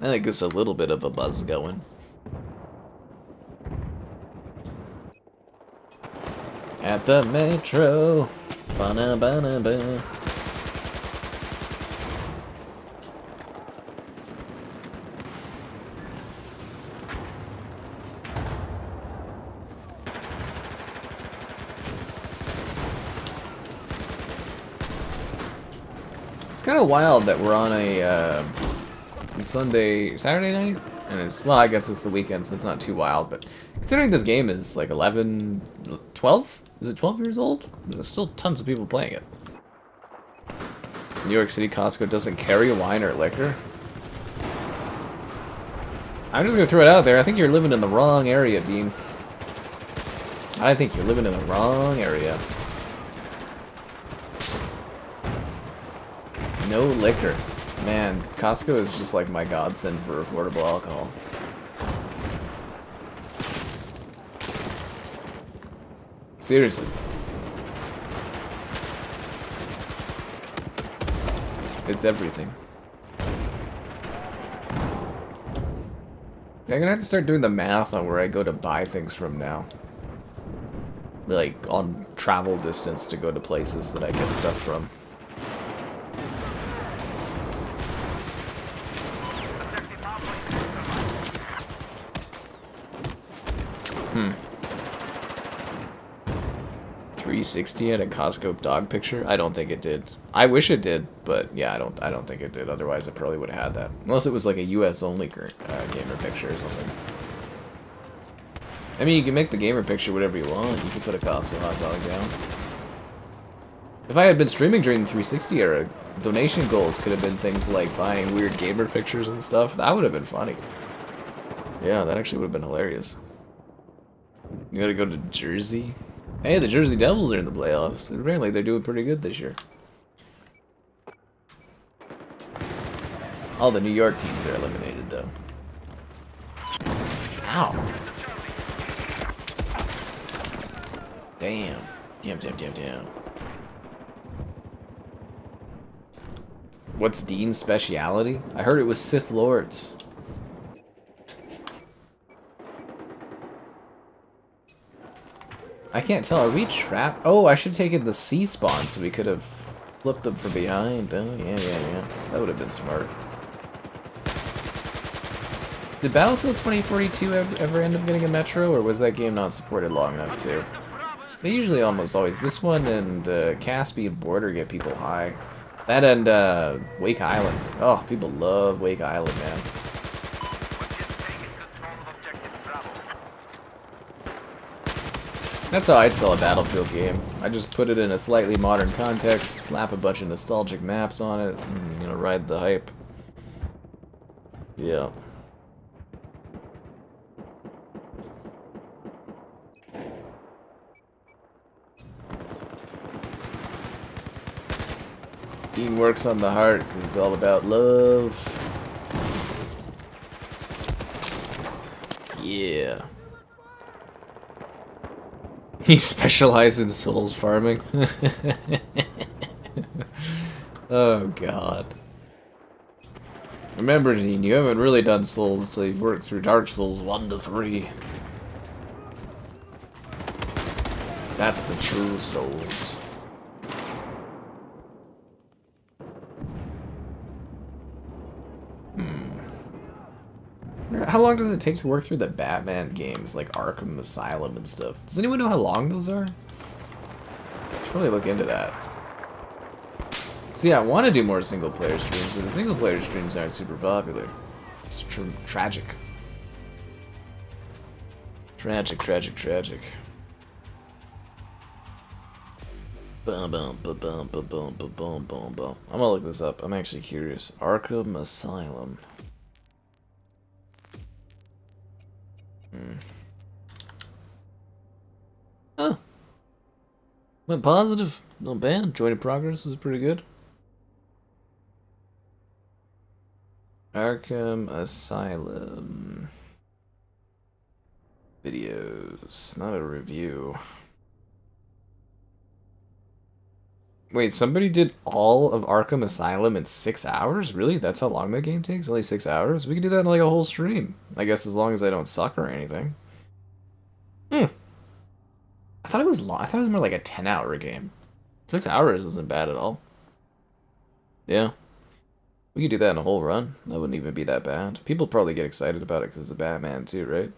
I think it's a little bit of a buzz going. At the Metro. Ba-na-ba-na-ba. It's kind of wild that we're on a Saturday night, and it's, well, I guess it's the weekend, so it's not too wild, but considering this game is like 11, 12? Is it 12 years old? There's still tons of people playing it. New York City Costco doesn't carry wine or liquor. I'm just gonna throw it out there. I think you're living in the wrong area, Dean. I think you're living in the wrong area. No liquor. Man, Costco is just like my godsend for affordable alcohol. Seriously. It's everything. I'm gonna have to start doing the math on where I go to buy things from now. Like, on travel distance to go to places that I get stuff from. Hmm. 360 at a Costco dog picture? I don't think it did. I wish it did, but yeah, I don't think it did. Otherwise, I probably would have had that. Unless it was like a US only gamer picture or something. I mean, you can make the gamer picture whatever you want. You can put a Costco hot dog down. If I had been streaming during the 360 era, donation goals could have been things like buying weird gamer pictures and stuff. That would have been funny. Yeah, that actually would have been hilarious. You gotta go to Jersey? Hey, the Jersey Devils are in the playoffs. Apparently they're doing pretty good this year. All the New York teams are eliminated, though. Ow. Damn. Damn. What's Dean's speciality? I heard it was Sith Lords. I can't tell. Are we trapped? Oh, I should have taken the C spawn so we could have flipped them from behind. Oh, yeah. That would have been smart. Did Battlefield 2042 ever end up getting a Metro, or was that game not supported long enough to? They usually almost always. This one and Caspian Border get people high. That and Wake Island. Oh, people love Wake Island, man. That's how I'd sell a Battlefield game. I just put it in a slightly modern context, slap a bunch of nostalgic maps on it, and, you know, ride the hype. Yeah. Teamwork's on the heart, 'cause it's all about love. Yeah. He specializes in souls farming. Oh god. Remember, Dean, you haven't really done souls until you've worked through Dark Souls 1 to 3. That's the true souls. How long does it take to work through the Batman games, like Arkham Asylum and stuff? Does anyone know how long those are? Should probably look into that. See, I want to do more single-player streams, but the single-player streams aren't super popular. It's tragic. Tragic, tragic, tragic. Bum, bum, ba, bum, ba, bum, ba, bum, bum, bum. I'm gonna look this up. I'm actually curious. Arkham Asylum. Oh. Went positive. Not bad. Joint in progress was pretty good. Arkham Asylum. Videos. Not a review. Wait, somebody did all of Arkham Asylum in 6 hours? Really? That's how long that game takes? Only 6 hours? We could do that in like a whole stream. I guess as long as I don't suck or anything. I thought it was long. I thought it was more like a 10-hour game. 6 hours isn't bad at all. Yeah. We could do that in a whole run. That wouldn't even be that bad. People probably get excited about it because it's a Batman too, right?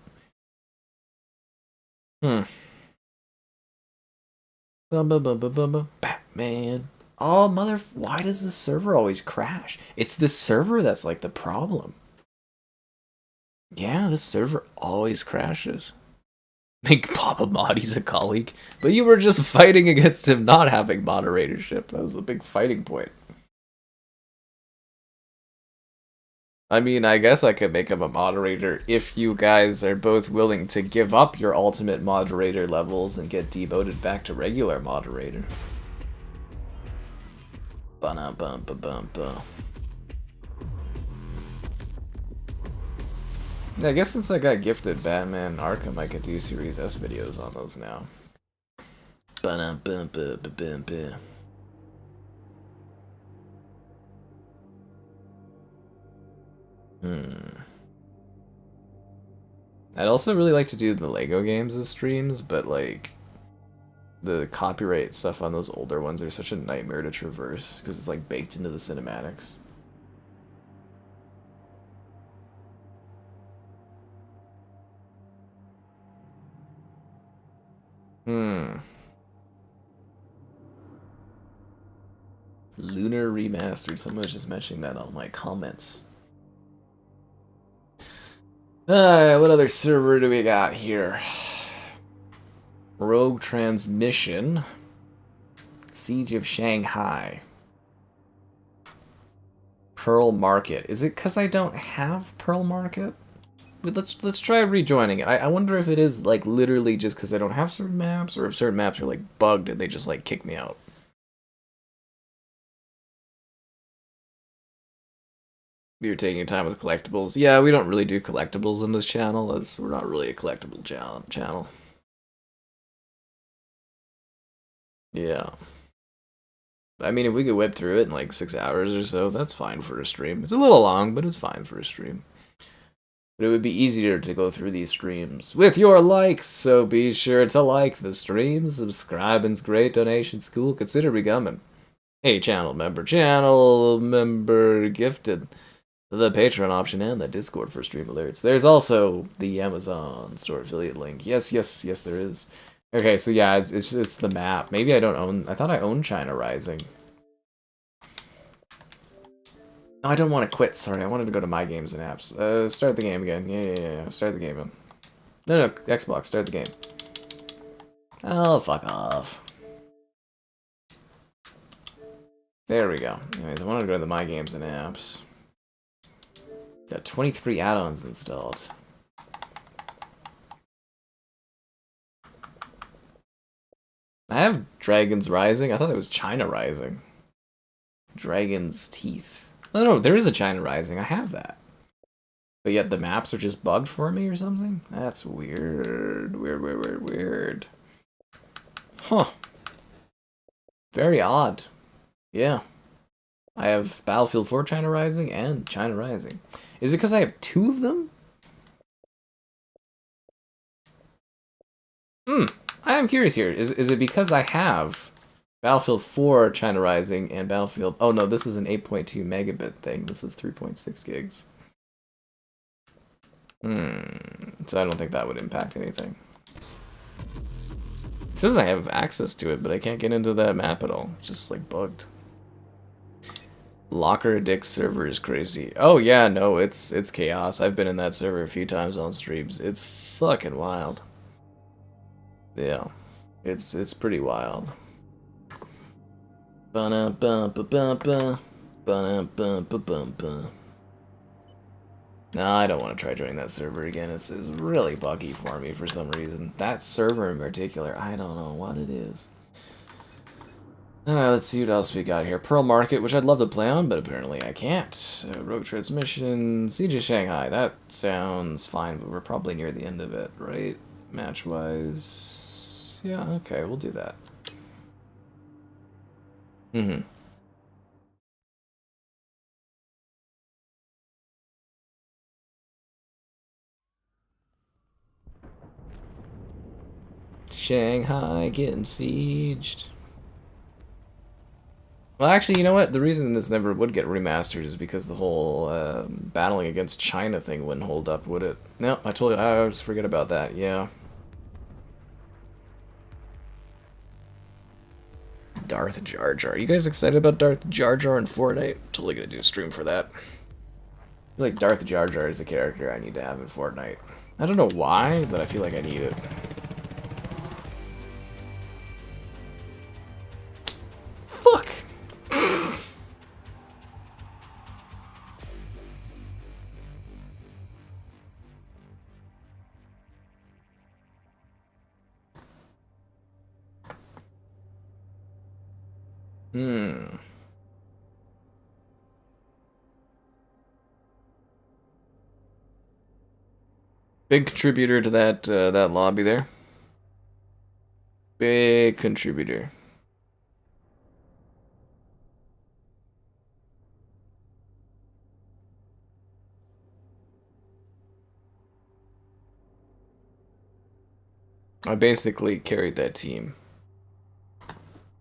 Batman. Oh, why does this server always crash? It's this server that's like the problem. Yeah, this server always crashes. Make Papa Mahdi's a colleague. But you were just fighting against him not having moderatorship. That was a big fighting point. I mean, I guess I could make him a moderator if you guys are both willing to give up your ultimate moderator levels and get demoted back to regular moderator. Ba-na-bum-ba-bum-ba. Yeah, I guess since I got gifted Batman Arkham, I could do Series S videos on those now. Ba-na-bum-ba-ba-bum-ba. I'd also really like to do the Lego games as streams, but like the copyright stuff on those older ones are such a nightmare to traverse because it's like baked into the cinematics. Lunar Remastered. Someone was just mentioning that on my comments. What other server do we got here? Rogue Transmission. Siege of Shanghai. Pearl Market. Is it because I don't have Pearl Market? Let's try rejoining it. I wonder if it is like literally just because I don't have certain maps, or if certain maps are like bugged and they just like kick me out. You're taking your time with collectibles. Yeah, we don't really do collectibles in this channel, as we're not really a collectible channel. Yeah. I mean, if we could whip through it in like 6 hours or so, that's fine for a stream. It's a little long, but it's fine for a stream. But it would be easier to go through these streams with your likes, so be sure to like the stream, subscribing's great, donation's cool, consider becoming a channel member gifted. The Patreon option and the Discord for stream alerts. There's also the Amazon store affiliate link. Yes, there is. Okay, so yeah, it's the map. Maybe I don't own. I thought I owned China Rising. No, I don't want to quit. Sorry, I wanted to go to my games and apps. Start the game again. Yeah. Start the game. No, Xbox. Start the game. Oh, fuck off. There we go. Anyways, I wanted to go to the my games and apps. Got 23 add-ons installed. I have Dragon's Rising. I thought it was China Rising. Dragon's Teeth. No, there is a China Rising. I have that. But yet the maps are just bugged for me or something? That's weird. Weird. Huh. Very odd. Yeah. I have Battlefield 4 China Rising and China Rising. Is it because I have two of them? I am curious here. Is it because I have Battlefield 4 China Rising and Battlefield... Oh no, this is an 8.2 megabit thing. This is 3.6 gigs. So I don't think that would impact anything. It says I have access to it, but I can't get into that map at all. It's just like bugged. Locker Dick server is crazy. Oh yeah, no, it's chaos. I've been in that server a few times on streams. It's fucking wild. Yeah, it's pretty wild. Ba-na-ba-ba-ba-ba. Ba-na-ba-ba-ba-ba. No, I don't want to try joining that server again. It's really buggy for me for some reason. That server in particular, I don't know what it is. Let's see what else we got here. Pearl Market, which I'd love to play on, but apparently I can't. Rogue Transmission, Siege of Shanghai. That sounds fine, but we're probably near the end of it, right? Match-wise... Yeah, okay, we'll do that. Shanghai getting sieged. Well, actually, you know what? The reason this never would get remastered is because the whole battling against China thing wouldn't hold up, would it? No, I told you, I always forget about that, yeah. Darth Jar Jar. You guys excited about Darth Jar Jar in Fortnite? Totally gonna do a stream for that. I feel like Darth Jar Jar is a character I need to have in Fortnite. I don't know why, but I feel like I need it. Fuck! Big contributor to that that lobby there. Big contributor. I basically carried that team.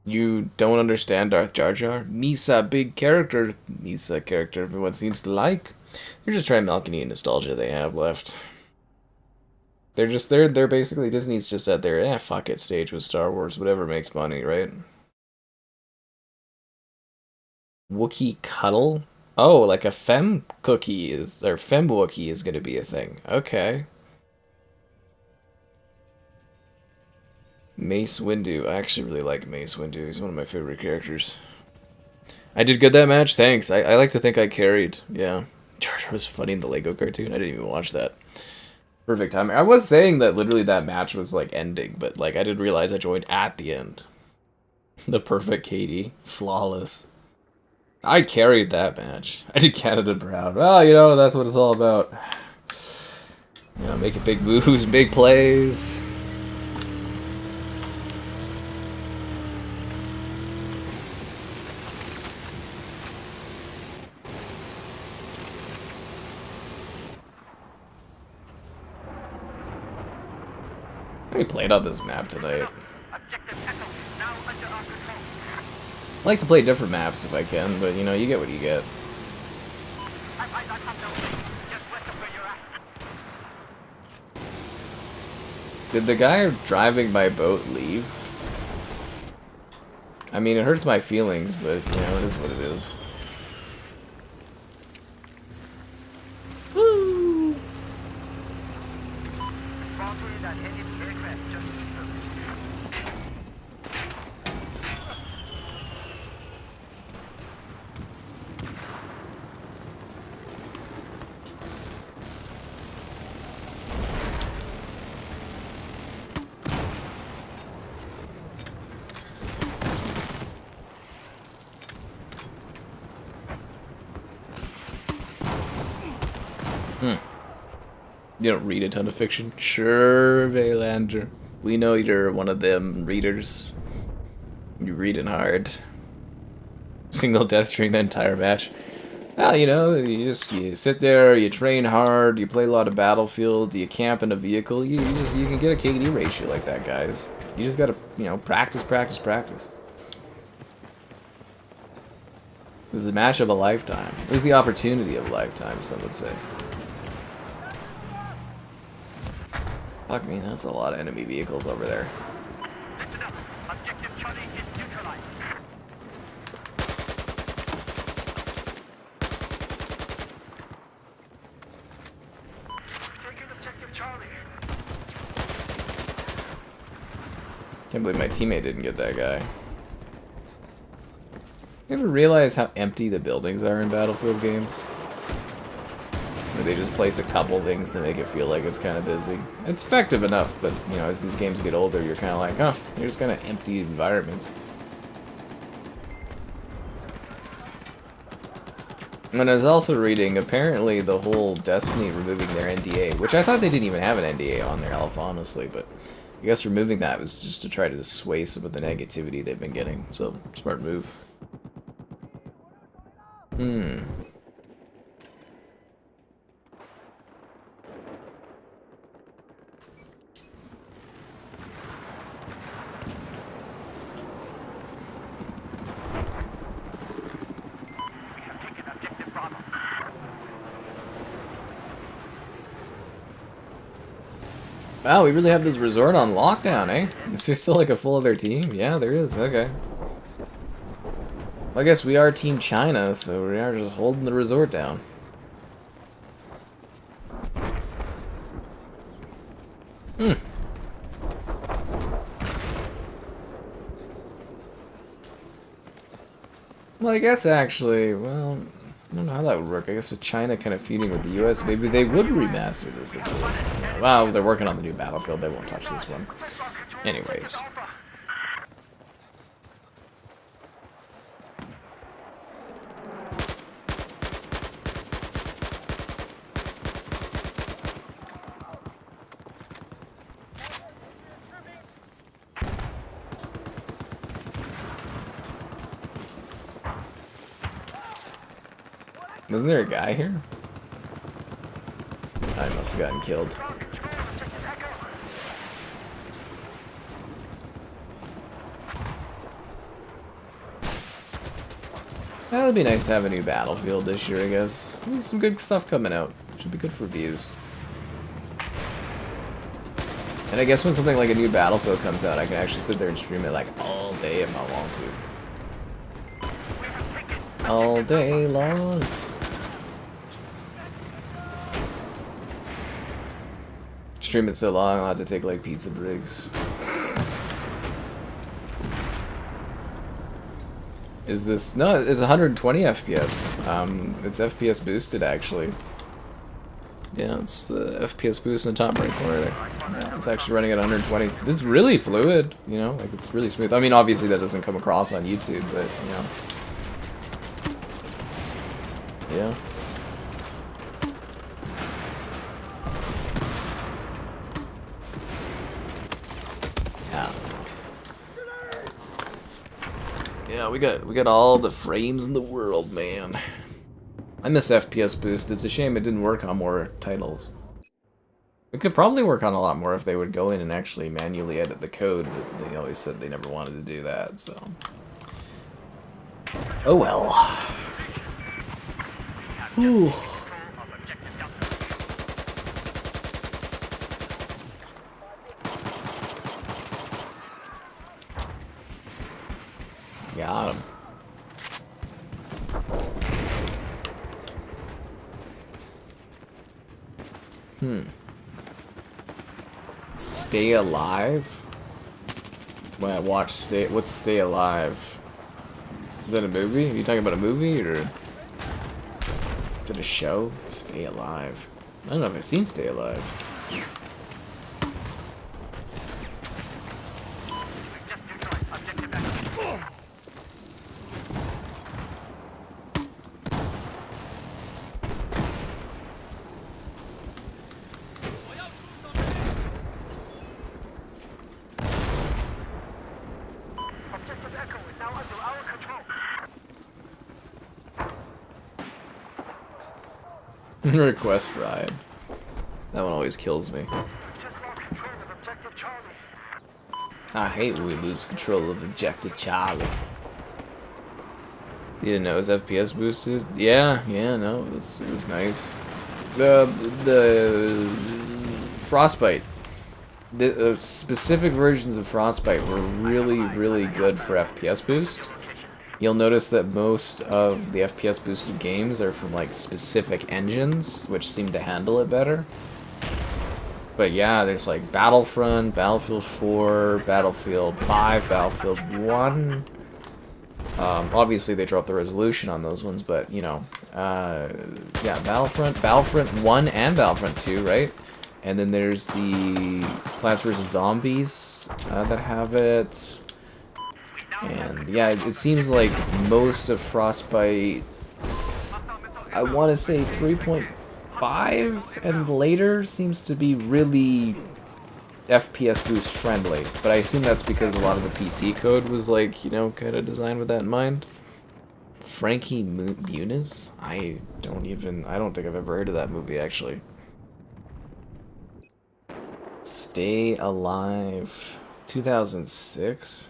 You don't understand Darth Jar Jar? Misa, big character. Misa character everyone seems to like. They're just trying to milk any nostalgia they have left. They're basically Disney's just at their fuck it stage with Star Wars, whatever makes money, right? Wookiee cuddle? Oh, like a fem cookie is, or fem Wookiee is gonna be a thing. Okay. Mace Windu. I actually really like Mace Windu. He's one of my favorite characters. I did good that match? Thanks. I like to think I carried. Yeah. Jar Jar was funny in the Lego cartoon. I didn't even watch that. Perfect timing. I was saying that literally that match was like ending, but like I didn't realize I joined at the end. The perfect Katie. Flawless. I carried that match. I did Canada proud. Well, you know, that's what it's all about. You know, making big moves, big plays. We played on this map tonight. I like to play different maps if I can, but you know, you get what you get. Did the guy driving my boat leave? I mean, it hurts my feelings, but, you know, it is what it is. Woo! You don't read a ton of fiction? Sure, Valander. We know you're one of them readers. You're reading hard. Single death during the entire match. Well, you know, you sit there, you train hard, you play a lot of Battlefield, you camp in a vehicle, you can get a KD ratio like that, guys. You just gotta, you know, practice, practice, practice. It was the match of a lifetime. It was the opportunity of a lifetime, some would say. Fuck me, that's a lot of enemy vehicles over there. Listen up. Objective Charlie is neutralized. Taking objective Charlie. Can't believe my teammate didn't get that guy. You ever realize how empty the buildings are in Battlefield games? Where they just place a couple things to make it feel like it's kind of busy. It's effective enough, but, you know, as these games get older, you're kind of like, oh, they're just kind of empty environments. And I was also reading, apparently the whole Destiny removing their NDA, which I thought they didn't even have an NDA on their Alpha, honestly, but I guess removing that was just to try to dissuade some of the negativity they've been getting, so smart move. Wow, we really have this resort on lockdown, eh? Is there still like a full other team? Yeah, there is, okay. Well, I guess we are Team China, so we are just holding the resort down. Well, I guess actually, well, I don't know how that would work. I guess with China kind of feuding with the US, maybe they would remaster this. Well, they're working on the new Battlefield. They won't touch this one. Anyways. Wasn't there a guy here? I must have gotten killed. That'd be nice to have a new Battlefield this year, I guess. There's some good stuff coming out. Should be good for views. And I guess when something like a new Battlefield comes out, I can actually sit there and stream it like all day if I want to. All day long. Stream it so long, I'll have to take like pizza breaks. Is this... No, it's 120 FPS. It's FPS boosted, actually. Yeah, it's the FPS boost in the top right corner there. Yeah, it's actually running at 120. It's really fluid, you know? Like, it's really smooth. I mean, obviously that doesn't come across on YouTube, but, you know. Yeah. Yeah, we got all the frames in the world, man. I miss FPS boost. It's a shame it didn't work on more titles. It could probably work on a lot more if they would go in and actually manually edit the code, but they always said they never wanted to do that, so. Oh well. Whew. Got him. Stay Alive? When I watch what's Stay Alive? Is that a movie? Are you talking about a movie, or is it a show? Stay Alive. I don't know if I've seen Stay Alive. Objective Echo is now under our control. Request ride. That one always kills me. Just lost control of Objective Charlie. I hate when we lose control of Objective Charlie. You didn't know his FPS boosted? Yeah, no, it was nice. The Frostbite. The specific versions of Frostbite were really good for FPS boost. You'll notice that most of the FPS boosted games are from like specific engines, which seem to handle it better. But yeah, there's like Battlefront, Battlefield 4, Battlefield 5, Battlefield 1. Obviously they dropped the resolution on those ones, but you know, yeah, Battlefront 1 and Battlefront 2, right? And then there's the Plants vs. Zombies that have it. And yeah, it seems like most of Frostbite, I want to say 3.5 and later seems to be really FPS boost friendly. But I assume that's because a lot of the PC code was like, you know, kind of designed with that in mind. Frankie Muniz? I don't think I've ever heard of that movie actually. Stay Alive 2006.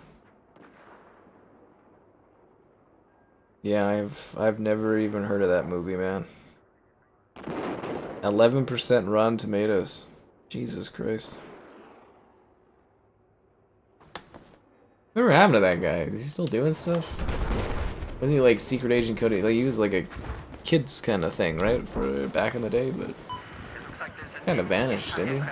Yeah, I've never even heard of that movie, man. 11% Rotten Tomatoes. Jesus Christ. Whatever happened to that guy? Is he still doing stuff? Wasn't he like Secret Agent Cody? Like he was like a kids kind of thing, right? For back in the day, but kind of vanished, didn't he?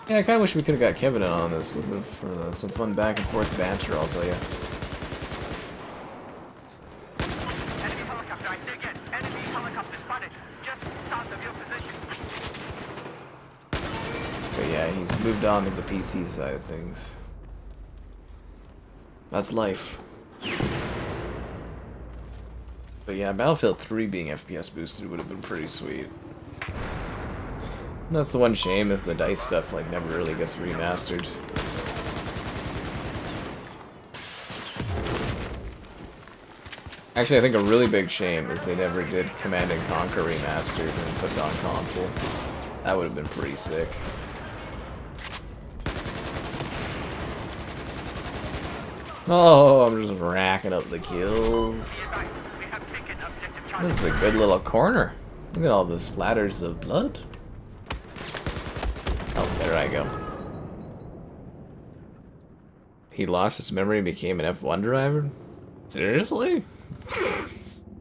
Yeah, I kind of wish we could have got Kevin in on this for some fun back and forth banter, I'll tell you. Enemy helicopter, I say again. Enemy helicopter spotted. Just south of your position. But yeah, he's moved on to the PC side of things. That's life. But yeah, Battlefield 3 being FPS boosted would have been pretty sweet. That's the one shame, is the DICE stuff like never really gets remastered. Actually, I think a really big shame is they never did Command & Conquer remastered and put it on console. That would have been pretty sick. Oh, I'm just racking up the kills. This is a good little corner. Look at all the splatters of blood. Oh, there I go. He lost his memory and became an F1 driver? Seriously?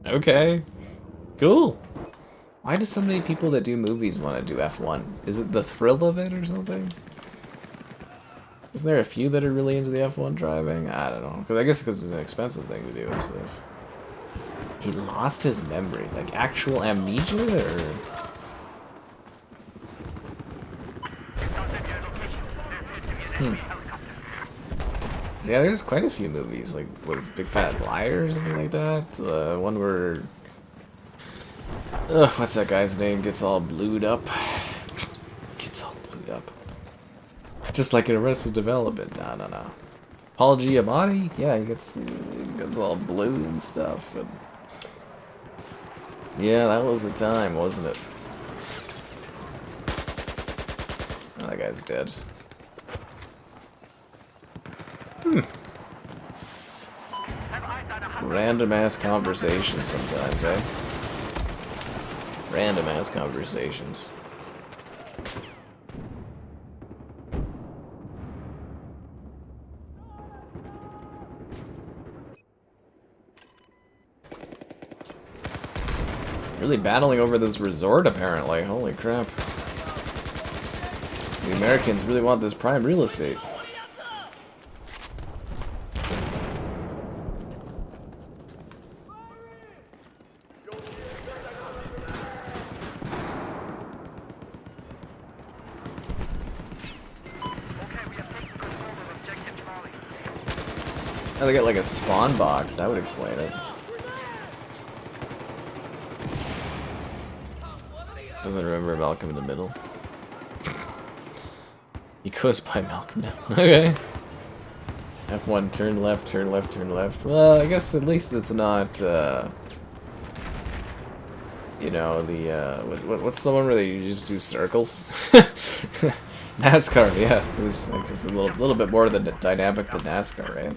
Okay. Cool. Why do so many people that do movies want to do F1? Is it the thrill of it or something? Isn't there a few that are really into the F1 driving? I don't know. Cause I guess because it's an expensive thing to do and stuff. He lost his memory. Like actual amnesia or... Yeah, there's quite a few movies, like what, Big Fat Liar or something like that. One where, what's that guy's name? Gets all blued up. Gets all blued up. Just like in Arrested Development. No. Paul Giamatti? Yeah, he gets all blue and stuff. And yeah, that was the time, wasn't it? Oh, that guy's dead. Random ass conversations sometimes, eh? Random ass conversations. Really battling over this resort, apparently. Holy crap. The Americans really want this prime real estate. Oh, they got like a spawn box. That would explain it. Doesn't remember Malcolm in the Middle. He goes by Malcolm now. Okay. F1, turn left, turn left, turn left. Well, I guess at least it's not, you know, the, what's the one where they just do circles? NASCAR, yeah. It's a little bit more than dynamic than NASCAR, right?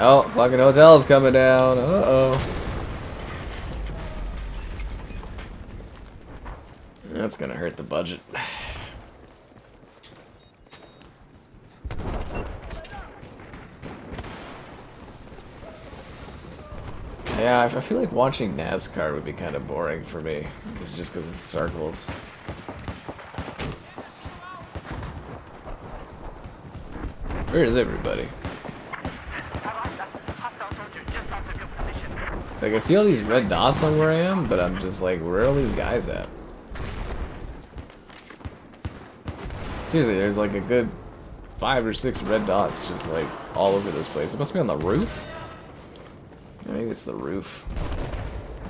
Oh, fucking hotel's coming down. Uh-oh. That's gonna hurt the budget. Yeah, I feel like watching NASCAR would be kind of boring for me. It's just because it's circles. Where is everybody? Like, I see all these red dots on where I am, but I'm just like, where are all these guys at? Seriously, there's like a good 5 or 6 red dots just like all over this place. It must be on the roof? I think it's the roof.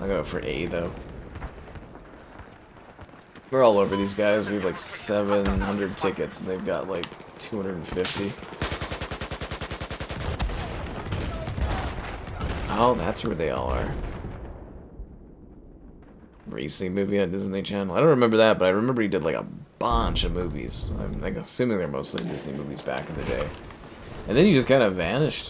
I'll go for A though. We're all over these guys. We have like 700 tickets and they've got like 250. Oh, that's where they all are. Racing movie on Disney Channel. I don't remember that, but I remember he did like a bunch of movies. I'm like assuming they're mostly Disney movies back in the day. And then he just kind of vanished.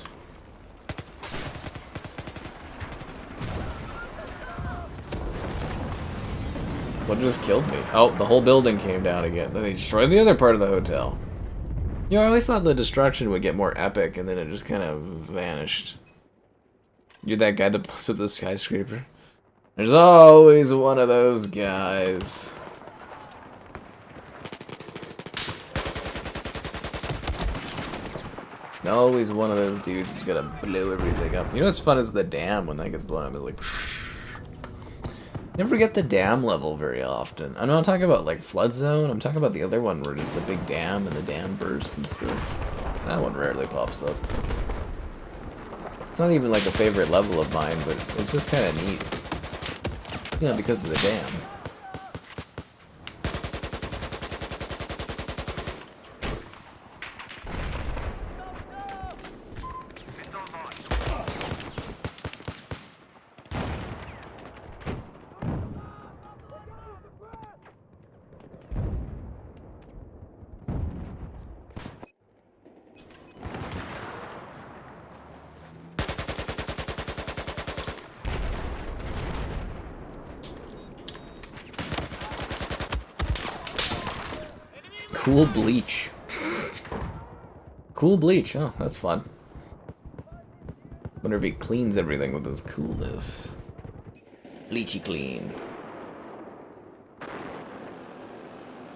What just killed me? Oh, the whole building came down again. Then they destroyed the other part of the hotel. You know, I always thought the destruction would get more epic, and then it just kind of vanished. You're that guy that blows up the skyscraper? There's always one of those guys. Always one of those dudes is gonna blow everything up. You know what's fun is the dam when that gets blown up. It's like... Never get the dam level very often. I'm not talking about like flood zone. I'm talking about the other one where it's a big dam and the dam bursts and stuff. That one rarely pops up. It's not even like a favorite level of mine, but it's just kind of neat. You know, because of the dam. Cool bleach. Cool bleach, oh, that's fun. Wonder if he cleans everything with his coolness. Bleachy clean.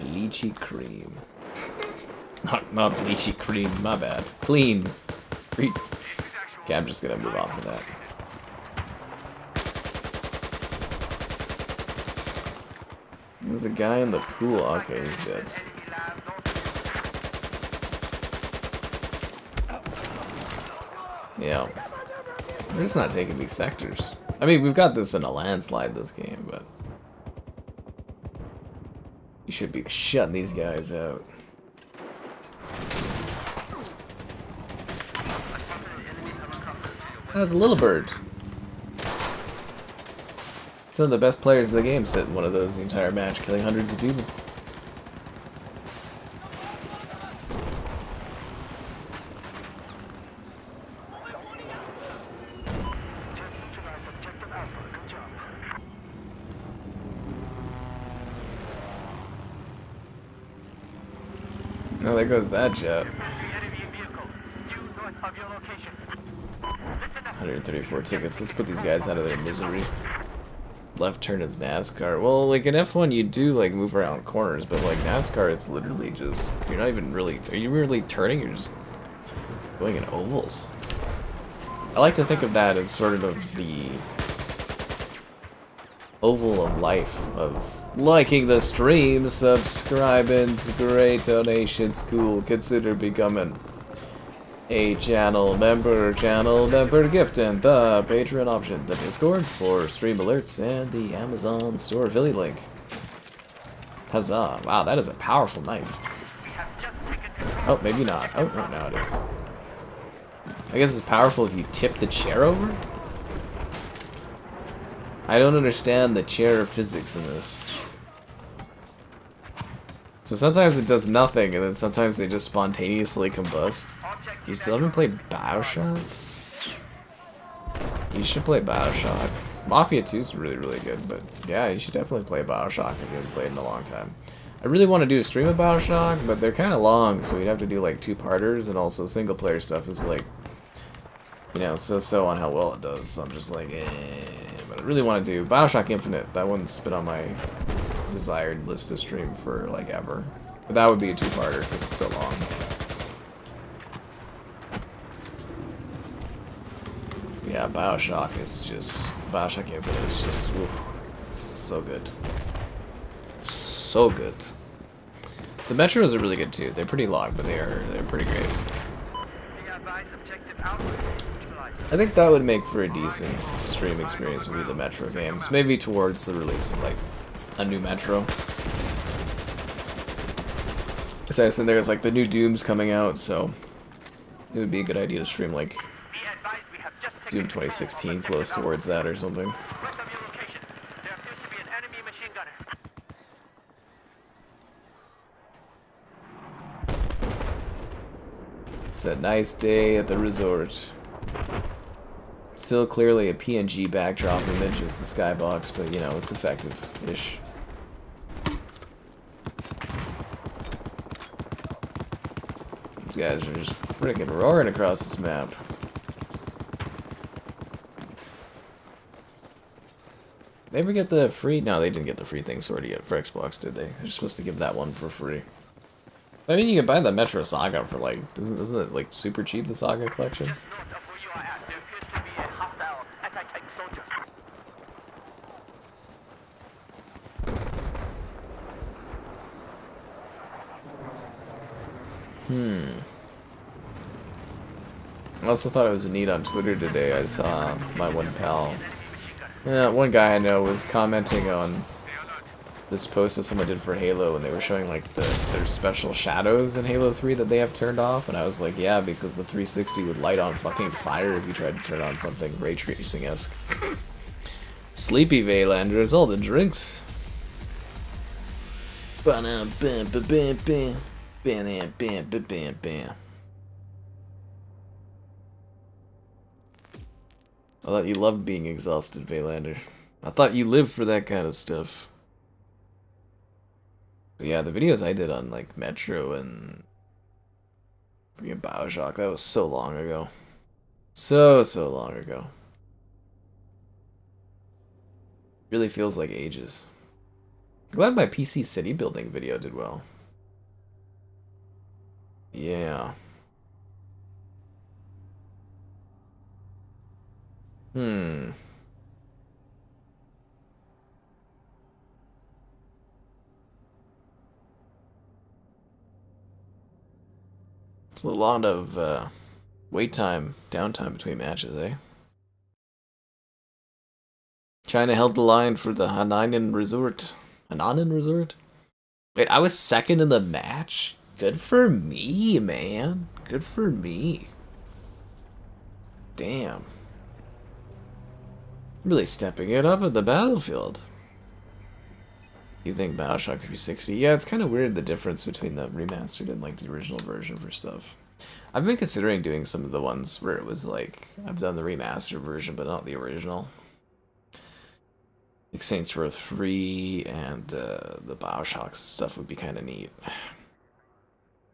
Bleachy cream. Not bleachy cream, my bad. Clean. Okay, I'm just gonna move off of that. There's a guy in the pool. Okay, he's dead. Yeah. We're just not taking these sectors. I mean, we've got this in a landslide this game, but... You should be shutting these guys out. That's a little bird. Some of the best players in the game sit in one of those the entire match, killing hundreds of people. Oh, there goes that jet. of your location. Listen up. 134 tickets. Let's put these guys out of their misery. Left turn is NASCAR. Well, like in F1 you do like move around corners, but like NASCAR it's literally just, you're not even really, are you really turning? You're just going in ovals. I like to think of that as sort of the oval of life, of liking the stream, subscribing, great donations, cool, consider becoming a channel member, gifting the Patreon option, the Discord for stream alerts, and the Amazon store affiliate link. Huzzah. Wow, that is a powerful knife. Oh, maybe not. Oh, no, now it is. I guess it's powerful if you tip the chair over? I don't understand the chair physics in this. So sometimes it does nothing, and then sometimes they just spontaneously combust. You still haven't played BioShock? You should play BioShock. Mafia 2 is really, really good, but yeah, you should definitely play BioShock if you haven't played in a long time. I really want to do a stream of BioShock, but they're kind of long, so we'd have to do like 2-parters, and also single-player stuff is like, you know, so on how well it does, so I'm just like, but I really want to do BioShock Infinite. That one's been on my desired list to stream for like ever. But that would be a 2-parter because it's so long. Yeah, BioShock Infinite is just, oof, it's so good. So good. The Metros are really good too. They're pretty long, but they're pretty great. I think that would make for a decent stream experience would be the Metro games. Maybe towards the release of like a new Metro. So I said there's like the new Doom's coming out, so it would be a good idea to stream like Doom 2016 close towards that or something. It's a nice day at the resort. Still clearly a PNG backdrop image is the skybox, but you know, it's effective-ish. These guys are just freaking roaring across this map. They ever get the free? No, they didn't get the free thing sorted yet for Xbox, did they? They're supposed to give that one for free. I mean, you can buy the Metro Saga for like, isn't it like super cheap, the Saga collection? I also thought it was neat on Twitter today. I saw my one pal, one guy I know was commenting on this post that someone did for Halo, and they were showing like their special shadows in Halo 3 that they have turned off, and I was like, yeah, because the 360 would light on fucking fire if you tried to turn on something ray tracing-esque. Sleepy Vaylander, it's all the drinks. I thought you loved being exhausted, Vaylander. I thought you lived for that kind of stuff. But yeah, the videos I did on like Metro and freaking BioShock, that was so long ago. So long ago. Really feels like ages. Glad my PC city building video did well. Yeah. It's a lot of wait time, downtime between matches, eh? China held the line for the Hainan Resort. Hainan Resort? Wait, I was second in the match? Good for me, man. Good for me. Damn. Really stepping it up at the battlefield. You think BioShock 360? Yeah, it's kind of weird the difference between the remastered and like the original version for stuff. I've been considering doing some of the ones where it was like, I've done the remastered version but not the original. Like Saints Row 3 and the BioShock stuff would be kind of neat.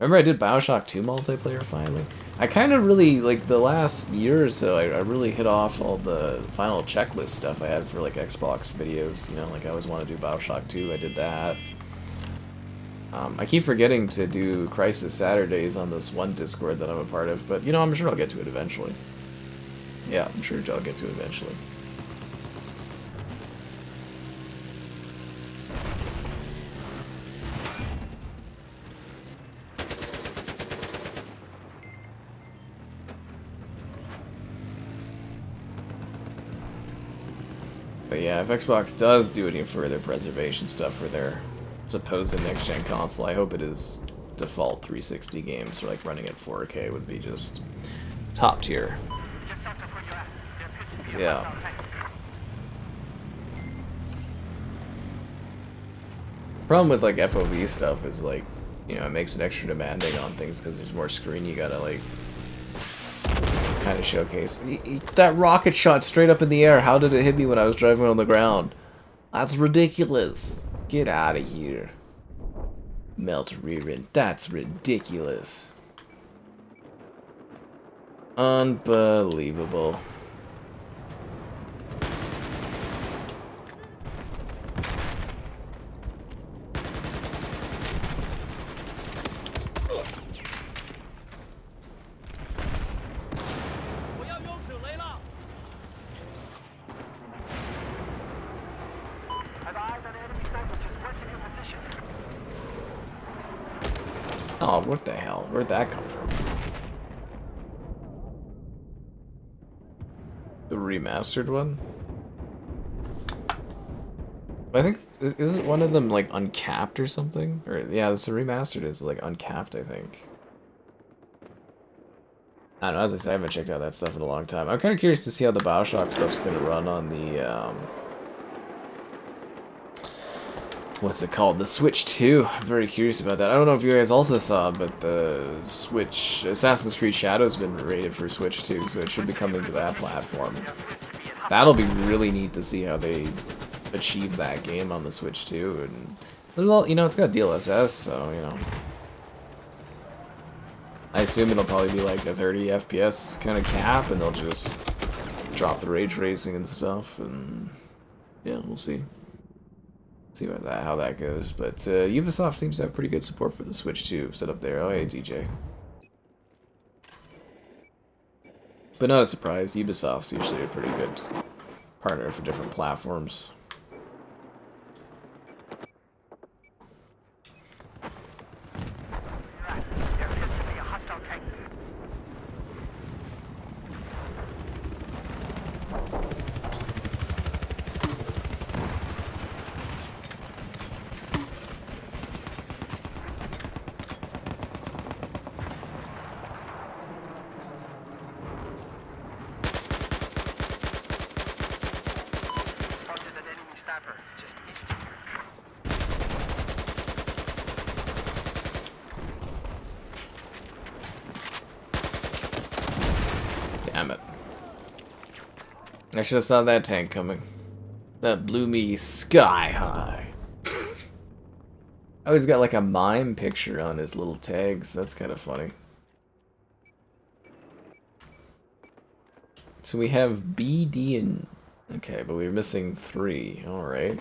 Remember I did Bioshock 2 multiplayer finally? I kind of really, like, the last year or so, I really hit off all the final checklist stuff I had for, like, Xbox videos, you know, like, I always want to do Bioshock 2, I did that. I keep forgetting to do Crisis Saturdays on this one Discord that I'm a part of, but, you know, I'm sure I'll get to it eventually. Yeah, I'm sure I'll get to it eventually. But yeah, if Xbox does do any further preservation stuff for their supposed next-gen console, I hope it is default 360 games, or like running at 4K would be just top tier. Yeah. Problem with like FOV stuff is like, you know, it makes it extra demanding on things because there's more screen you gotta like kind of showcase. That rocket shot straight up in the air. How did it hit me when I was driving on the ground? That's ridiculous. Get out of here. Melt rear end. That's ridiculous. Unbelievable. Oh, what the hell? Where'd that come from? The remastered one? I think, isn't one of them like uncapped or something? Or yeah, the remastered is like uncapped, I think. I don't know, as I said, I haven't checked out that stuff in a long time. I'm kind of curious to see how the Bioshock stuff's gonna run on the, what's it called? The Switch 2. I'm very curious about that. I don't know if you guys also saw, but the Switch Assassin's Creed Shadow's been rated for Switch 2, so it should be coming to that platform. That'll be really neat to see how they achieve that game on the Switch 2. And well, you know, it's got DLSS, so you know. I assume it'll probably be like a 30 FPS kind of cap, and they'll just drop the ray tracing and stuff, and yeah, we'll see. See about that, how that goes. But Ubisoft seems to have pretty good support for the Switch 2 set up there. Oh, hey, DJ. But not a surprise, Ubisoft's usually a pretty good partner for different platforms. Damn it. I should have saw that tank coming. That blew me sky high. Oh, he's got like a mime picture on his little tags. That's kind of funny. So we have B, D, and... Okay, but we're missing 3. Alright.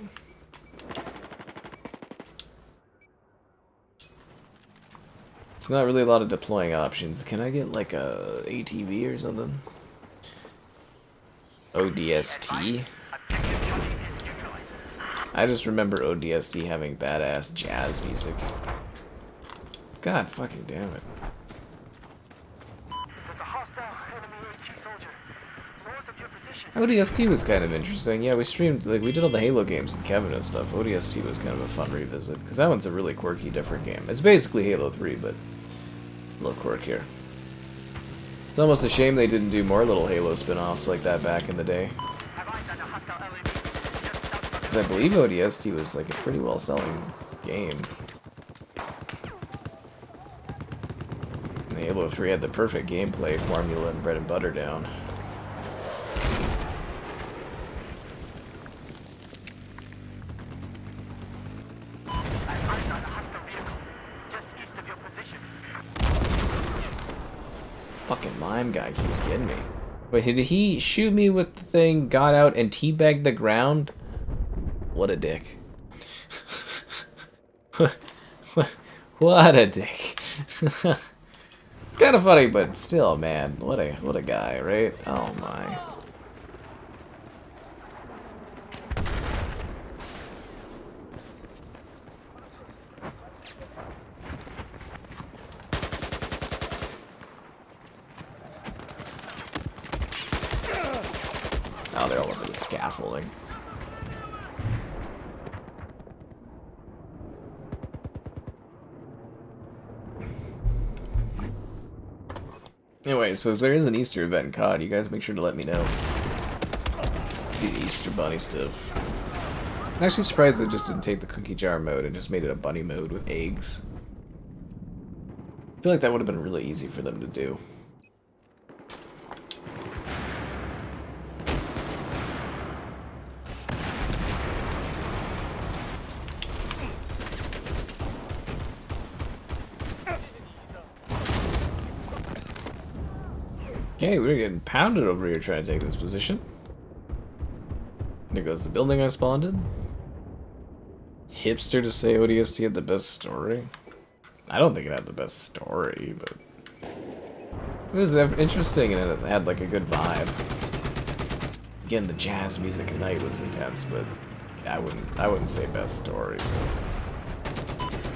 It's not really a lot of deploying options. Can I get like a ATV or something? ODST? I just remember ODST having badass jazz music. God fucking damn it. ODST was kind of interesting. Yeah, we streamed, like, we did all the Halo games with Kevin and stuff. ODST was kind of a fun revisit, because that one's a really quirky, different game. It's basically Halo 3, but a little quirkier. It's almost a shame they didn't do more little Halo spin-offs like that back in the day. Because I believe ODST was, like, a pretty well-selling game. And Halo 3 had the perfect gameplay formula and bread and butter down. Fucking mime guy keeps getting me. Wait, did he shoot me with the thing, got out, and teabagged the ground? What a dick. What a dick. It's kind of funny, but still, man, what a guy, right? Oh my. Oh, they're all over the scaffolding. Anyway, so if there is an Easter event in COD, you guys make sure to let me know. See the Easter bunny stuff. I'm actually surprised they just didn't take the cookie jar mode and just made it a bunny mode with eggs. I feel like that would have been really easy for them to do. Okay, we're getting pounded over here trying to take this position. There goes the building I spawned in. Hipster to say ODST had the best story. I don't think it had the best story, but it was interesting and it had like a good vibe. Again, the jazz music at night was intense, but I wouldn't say best story.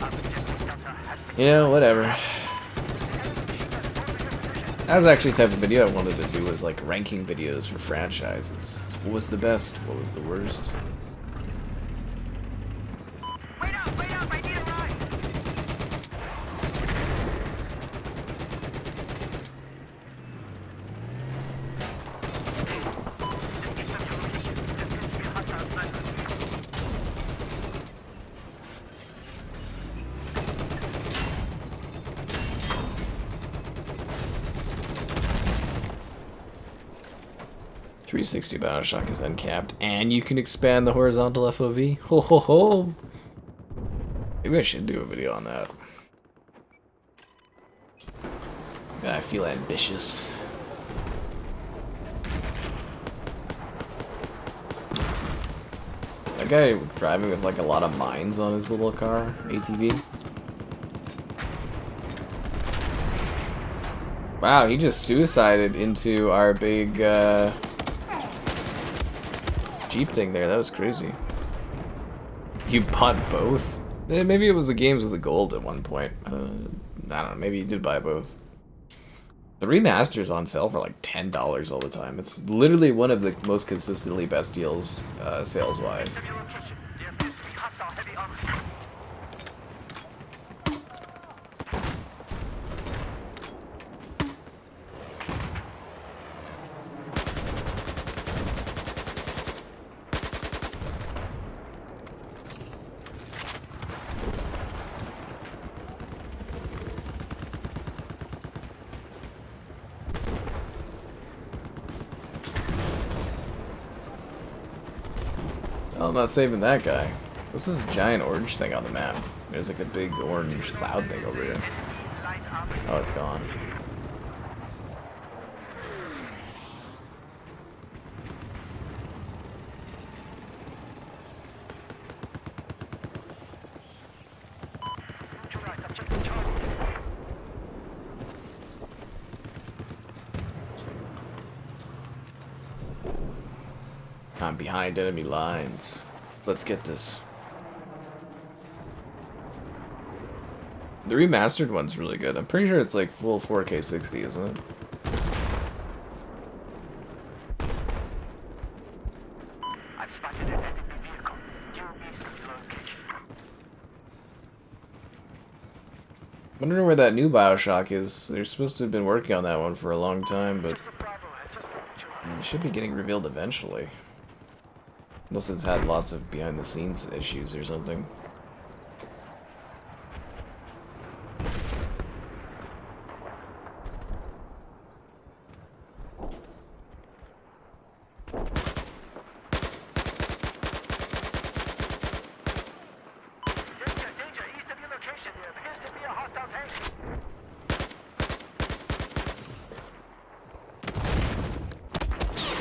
But, you know, whatever. That was actually the type of video I wanted to do, was like ranking videos for franchises. What was the best? What was the worst? Wait up, I need a ride. .360 Bioshock is uncapped, and you can expand the horizontal FOV. Ho ho ho! Maybe I should do a video on that. I feel ambitious. That guy driving with like a lot of mines on his little car, ATV. Wow, he just suicided into our big Jeep thing there. That was crazy. You bought both? Maybe it was the games with the gold at one point. I don't know. Maybe you did buy both. The remaster's on sale for like $10 all the time. It's literally one of the most consistently best deals, sales-wise. Oh, I'm not saving that guy. What's this giant orange thing on the map? There's like a big orange cloud thing over here. Oh, it's gone. I'm behind enemy lines. Let's get this. The remastered one's really good. I'm pretty sure it's like full 4K 60, isn't it? I've spotted an enemy vehicle. Due east of the location. Wondering where that new Bioshock is. They're supposed to have been working on that one for a long time, but it should be getting revealed eventually. Unless it's had lots of behind-the-scenes issues or something. Danger, east of your location. There appears to be a hostile tank.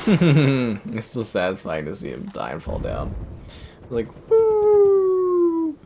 It's still satisfying to see him die and fall down. Like, woo!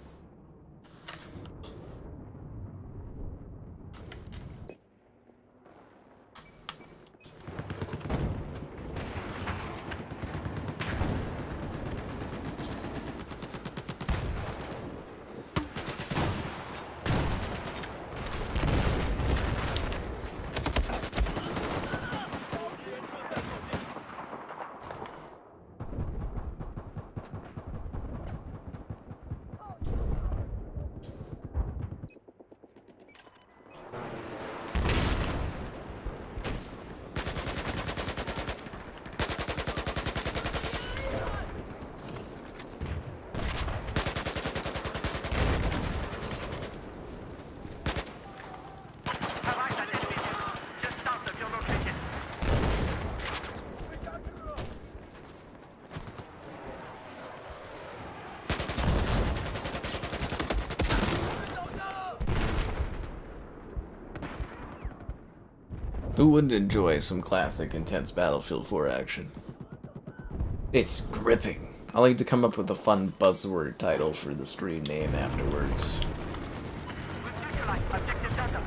Just south of your location. Who wouldn't enjoy some classic intense Battlefield 4 action? It's gripping. I like to come up with a fun buzzword title for the stream name afterwards. Objective data.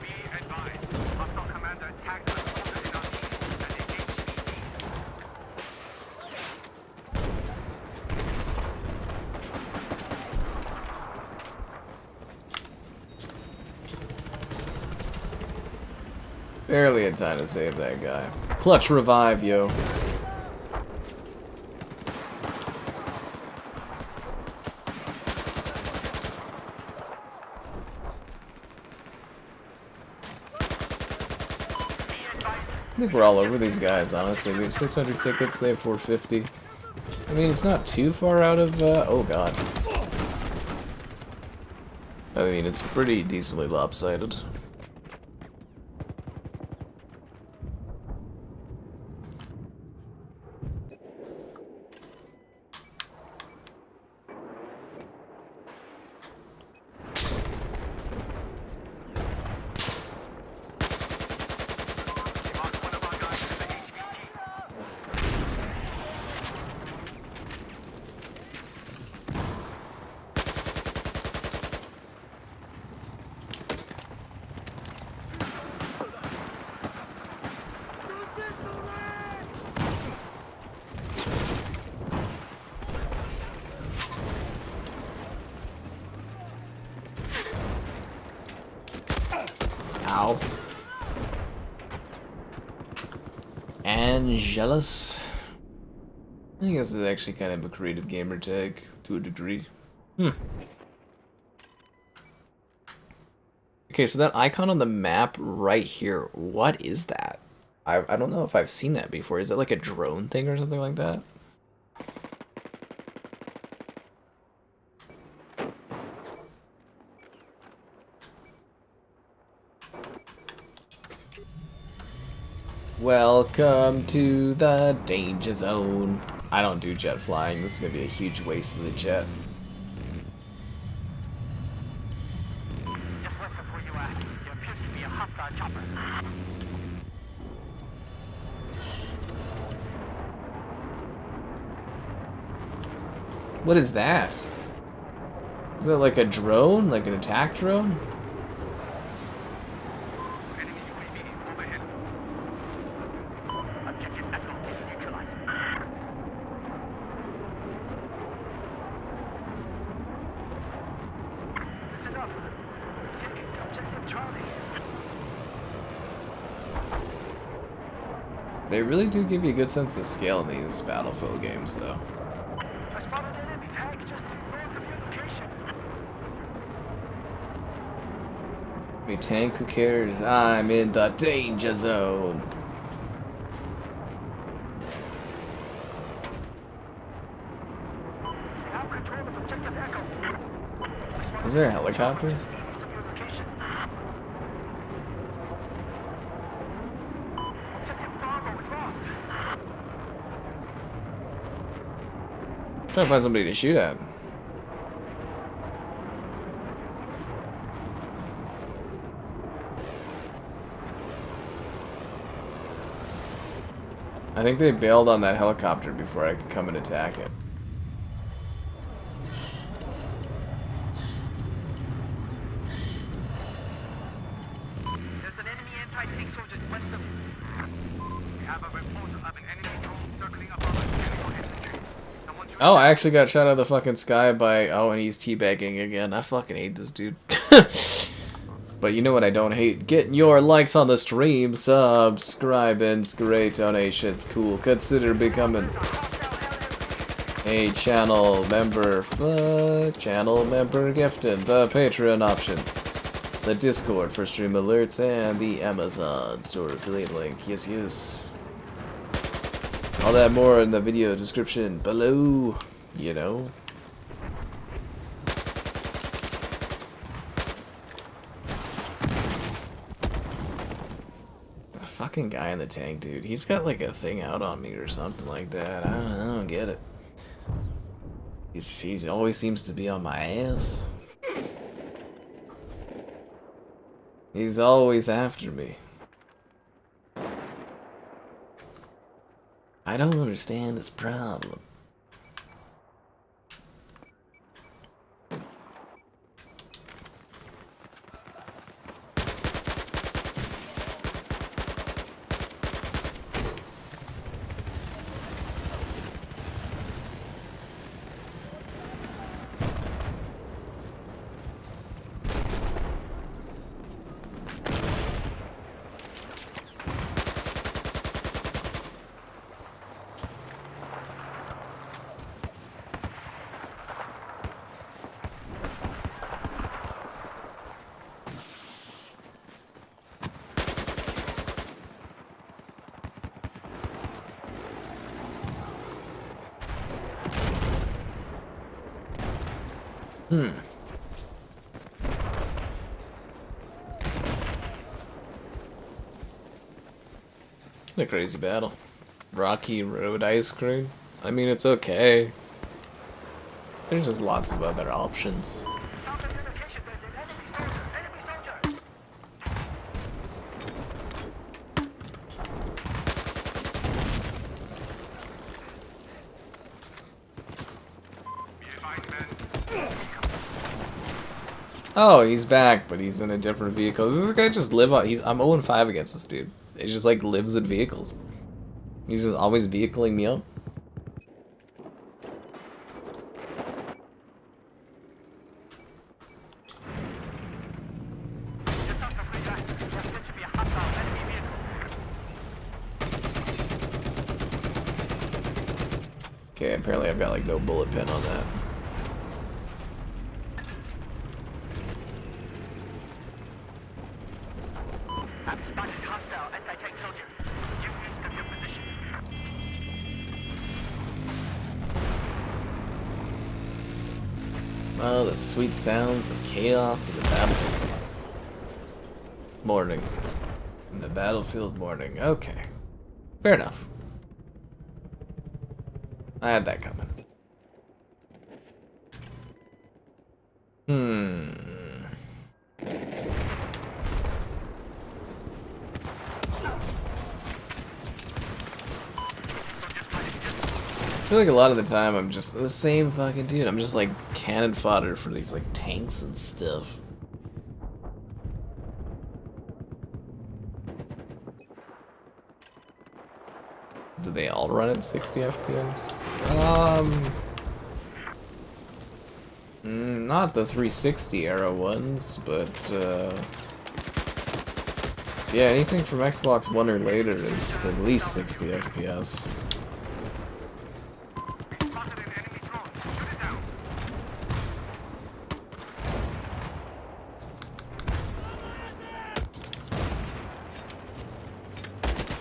Be advised. Hostile commander attacked the soldier in our team and engaged HVT. Barely had time to save that guy. Clutch revive, yo. I think we're all over these guys, honestly. We have 600 tickets, they have 450. I mean, it's not too far out of, oh god. I mean, it's pretty decently lopsided. Ow. Angelus? I guess it's actually kind of a creative gamer tag, to a degree. Okay, so that icon on the map right here, what is that? I don't know if I've seen that before. Is it like a drone thing or something like that? Welcome to the danger zone. I don't do jet flying. This is gonna be a huge waste of the jet. Just west of where you are, there appears to be a hostile chopper. What is that? Is that like a drone? Like an attack drone? Enemy UAV overhead. Objective Echo is neutralized. Listen up. Taking objective Charlie. They really do give you a good sense of scale in these Battlefield games, though. I spotted an enemy tank just to north of your location. Me tank, who cares? I'm in the danger zone. Now control of objective Echo. I spotted Is there a helicopter? east of your location. Objective Bravo is lost. Trying to find somebody to shoot at. I think they bailed on that helicopter before I could come and attack it. There's an enemy anti-tank soldier west of you. We have a report of an enemy drone circling above us. Enemy infantry. Someone shoot Oh, I actually got shot out of the fucking sky by... Oh, and he's teabagging again. I fucking hate this dude. But you know what I don't hate? Getting your likes on the stream, subscribing, great donations, cool. Consider becoming a channel member, gifting, the Patreon option, the Discord for stream alerts, and the Amazon store affiliate link. Yes, yes. All that more in the video description below, you know. Fucking guy in the tank, dude. He's got like a thing out on me or something like that. I don't get it. He always seems to be on my ass. He's always after me. I don't understand this problem. A crazy battle. Rocky Road ice cream? I mean, it's okay. There's just lots of other options. Found an indication there's an enemy soldier. Enemy soldier. Be advised, men. Oh, he's back, but he's in a different vehicle. Does this guy just live on... I'm 0-5 against this dude. He just, like, lives in vehicles. He's just always vehicling me up. Just off the freeway. There's going to be a hostile enemy vehicle. Okay, apparently I've got, like, no bullet pin on that. I've spotted hostile anti-tank soldier. Due east of your position. Oh, the sweet sounds of chaos in the battlefield. Morning. In the battlefield morning. Okay. Fair enough. I had that coming. I feel like a lot of the time I'm just the same fucking dude. I'm just like cannon fodder for these like tanks and stuff. Do they all run at 60 FPS? Not the 360 era ones, but yeah, anything from Xbox One or later is at least 60 FPS. Spotted an enemy drone. Shoot it down.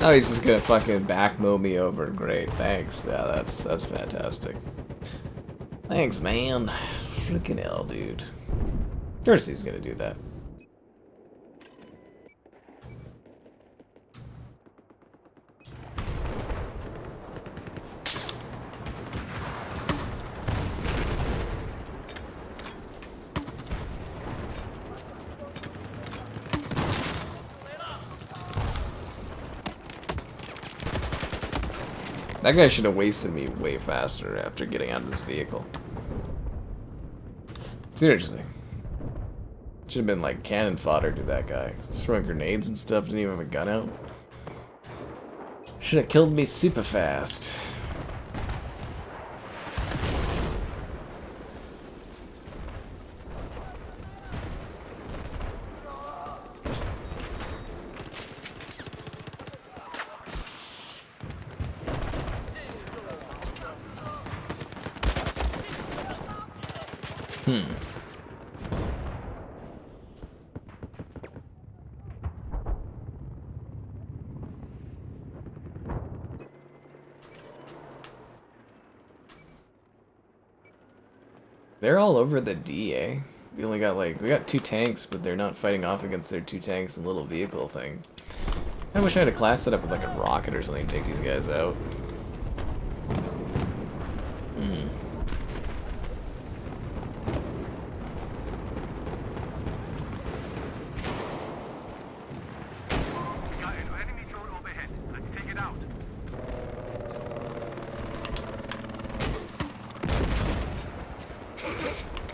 Oh, he's just gonna fucking back mow me over. Great, thanks. Yeah, that's fantastic. Thanks, man. Freaking hell, dude. Of course he's gonna do that. That guy should have wasted me way faster after getting out of his vehicle. Seriously. Should have been like cannon fodder to that guy. Just throwing grenades and stuff, didn't even have a gun out. Should have killed me super fast. They're all over the DA. We only got we got 2 tanks, but they're not fighting off against their 2 tanks and little vehicle thing. I wish I had a class set up with like a rocket or something to take these guys out. Got an enemy drone overhead. Let's take it out.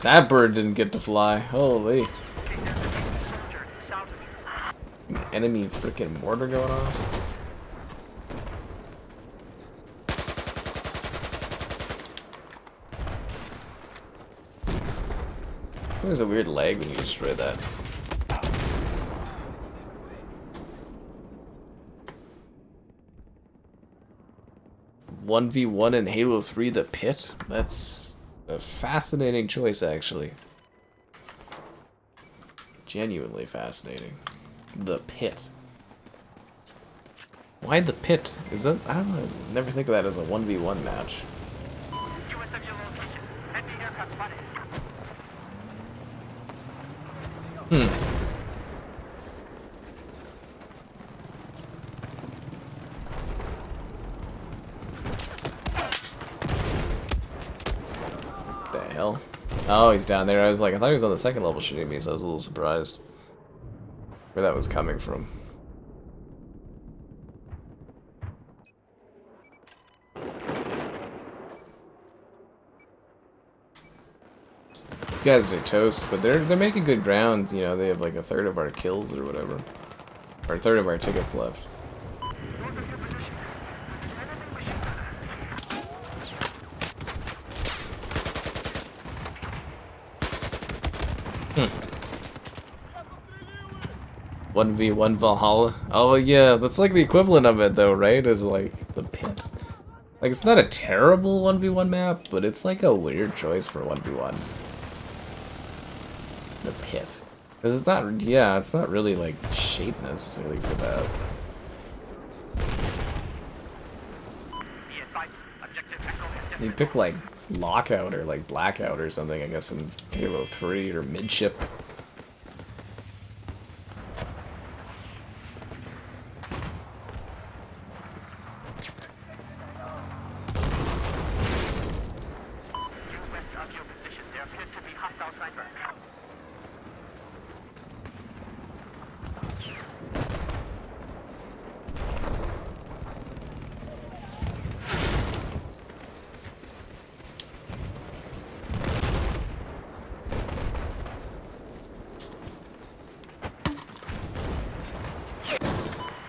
That bird didn't get to fly. Holy. Okay, there's a soldier south of you. Enemy freaking mortar going off. There's a weird lag when you destroy that. "1v1 in Halo 3 The Pit"? That's a fascinating choice, actually. Genuinely fascinating. The Pit. Why the Pit? Is that... I don't know. I never think of that as a 1v1 match. USW location. Enemy aircraft spotted. The hell? Oh, he's down there. I was like, I thought he was on the second level shooting me, so I was a little surprised where that was coming from. These guys are toast, but they're making good ground. You know, they have like a third of our kills or whatever, or a third of our tickets left. North of your position. There's an enemy machine gunner. 1v1 Valhalla. Oh yeah, that's like the equivalent of it though, right? Is like the Pit. Like it's not a terrible 1v1 map, but it's like a weird choice for 1v1. The Pit. Because it's not, yeah, it's not really like shaped necessarily for that. Be advised. Objective Echo is You pick like Lockout or like Blackout or something, I guess, in Halo 3 or Midship. west of your position. There appears to be hostile sniper.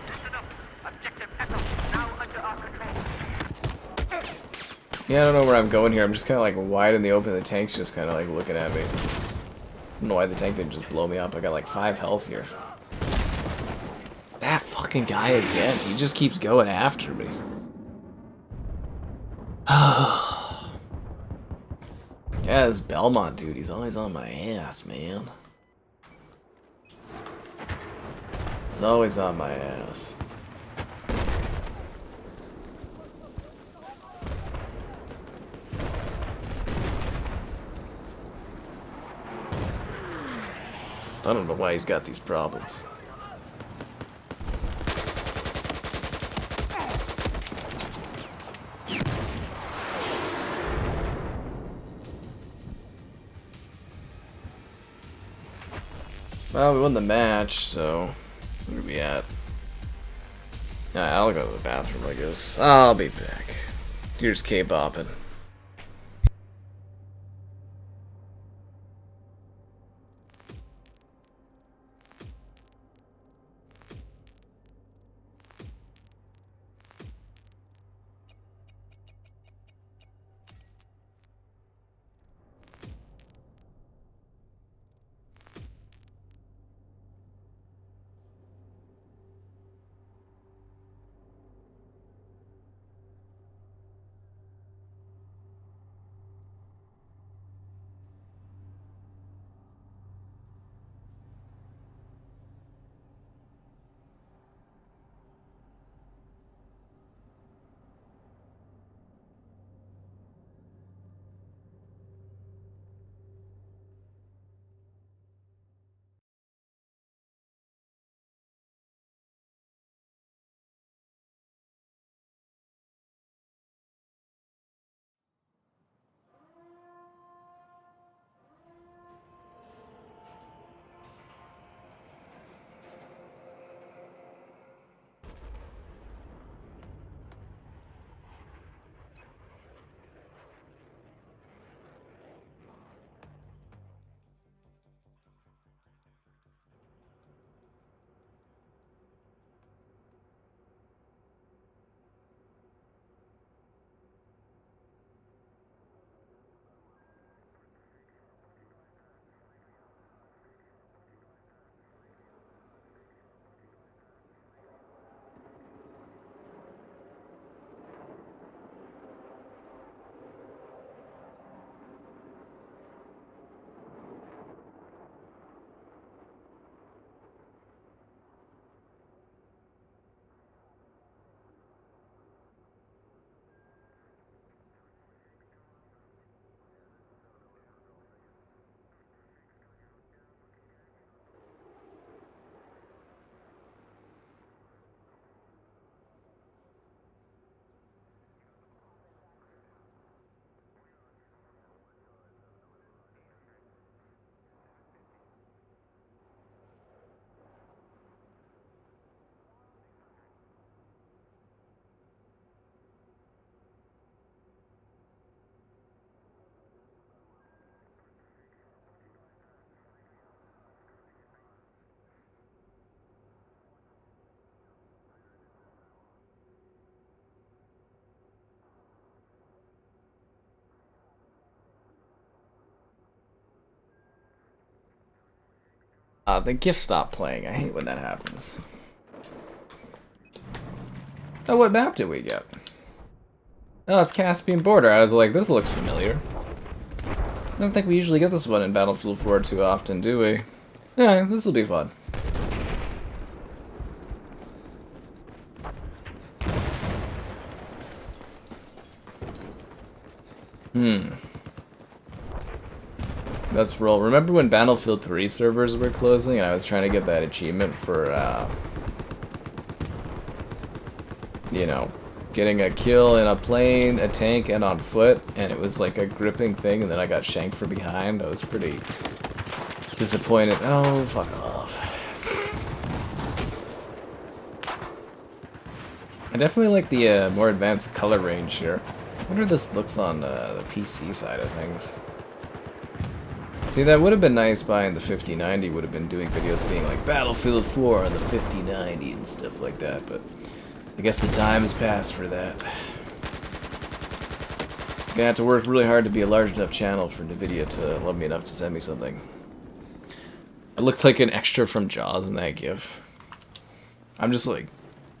Listen up. Objective Echo now under our control. Yeah, I don't know where I'm going here. I'm just kind of like wide in the open. The tank's just kind of like looking at me. I don't know why the tank didn't just blow me up. I got like 5 health here. That fucking guy again. He just keeps going after me. Yeah, this Belmont dude. He's always on my ass, man. He's always on my ass. I don't know why he's got these problems. Well, we won the match, so where are we at? Yeah, I'll go to the bathroom, I guess. I'll be back. Here's K-bopping. The GIF stopped playing. I hate when that happens. Oh, what map did we get? Oh, it's Caspian Border. I was like, this looks familiar. I don't think we usually get this one in Battlefield 4 too often, do we? Yeah, this will be fun. Let's roll. Remember when Battlefield 3 servers were closing and I was trying to get that achievement for, you know, getting a kill in a plane, a tank, and on foot, and it was like a gripping thing, and then I got shanked from behind. I was pretty disappointed. Oh, fuck off. I definitely like the more advanced color range here. I wonder if this looks on the PC side of things. See, that would have been nice buying the 5090, would have been doing videos being like Battlefield 4 on the 5090 and stuff like that, but I guess the time has passed for that. Gonna have to work really hard to be a large enough channel for NVIDIA to love me enough to send me something. I looked like an extra from Jaws in that GIF. I'm just like,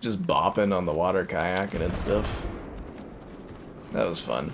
just bopping on the water kayaking and stuff. That was fun.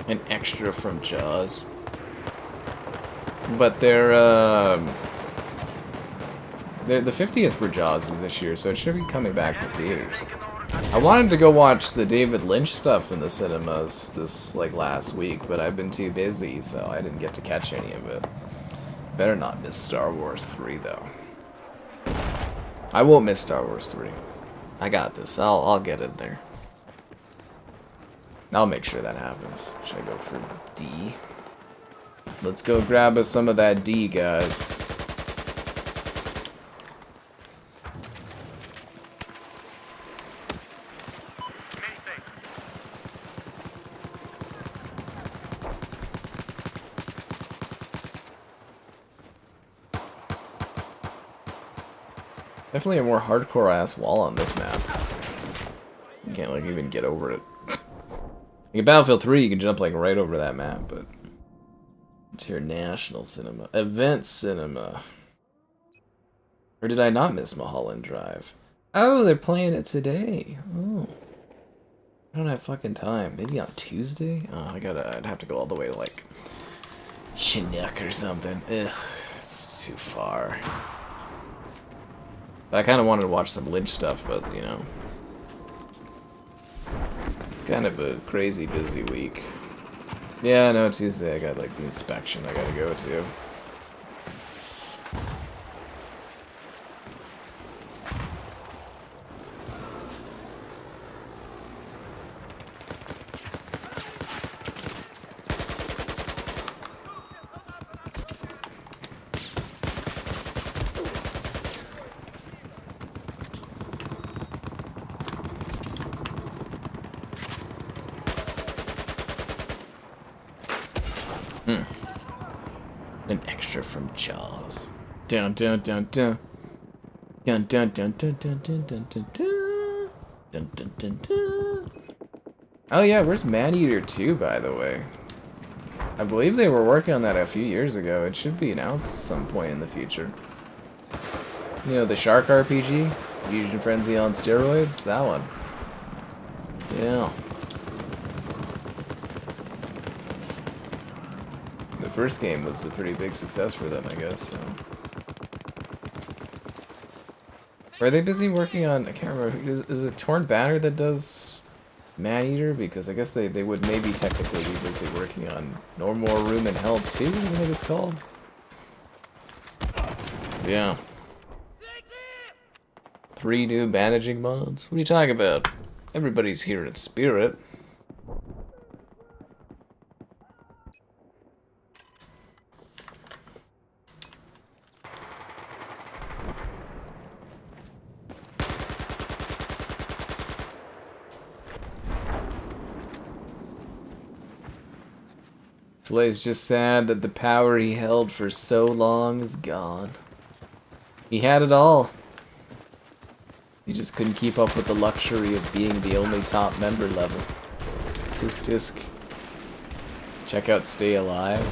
An extra from Jaws. But the 50th for Jaws is this year, so it should be coming back to theaters. I wanted to go watch the David Lynch stuff in the cinemas this like last week, but I've been too busy, so I didn't get to catch any of it. Better not miss Star Wars 3 though. I won't miss Star Wars 3. I got this. I'll get in there. I'll make sure that happens. Should I go for D? Let's go grab us some of that D, guys. Definitely a more hardcore ass wall on this map. You can't like even get over it. Like in Battlefield 3 you can jump like right over that map, but it's your national cinema. Event cinema. Or did I not miss Mulholland Drive? Oh, they're playing it today. Oh. I don't have fucking time. Maybe on Tuesday? Oh, I'd have to go all the way to like Chinook or something. Ugh, it's too far. I kind of wanted to watch some Lynch stuff, but, you know. It's kind of a crazy busy week. Yeah, no, Tuesday I got, like, the inspection I gotta go to. An extra from Jaws. Dun dun dun dun. Dun dun dun dun dun dun dun dun dun. Dun dun dun dun. Oh yeah, where's Maneater 2, by the way? I believe they were working on that a few years ago. It should be announced at some point in the future. You know, the Shark RPG? Fusion Frenzy on steroids? That one. Yeah. The first game was a pretty big success for them, I guess. So. Are they busy working on... I can't remember. Is it Torn Banner that does Maneater? Because I guess they would maybe technically be busy working on No More Room in Hell 2, I think it's called. Yeah. 3 new bandaging mods? What are you talking about? Everybody's here in spirit. Flay's just sad that the power he held for so long is gone. He had it all. He just couldn't keep up with the luxury of being the only top member level. Tisk tisk. Check out Stay Alive.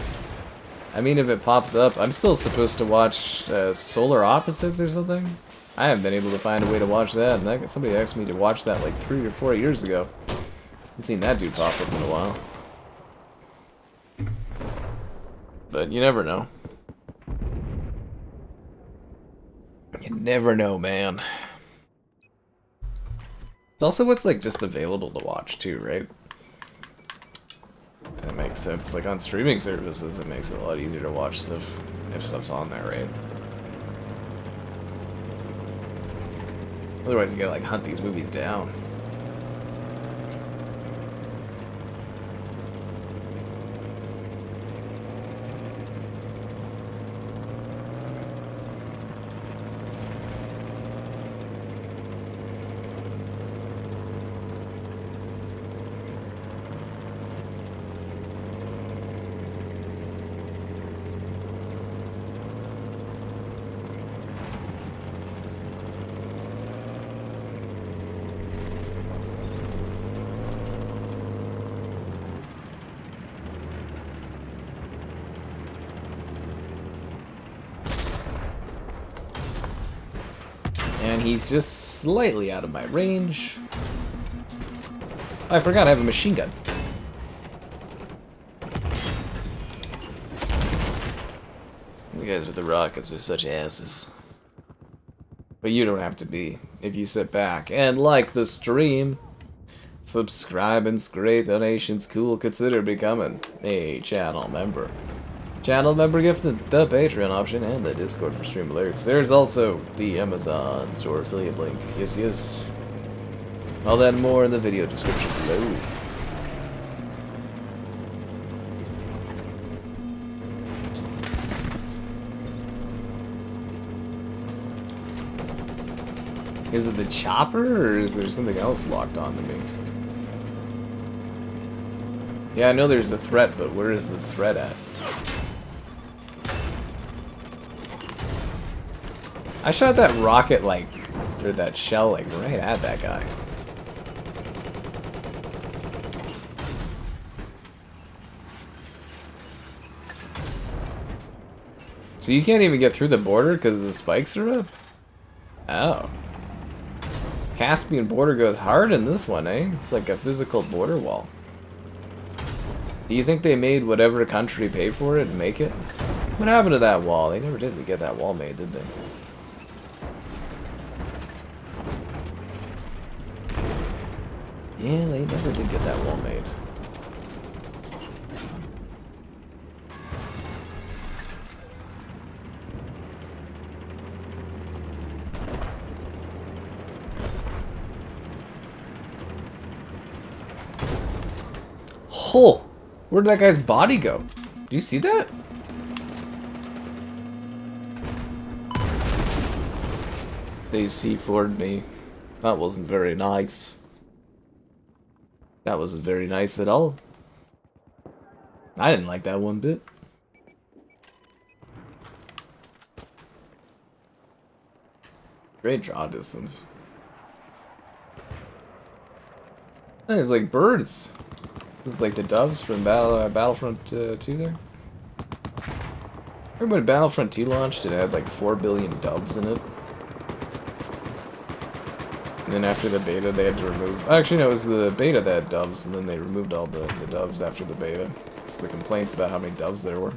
I mean, if it pops up, I'm still supposed to watch Solar Opposites or something. I haven't been able to find a way to watch that, and somebody asked me to watch that like 3 or 4 years ago. Haven't seen that dude pop up in a while. But you never know. You never know, man. It's also what's like just available to watch too, right? That makes sense. Like on streaming services, it makes it a lot easier to watch stuff if stuff's on there, right? Otherwise, you gotta like hunt these movies down. And he's just slightly out of my range. I forgot I have a machine gun. You guys with the rockets are such asses. But you don't have to be if you sit back and like the stream. Subscribe and great donations. Cool. Consider becoming a channel member. Channel member gifted the Patreon option and the Discord for stream alerts. There's also the Amazon store affiliate link. Yes, yes. All that and more in the video description below. Is it the chopper, or is there something else locked onto me? Yeah, I know there's a threat, but where is this threat at? I shot that rocket, like, or that shell, like, right at that guy. So you can't even get through the border because the spikes are up? Oh. Caspian Border goes hard in this one, eh? It's like a physical border wall. Do you think they made whatever country pay for it and make it? What happened to that wall? They never did get that wall made, did they? Yeah, they never did get that wall made. Oh, where'd that guy's body go? Did you see that? They C4'd me. That wasn't very nice. That wasn't very nice at all. I didn't like that one bit. Great draw distance. There's like birds. This is like the doves from Battlefront 2 there. Remember when Battlefront 2 launched, it had like 4 billion doves in it. And then after the beta, they had to remove... Actually, no, it was the beta that had doves, and then they removed all the doves after the beta. It's the complaints about how many doves there were.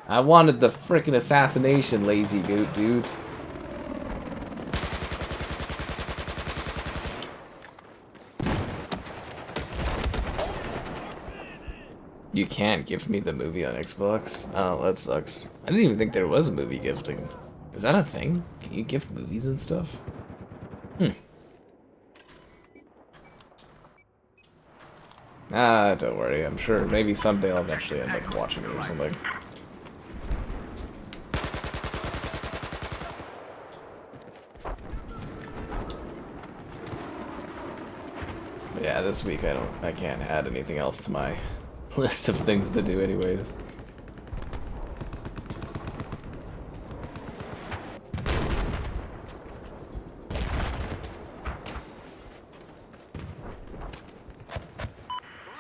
I wanted the frickin' assassination, lazy goat, dude. You can't gift me the movie on Xbox? Oh, that sucks. I didn't even think there was movie gifting. Is that a thing? Can you gift movies and stuff? Ah, don't worry. I'm sure maybe someday I'll eventually end up watching it or something. But yeah, this week I can't add anything else to my list of things to do anyways.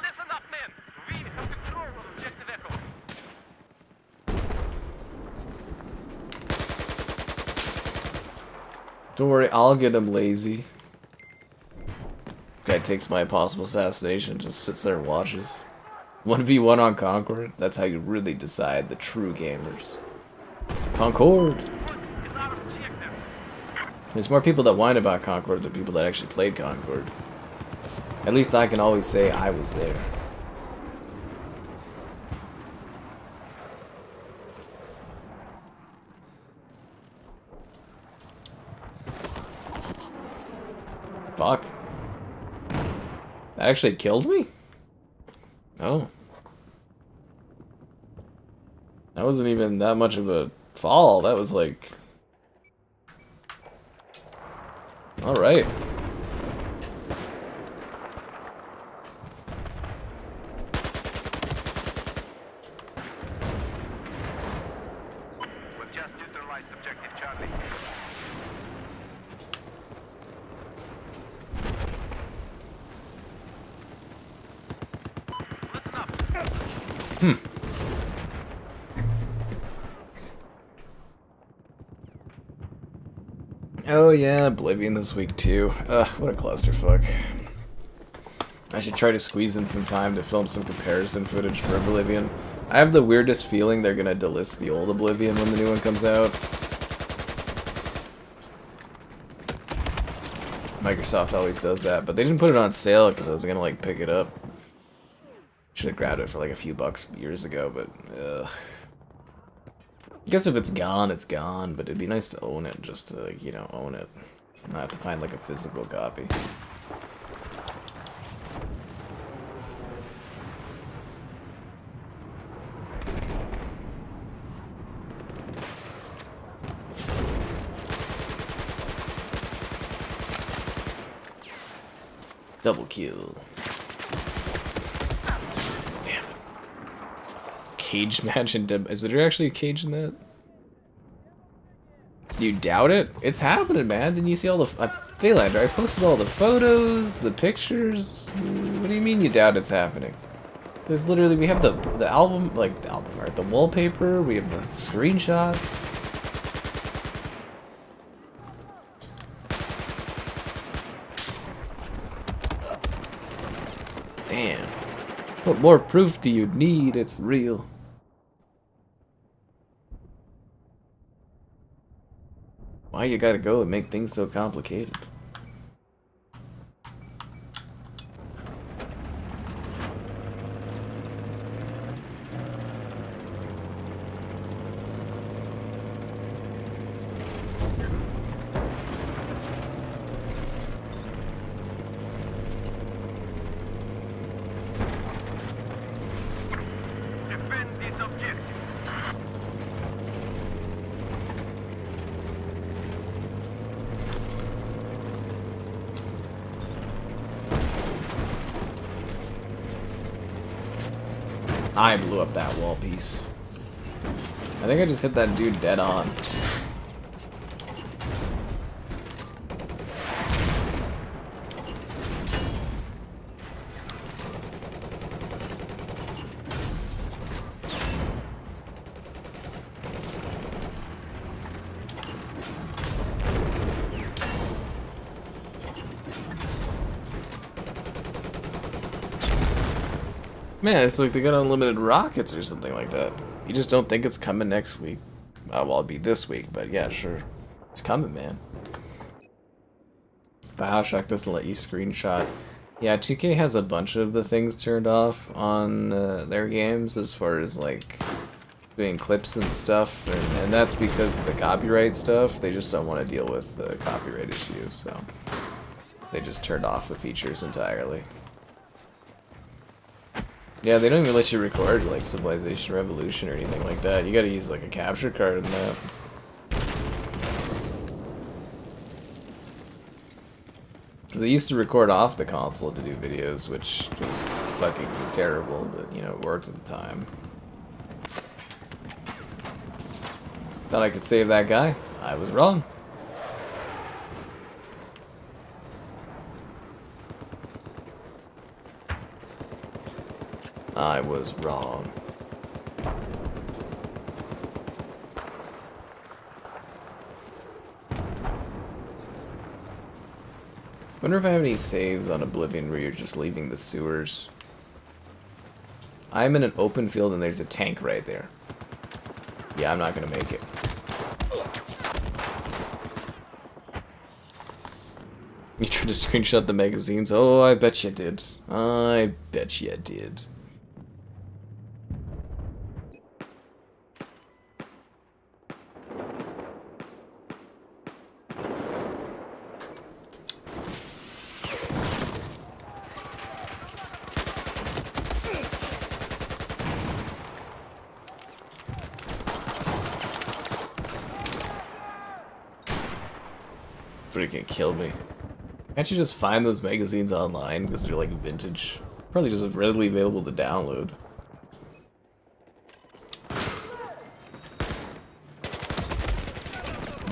Listen up, men. We have control of objective Echo. Don't worry, I'll get him, lazy. Guy takes my possible assassination, just sits there and watches. 1v1 on Concord? That's how you really decide the true gamers. Concord! There's more people that whine about Concord than people that actually played Concord. At least I can always say I was there. Fuck. That actually killed me? Oh. That wasn't even that much of a fall. That was like... Alright. We've just neutralized objective Charlie. Listen up. Oh yeah, Oblivion this week too. Ugh, what a clusterfuck. I should try to squeeze in some time to film some comparison footage for Oblivion. I have the weirdest feeling they're gonna delist the old Oblivion when the new one comes out. Microsoft always does that, but they didn't put it on sale because I was gonna like pick it up. Should have grabbed it for like a few bucks years ago, but ugh. I guess if it's gone, it's gone, but it'd be nice to own it, just to, like, you know, own it. Not have to find like a physical copy. Double kill. Damn it. Cage match in Is there actually a cage in that? You doubt it? It's happening, man. Didn't you see all the... Phaelander, I posted all the photos, the pictures. What do you mean you doubt it's happening? There's literally... We have the album... Like, the album art. The wallpaper. We have the screenshots. Damn. What more proof do you need? It's real. Why you gotta go and make things so complicated? Defend this objective. I blew up that wall piece. I think I just hit that dude dead on. Man, it's like they got unlimited rockets or something like that. You just don't think it's coming next week. Well, it'll be this week, but yeah, sure. It's coming, man. Bioshock doesn't let you screenshot. Yeah, 2K has a bunch of the things turned off on their games as far as, like, doing clips and stuff. And that's because of the copyright stuff. They just don't want to deal with the copyright issue, so they just turned off the features entirely. Yeah, they don't even let you record, like, Civilization Revolution or anything like that. You gotta use, like, a capture card in that. Because they used to record off the console to do videos, which was fucking terrible, but, you know, it worked at the time. Thought I could save that guy. I was wrong. I was wrong. Wonder if I have any saves on Oblivion where you're just leaving the sewers. I'm in an open field and there's a tank right there. Yeah, I'm not gonna make it. You tried to screenshot the magazines? Oh, I bet you did. I bet you did. Freaking kill me. Can't you just find those magazines online because they're like vintage? Probably just readily available to download.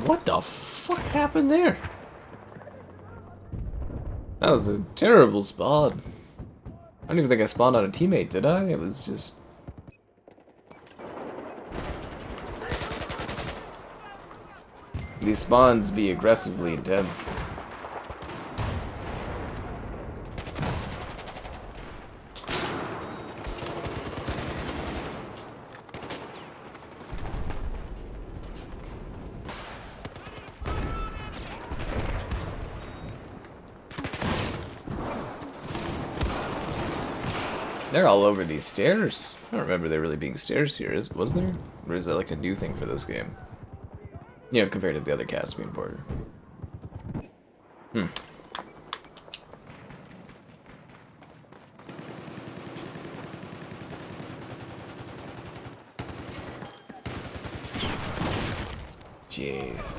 What the fuck happened there? That was a terrible spawn. I don't even think I spawned on a teammate, did I? It was just... These spawns be aggressively intense. They're all over these stairs. I don't remember there really being stairs here. Was there? Or is that like a new thing for this game? You know, compared to the other Caspian Border. Hmm. Jeez.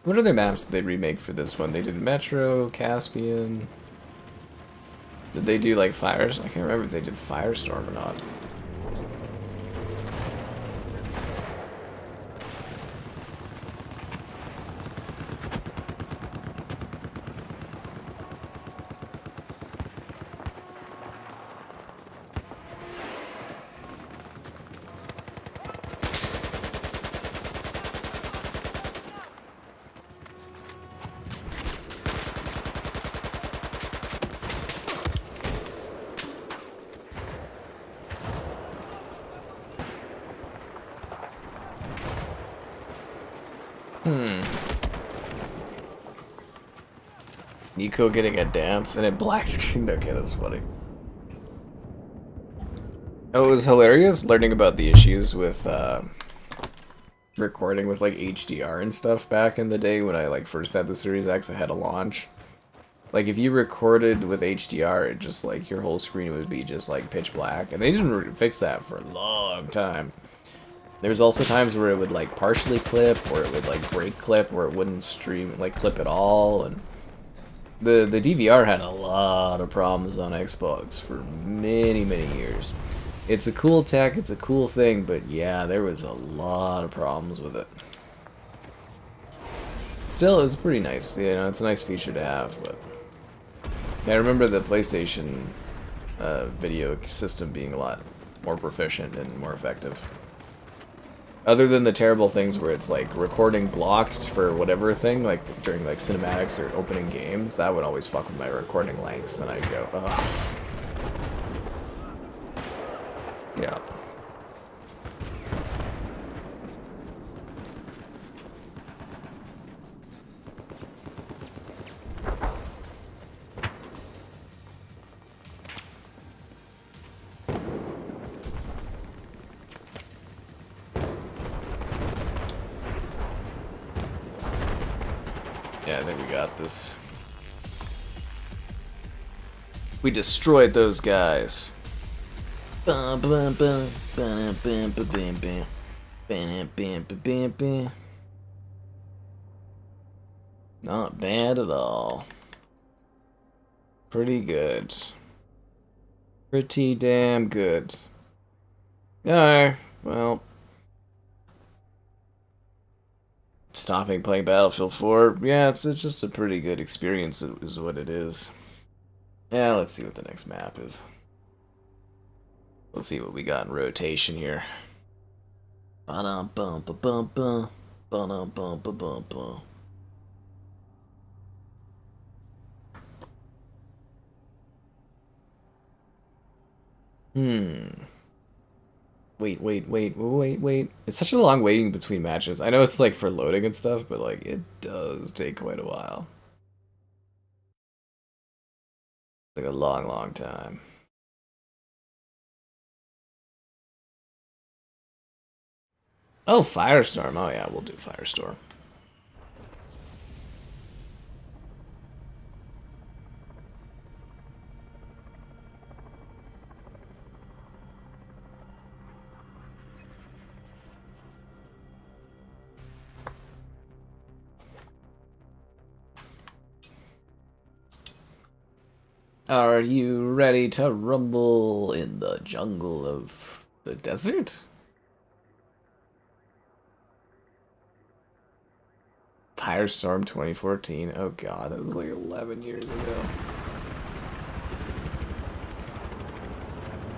What other maps did they remake for this one? They did Metro, Caspian. Did they do like Fires? I can't remember if they did Firestorm or not. Nico getting a dance and it black screened. Okay, that's funny. Oh, it was hilarious learning about the issues with recording with like HDR and stuff back in the day when I like first had the Series X. I had a launch. Like if you recorded with HDR, it just like your whole screen would be just like pitch black, and they didn't fix that for a long time. There's also times where it would like partially clip, or it would like break clip, or it wouldn't stream like clip at all, and the DVR had a lot of problems on Xbox for many years. It's a cool tech, it's a cool thing, but yeah, there was a lot of problems with it. Still, it was pretty nice. You know, it's a nice feature to have, but I remember the PlayStation video system being a lot more proficient and more effective. Other than the terrible things where it's like recording blocked for whatever thing, like during like cinematics or opening games, that would always fuck with my recording lengths, and I'd go, ugh. Yeah. Yeah, I think we got this. We destroyed those guys. Not bad at all. Pretty good. Pretty damn good. Alright, well. Stopping playing Battlefield 4. Yeah, it's just a pretty good experience is what it is. Yeah, let's see what the next map is. Let's see what we got in rotation here. Ba-dum-bum-ba-bum-bum. Ba-dum-bum-ba-bum-bum. Wait. It's such a long waiting between matches. I know it's like for loading and stuff, but like it does take quite a while. Like a long time. Oh, Firestorm. Oh yeah, we'll do Firestorm. Are you ready to rumble in the jungle of the desert? Firestorm 2014. Oh god, that was like 11 years ago.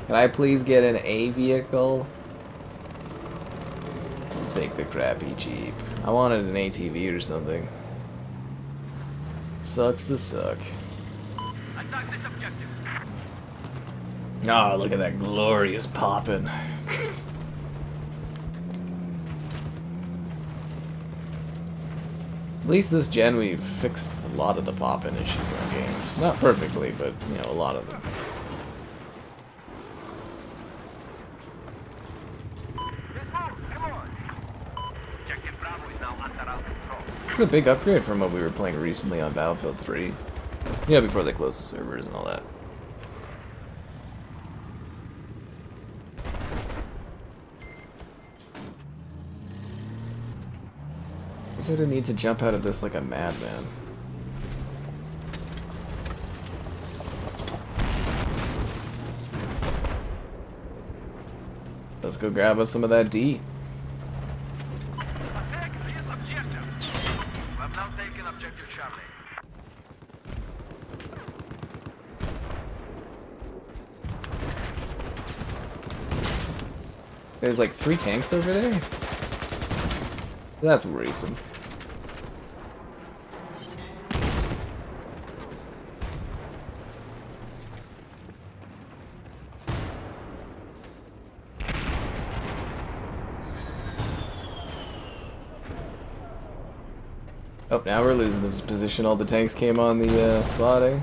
Can I please get an A vehicle? I'll take the crappy Jeep. I wanted an ATV or something. Sucks to suck. Attack this objective. Oh, look at that glorious poppin'. At least this gen we've fixed a lot of the pop-in issues in our games. Not perfectly, but you know, a lot of them. This is a big upgrade from what we were playing recently on Battlefield 3. You know, before they closed the servers and all that. I said I need to jump out of this like a madman. Let's go grab us some of that D. There's like 3 tanks over there? That's worrisome. Oh, now we're losing this position. All the tanks came on the spot, eh?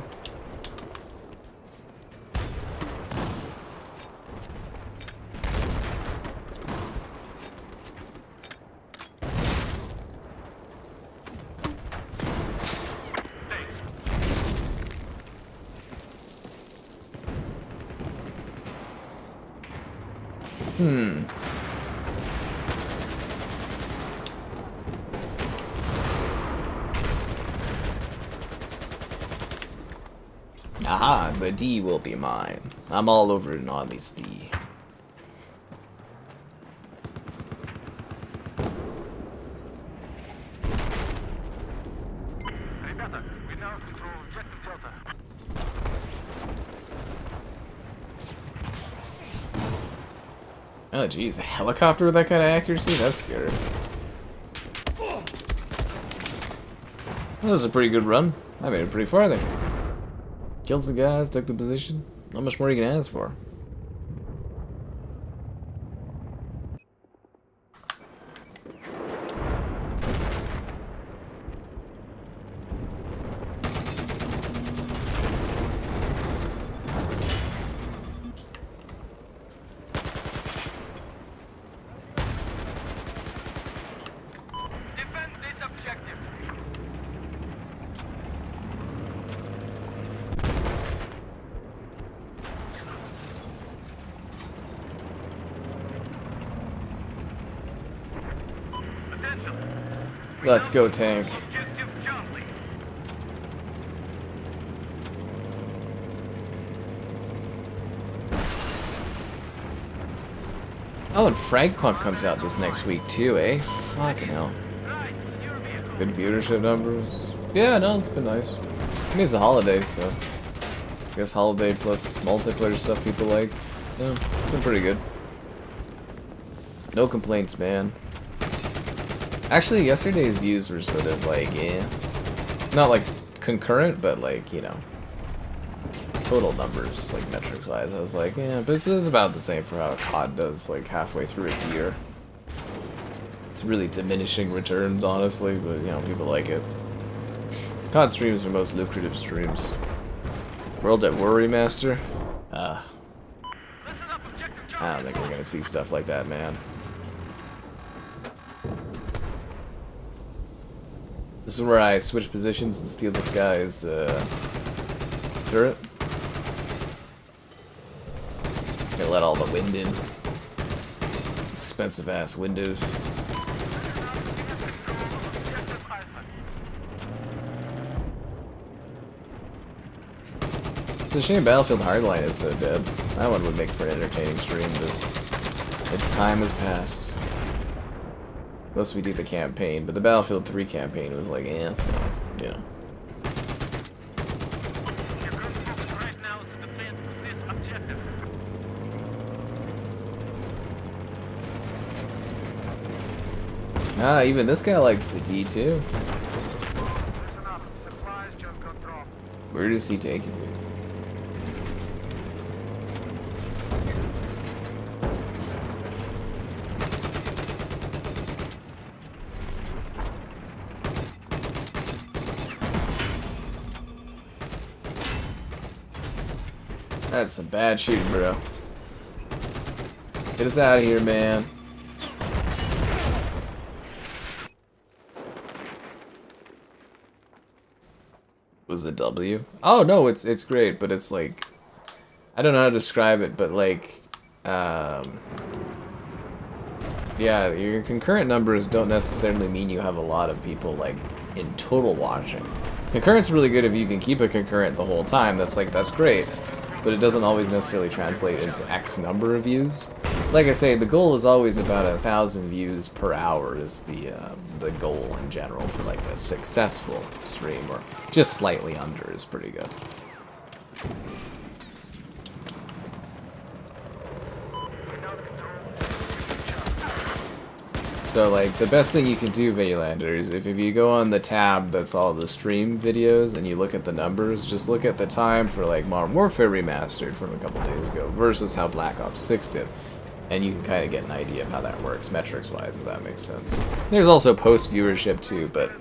Aha, the D will be mine. I'm all over it on this D. Oh geez, a helicopter with that kind of accuracy? That's scary. That was a pretty good run. I made it pretty far there. Killed some guys, took the position. Not much more you can ask for. Defend this objective. Let's go, tank. Objective Charlie. Oh, and Frag Punk comes out this next week too, eh? Fucking hell. Right, your vehicle. Good viewership numbers. Yeah, no, it's been nice. I mean, it's a holiday, so I guess holiday plus multiplayer stuff people like. Yeah, it's been pretty good. No complaints, man. Actually, yesterday's views were sort of like, eh. Not like concurrent, but like, you know, total numbers, like metrics wise. I was like, yeah, but it's about the same for how COD does, like halfway through its year. It's really diminishing returns, honestly, but you know, people like it. COD streams are most lucrative streams. World at War Remaster? I don't think we're gonna see stuff like that, man. This is where I switch positions and steal this guy's turret. Gonna let all the wind in. Expensive ass windows. It's a shame Battlefield Hardline is so dead. That one would make for an entertaining stream, but its time has passed. Unless we do the campaign, but the Battlefield 3 campaign was like, eh, so, you know. Ah, even this guy likes the D too. Where does he take it? That's some bad shooting, bro. Get us out of here, man. Was it W? Oh no, it's great, but it's like I don't know how to describe it, but like yeah, your concurrent numbers don't necessarily mean you have a lot of people like in total watching. Concurrent's really good if you can keep a concurrent the whole time. That's great, but it doesn't always necessarily translate into X number of views. Like I say, the goal is always about 1,000 views per hour is the goal in general for like a successful stream, or just slightly under is pretty good. So like the best thing you can do, Vaylander, is if you go on the tab that's all the stream videos and you look at the numbers, just look at the time for like Modern Warfare Remastered from a couple days ago versus how Black Ops 6 did. And you can kind of get an idea of how that works, metrics-wise, if that makes sense. There's also post-viewership too, but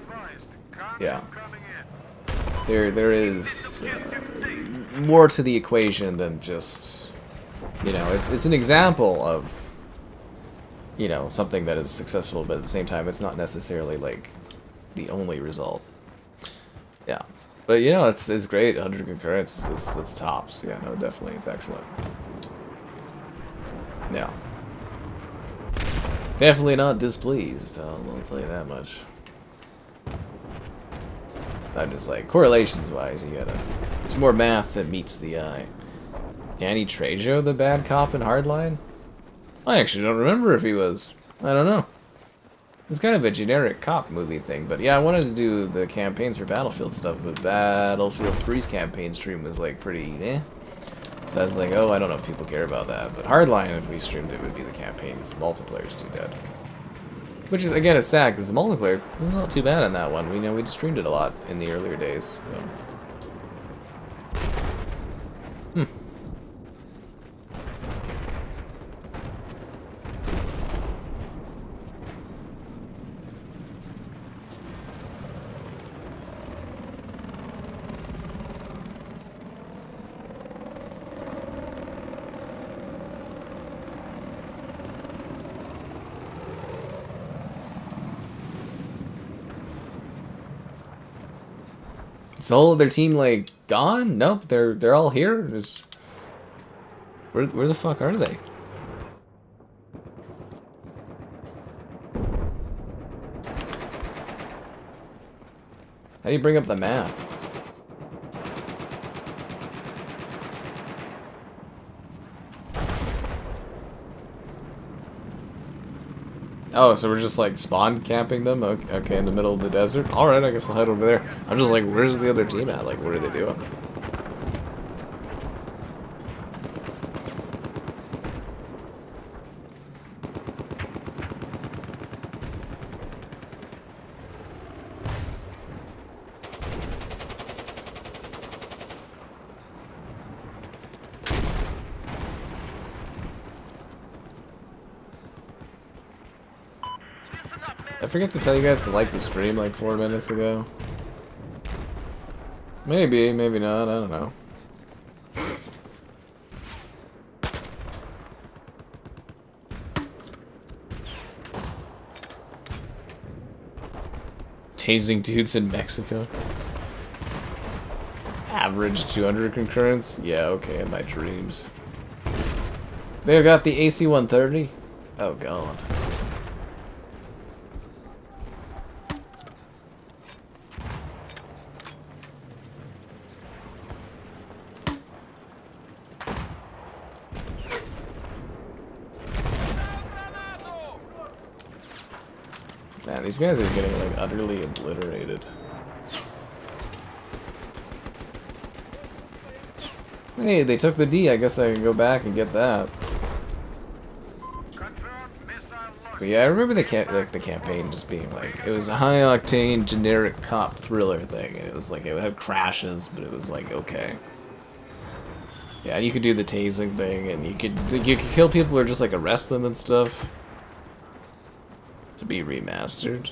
yeah. There is more to the equation than just, you know, it's an example of, you know, something that is successful, but at the same time, it's not necessarily, like, the only result. Yeah. But, you know, it's great. 100 concurrents, that's tops. Yeah, no, definitely, it's excellent. Yeah. Definitely not displeased, I'll tell you that much. I'm just like, correlations-wise, you gotta... It's more math that meets the eye. Danny Trejo, the bad cop in Hardline? I actually don't remember if he was. I don't know. It's kind of a generic cop movie thing, but yeah, I wanted to do the campaigns for Battlefield stuff, but Battlefield 3's campaign stream was like pretty eh. So I was like, oh, I don't know if people care about that, but Hardline, if we streamed it, would be the campaigns. Multiplayer's too dead. Which is, again, it's sad, because the multiplayer was not too bad on that one. We know we just streamed it a lot in the earlier days. So. Is the whole other team like gone? Nope, they're all here. Just where the fuck are they? How do you bring up the map? Oh, so we're just like spawn camping them? Okay, in the middle of the desert? Alright, I guess I'll head over there. I'm just like, where's the other team at? Like, what are they doing? I forget to tell you guys to like the stream like 4 minutes ago. Maybe, maybe not, I don't know. Tasing dudes in Mexico. Average 200 concurrents? Yeah, okay, in my dreams. They got the AC-130? Oh god. Man, these guys are getting like utterly obliterated. Hey, they took the D. I guess I can go back and get that. But yeah, I remember the campaign just being like, it was a high octane generic cop thriller thing. And it was like, it would have crashes, but it was like, okay. Yeah, and you could do the tasing thing, and you could kill people or just like arrest them and stuff. To be remastered.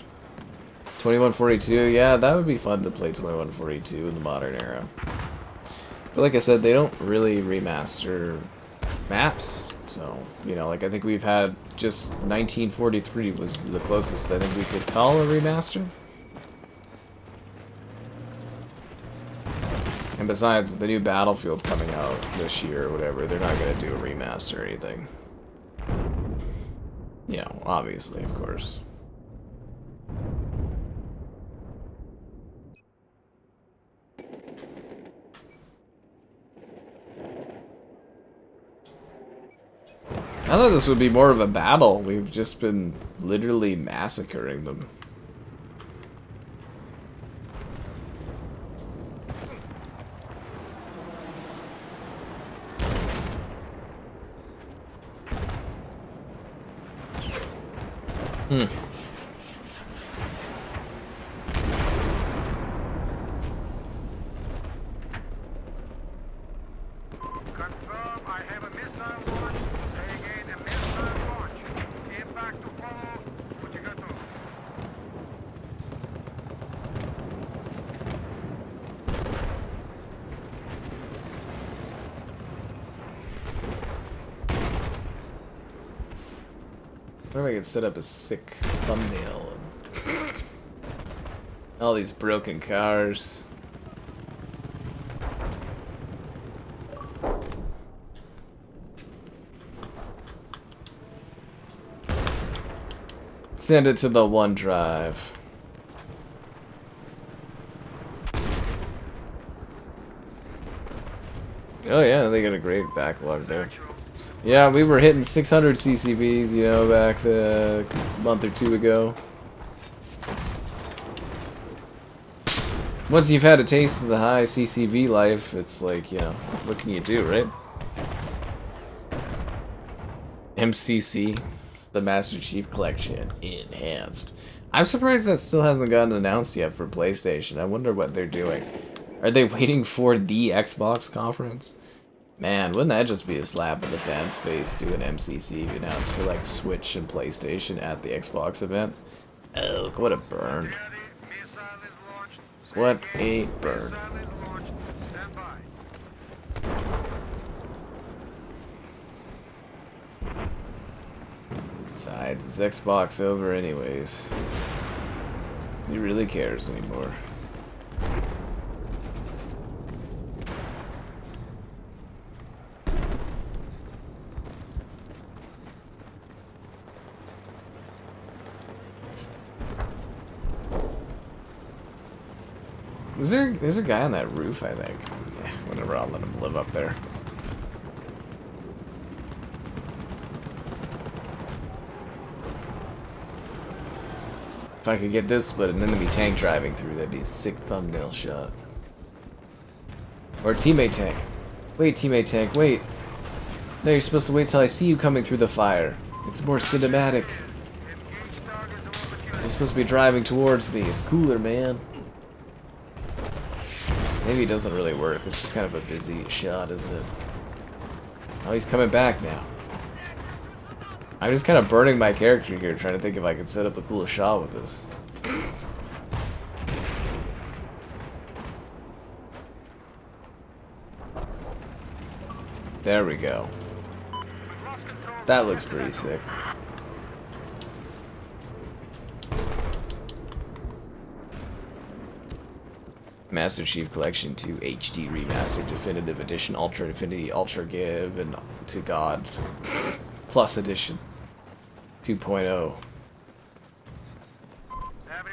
2142, yeah, that would be fun to play 2142 in the modern era. But like I said, they don't really remaster maps. So, you know, like I think we've had just 1943 was the closest I think we could call a remaster. And besides the new Battlefield coming out this year or whatever, they're not going to do a remaster or anything. You know, obviously, of course. I thought this would be more of a battle. We've just been literally massacring them. Confirm I have a missile launch. Say again, a missile launch. Impact to follow. What you got to? I wonder if I could set up a sick thumbnail. And all these broken cars. Send it to the OneDrive. Oh yeah, they got a great backlog there. Yeah, we were hitting 600 CCVs, you know, back a month or two ago. Once you've had a taste of the high CCV life, it's like, you know, what can you do, right? MCC, the Master Chief Collection, enhanced. I'm surprised that still hasn't gotten announced yet for PlayStation. I wonder what they're doing. Are they waiting for the Xbox conference? Man, wouldn't that just be a slap in the fan's face to an MCC announced for like Switch and PlayStation at the Xbox event? Oh, what a burn. What a burn. Besides, it's Xbox over anyways. Who really cares anymore? There's a guy on that roof, I think. Yeah, whatever, I'll let him live up there. If I could get this, but an enemy tank driving through, that'd be a sick thumbnail shot. Or teammate tank. Wait, teammate tank, wait. No, you're supposed to wait till I see you coming through the fire. It's more cinematic. You're supposed to be driving towards me. It's cooler, man. Maybe it doesn't really work. It's just kind of a busy shot, isn't it? Oh, he's coming back now. I'm just kind of burning my character here, trying to think if I can set up a cool shot with this. There we go. That looks pretty sick. Master Chief Collection 2 HD Remastered Definitive Edition Ultra Infinity Ultra Give and to God Plus Edition 2.0.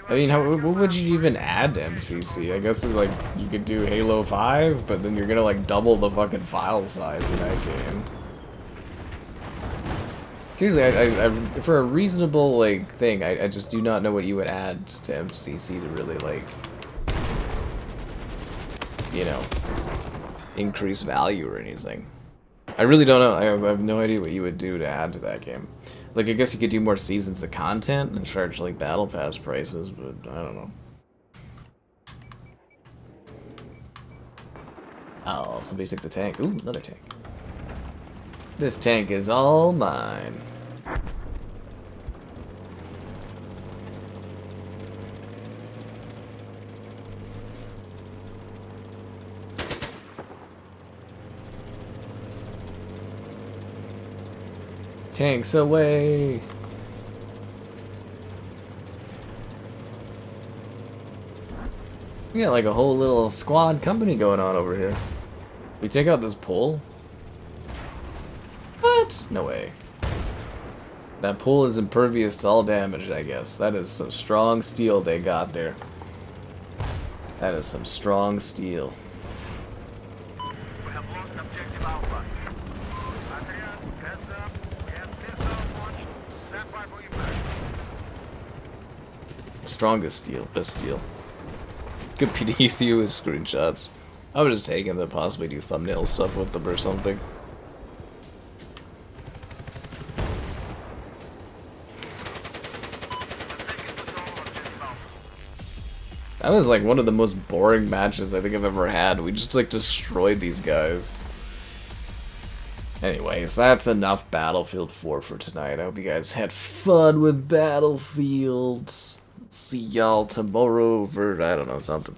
I mean, what would you even add to MCC? I guess it's like you could do Halo 5, but then you're gonna like double the fucking file size in that game. Seriously, I for a reasonable like thing, I just do not know what you would add to MCC to really like, you know, increase value or anything. I really don't know. I have no idea what you would do to add to that game. Like, I guess you could do more seasons of content and charge, like, Battle Pass prices, but I don't know. Oh, somebody took the tank. Ooh, another tank. This tank is all mine. Tanks away. We got like a whole little squad company going on over here. We take out this pole? What? No way. That pole is impervious to all damage, I guess. That is some strong steel they got there. That is some strong steel. We have lost objective Alpha. Adrian, heads up. We have missile launched. Stand by for impact. Strongest steel, best steel. Good pity with you with screenshots. I would just take them to possibly do thumbnail stuff with them or something. That was like one of the most boring matches I think I've ever had. We just like destroyed these guys. Anyways, that's enough Battlefield 4 for tonight. I hope you guys had fun with Battlefield. See y'all tomorrow for, I don't know, something.